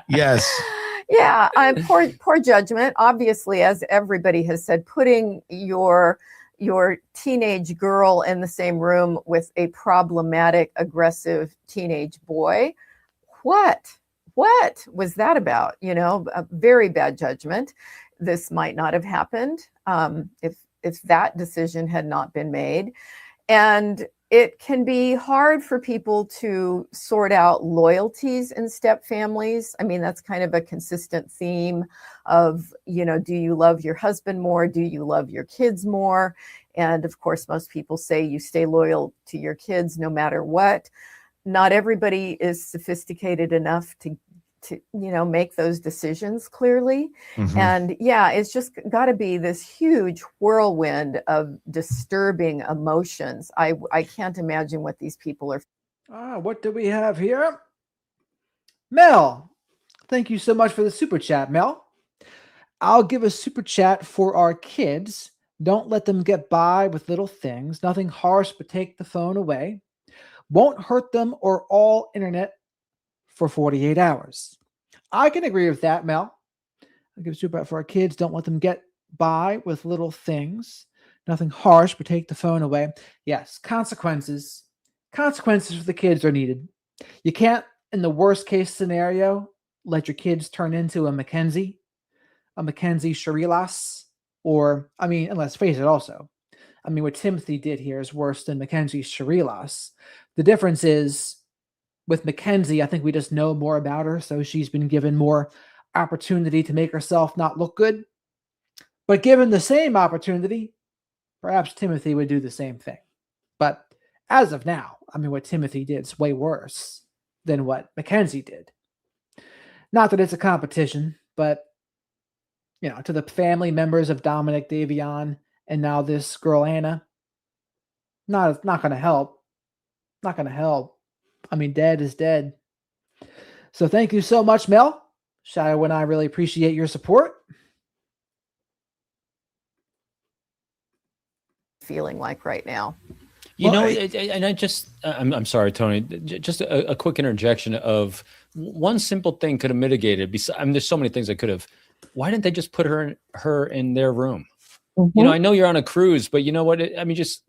Yes. Yeah, poor judgment. Obviously, as everybody has said, putting your teenage girl in the same room with a problematic, aggressive teenage boy. What was that about? A very bad judgment. This might not have happened if that decision had not been made. And it can be hard for people to sort out loyalties in step families. I mean, that's kind of a consistent theme of, do you love your husband more? Do you love your kids more? And of course, most people say you stay loyal to your kids no matter what. Not everybody is sophisticated enough to make those decisions clearly. And yeah, it's just got to be this huge whirlwind of disturbing emotions. I can't imagine what these people are. What do we have here? Mel, thank you so much for the super chat, Mel. I'll give a super chat for our kids. Don't let them get by with little things. Nothing harsh, but take the phone away. Won't hurt them or all internet for 48 hours. I can agree with that, Mel. I'll give a super for our kids. Don't let them get by with little things. Nothing harsh, but take the phone away. Yes, consequences. Consequences for the kids are needed. You can't, in the worst case scenario, let your kids turn into a Mackenzie Sharilas, and let's face it also. I mean, what Timothy did here is worse than Mackenzie Sharilas. The difference is, with Mackenzie, I think we just know more about her, so she's been given more opportunity to make herself not look good. But given the same opportunity, perhaps Timothy would do the same thing. But as of now, I mean, what Timothy did is way worse than what Mackenzie did. Not that it's a competition, but, you know, to the family members of Dominic Davion and now this girl, Anna, not going to help. Not going to help. I mean, dead is dead. So thank you so much, Mel. Shadow and I really appreciate your support. Feeling like right now. You know, and I'm sorry, Tony, just a quick interjection of one simple thing could have mitigated. I mean, there's so many things that could have. Why didn't they just put her in their room? Mm-hmm. You know, I know you're on a cruise, but you know what? I mean, just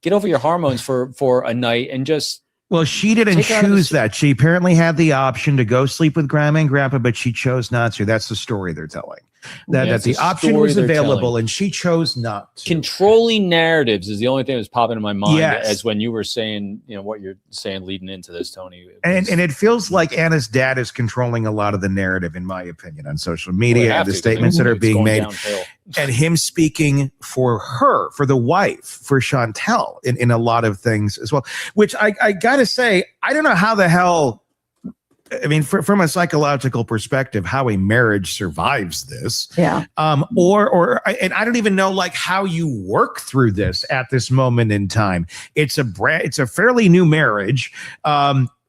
get over your hormones for a night and just. Well, she didn't choose that. She apparently had the option to go sleep with Grandma and Grandpa, but she chose not to. That's the story they're telling. That the option was available and she chose not to. Controlling narratives is the only thing that's popping in my mind as when you were saying, you know, what you're saying leading into this, Tony. And it feels like Anna's dad is controlling a lot of the narrative, in my opinion, on social media and the statements that are being made. Downhill. And him speaking for her, for the wife, for Chantel in a lot of things as well, which I got to say, I don't know how the hell. I mean, from a psychological perspective, how a marriage survives this. Yeah. And I don't even know like how you work through this at this moment in time. It's a fairly new marriage.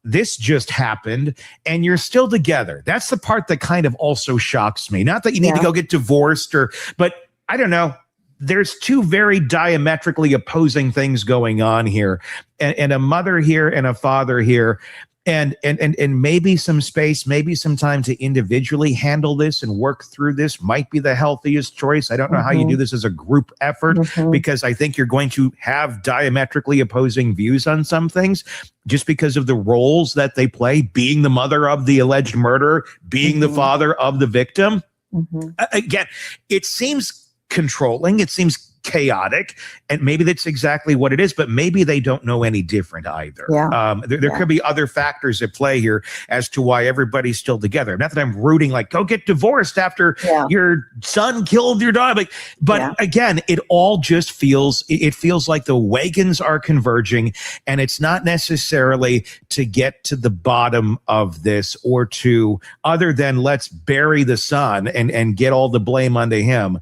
This just happened and you're still together. That's the part that kind of also shocks me. Not that you need to go get divorced but I don't know. There's two very diametrically opposing things going on here, and a mother here and a father here. And maybe some space, maybe some time to individually handle this and work through this might be the healthiest choice. I don't know how you do this as a group effort, because I think you're going to have diametrically opposing views on some things just because of the roles that they play, being the mother of the alleged murderer, being the father of the victim. Again, it seems controlling. It seems chaotic, and maybe that's exactly what it is, but maybe they don't know any different either. There could be other factors at play here as to why everybody's still together. Not that I'm rooting like go get divorced after your son killed your daughter, but again, it all just feels like the wagons are converging, and it's not necessarily to get to the bottom of this or to other than let's bury the son and get all the blame onto him.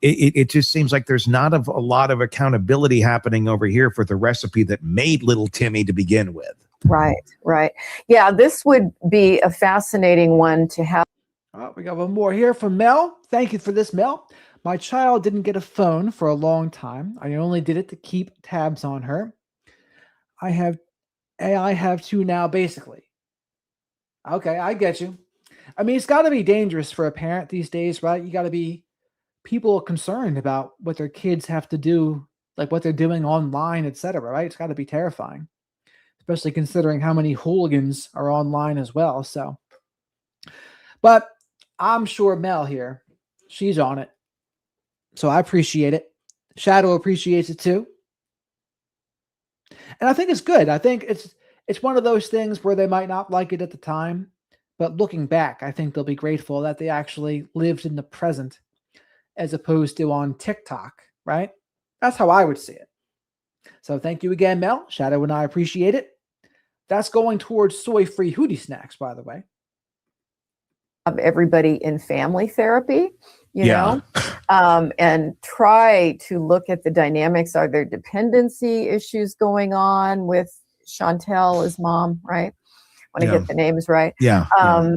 It just seems like there's not a lot of accountability happening over here for the recipe that made little Timmy to begin with. Right. Yeah, this would be a fascinating one to have. We got one more here from Mel. Thank you for this, Mel. My child didn't get a phone for a long time. I only did it to keep tabs on her. I have two now, basically. Okay, I get you. I mean, it's got to be dangerous for a parent these days, right? You got to be people are concerned about what their kids have to do, like what they're doing online, etc. Right? It's got to be terrifying, especially considering how many hooligans are online as well. So, but I'm sure Mel here, she's on it. So I appreciate it. Shadow appreciates it too. And I think it's good. I think it's one of those things where they might not like it at the time, but looking back, I think they'll be grateful that they actually lived in the present as opposed to on TikTok, right? That's how I would see it. So thank you again, Mel. Shadow and I appreciate it. That's going towards soy-free Hootie Snacks, by the way. Of everybody in family therapy, you know, and try to look at the dynamics. Are there dependency issues going on with Chantel as mom, right? Want to get the names right. I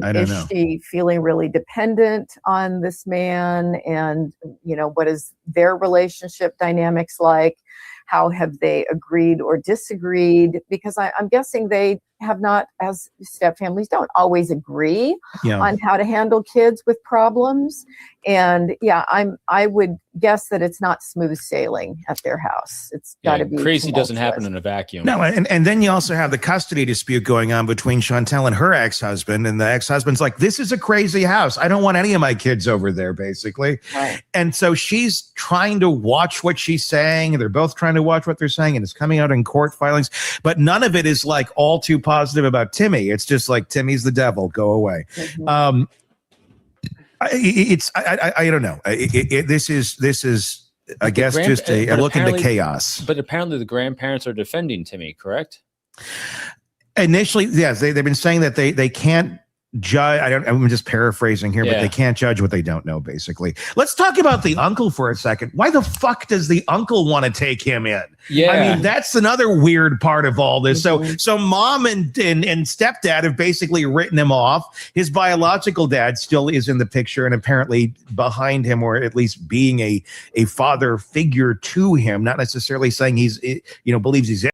don't know. Is she feeling really dependent on this man? And, you know, what is their relationship dynamics like? How have they agreed or disagreed? Because I'm guessing they have not, as step families don't always agree on how to handle kids with problems. And I would guess that it's not smooth sailing at their house. It's got to be crazy. Doesn't happen in a vacuum. No, and then you also have the custody dispute going on between Chantel and her ex-husband, and the ex-husband's like, this is a crazy house. I don't want any of my kids over there, basically. Right. And so she's trying to watch what she's saying, and they're both trying to watch what they're saying, and it's coming out in court filings, but none of it is like all too positive about Timmy. It's just like, Timmy's the devil, go away. I don't know. This is I guess just a look into chaos. But apparently the grandparents are defending Timmy, correct? Initially, yes, they've been saying that they can't judge. I'm just paraphrasing here, but they can't judge what they don't know, basically. Let's talk about the uncle for a second. Why the fuck does the uncle want to take him in? Yeah. I mean, that's another weird part of all this. So mom and stepdad have basically written him off. His biological dad still is in the picture and apparently behind him, or at least being a father figure to him, not necessarily saying he's, believes he's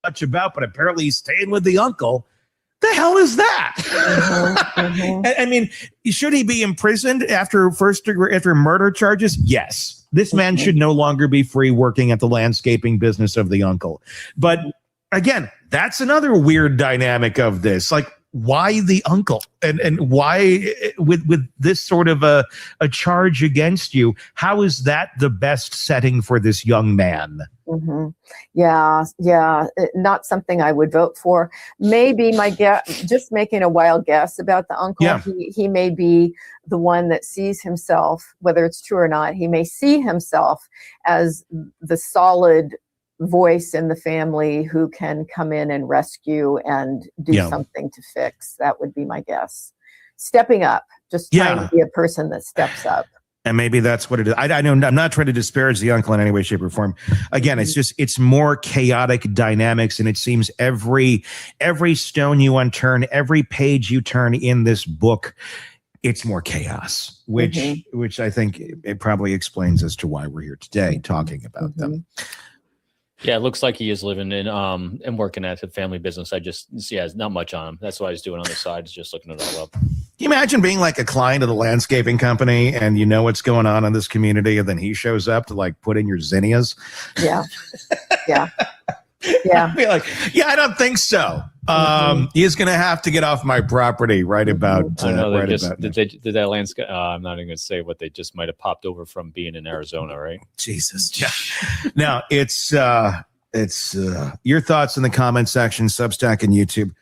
much about, but apparently he's staying with the uncle. The hell is that? I mean, should he be imprisoned after murder charges? Yes. This man should no longer be free working at the landscaping business of the uncle. But again, that's another weird dynamic of this. Like, why the uncle? And why with this sort of a charge against you? How is that the best setting for this young man? Yeah. Not something I would vote for. Maybe my guess, just making a wild guess about the uncle. Yeah. He may be the one that sees himself, whether it's true or not. He may see himself as the solid voice in the family who can come in and rescue and do something to fix. That would be my guess. Stepping up, just trying to be a person that steps up. And maybe that's what it is. I know I'm not trying to disparage the uncle in any way, shape, or form. Again, it's more chaotic dynamics, and it seems every stone you unturn, every page you turn in this book, it's more chaos, which I think it probably explains as to why we're here today talking about them. Yeah, it looks like he is living in and working at the family business. It's not much on him. That's what he's doing on the side, is just looking it all up. Can you imagine being like a client of the landscaping company and you know what's going on in this community, and then he shows up to like put in your zinnias? Yeah. I'd be like, I don't think so. He's going to have to get off my property right about. I know did that landscape. I'm not even going to say what they just might have popped over from being in Arizona, right? Jesus. Yeah. Now it's your thoughts in the comment section, Substack and YouTube.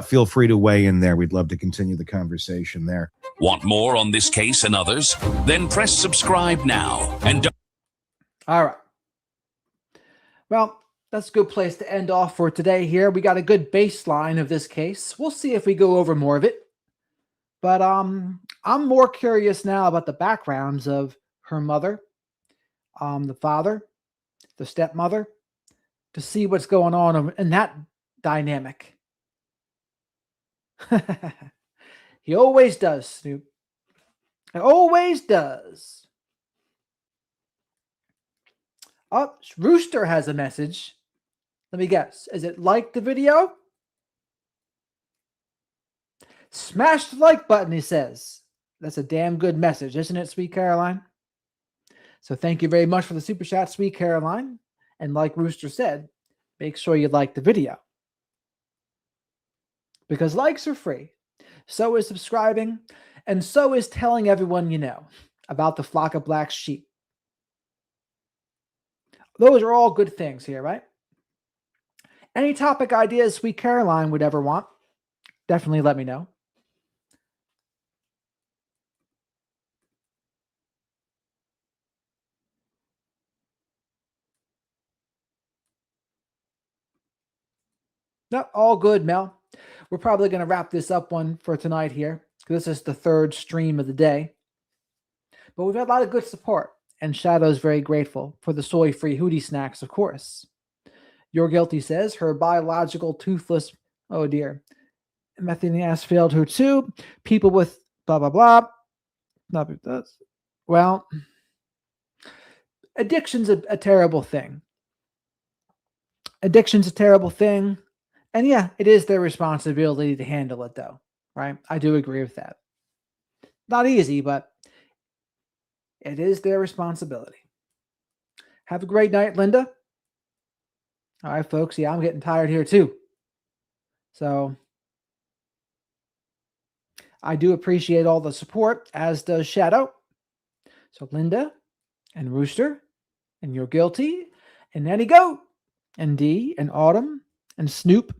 Feel free to weigh in there. We'd love to continue the conversation there. Want more on this case and others? Then press subscribe now. And all right. Well, that's a good place to end off for today here. We got a good baseline of this case. We'll see if we go over more of it. But I'm more curious now about the backgrounds of her mother, the father, the stepmother, to see what's going on in that dynamic. He always does, Snoop. He always does. Oh, Rooster has a message. Let me guess. Is it like the video? Smash the like button, he says. That's a damn good message, isn't it, Sweet Caroline? So thank you very much for the super chat, Sweet Caroline. And like Rooster said, make sure you like the video, because likes are free. So is subscribing, and so is telling everyone you know about the flock of black sheep. Those are all good things here, right? Any topic ideas Sweet Caroline would ever want, definitely let me know. No, all good, Mel. We're probably going to wrap this up one for tonight here, because this is the third stream of the day. But we've had a lot of good support, and Shadow's very grateful for the soy-free Hootie snacks, of course. Your Guilty says her biological toothless, oh dear, methane ass failed her too. People with blah, blah, blah. Nothing does. Well, addiction's a terrible thing. Addiction's a terrible thing. And yeah, it is their responsibility to handle it, though, right? I do agree with that. Not easy, but it is their responsibility. Have a great night, Linda. All right, folks. Yeah, I'm getting tired here, too. So I do appreciate all the support, as does Shadow. So Linda and Rooster and You're Guilty and Nanny Goat and Dee and Autumn and Snoop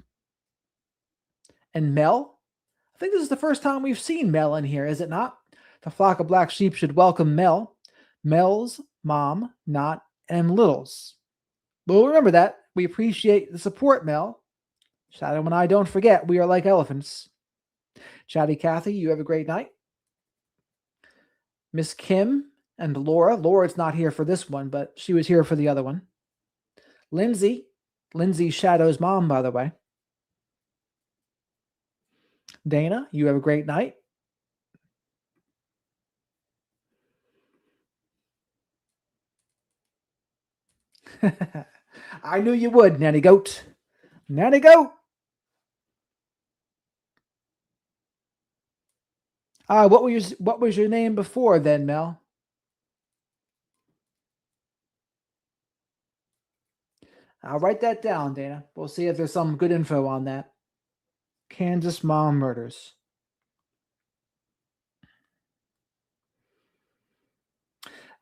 and Mel think this is the first time we've seen Mel in here, is it not? The flock of black sheep should welcome Mel. Mel's mom, not M. Little's. We'll remember that. We appreciate the support, Mel. Shadow and I don't forget. We are like elephants. Chatty Cathy, you have a great night. Miss Kim and Laura. Laura's not here for this one, but she was here for the other one. Lindsay. Lindsay Shadow's mom, by the way. Dana, you have a great night. I knew you would, Nanny Goat. Nanny Goat. What was your name before then, Mel? I'll write that down, Dana. We'll see if there's some good info on that. Kansas mom murders.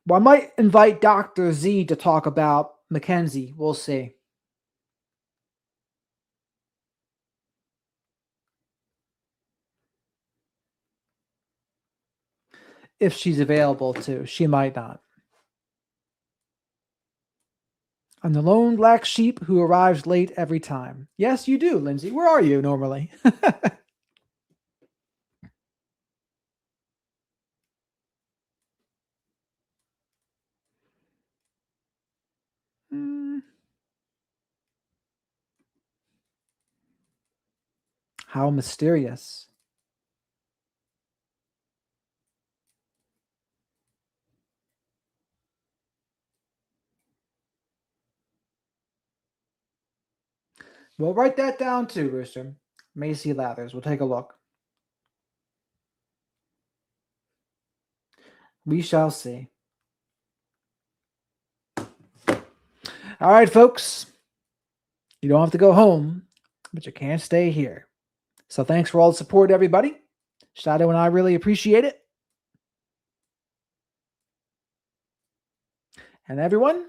Well, I might invite Dr. Z to talk about Mackenzie. We'll see. If she's available to. She might not. I'm the lone black sheep who arrives late every time. Yes, you do, Lindsay. Where are you normally? How mysterious. We'll write that down too, Rooster. Macy Lathers. We'll take a look. We shall see. All right, folks. You don't have to go home, but you can't stay here. So thanks for all the support, everybody. Shadow and I really appreciate it. And everyone,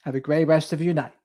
have a great rest of your night.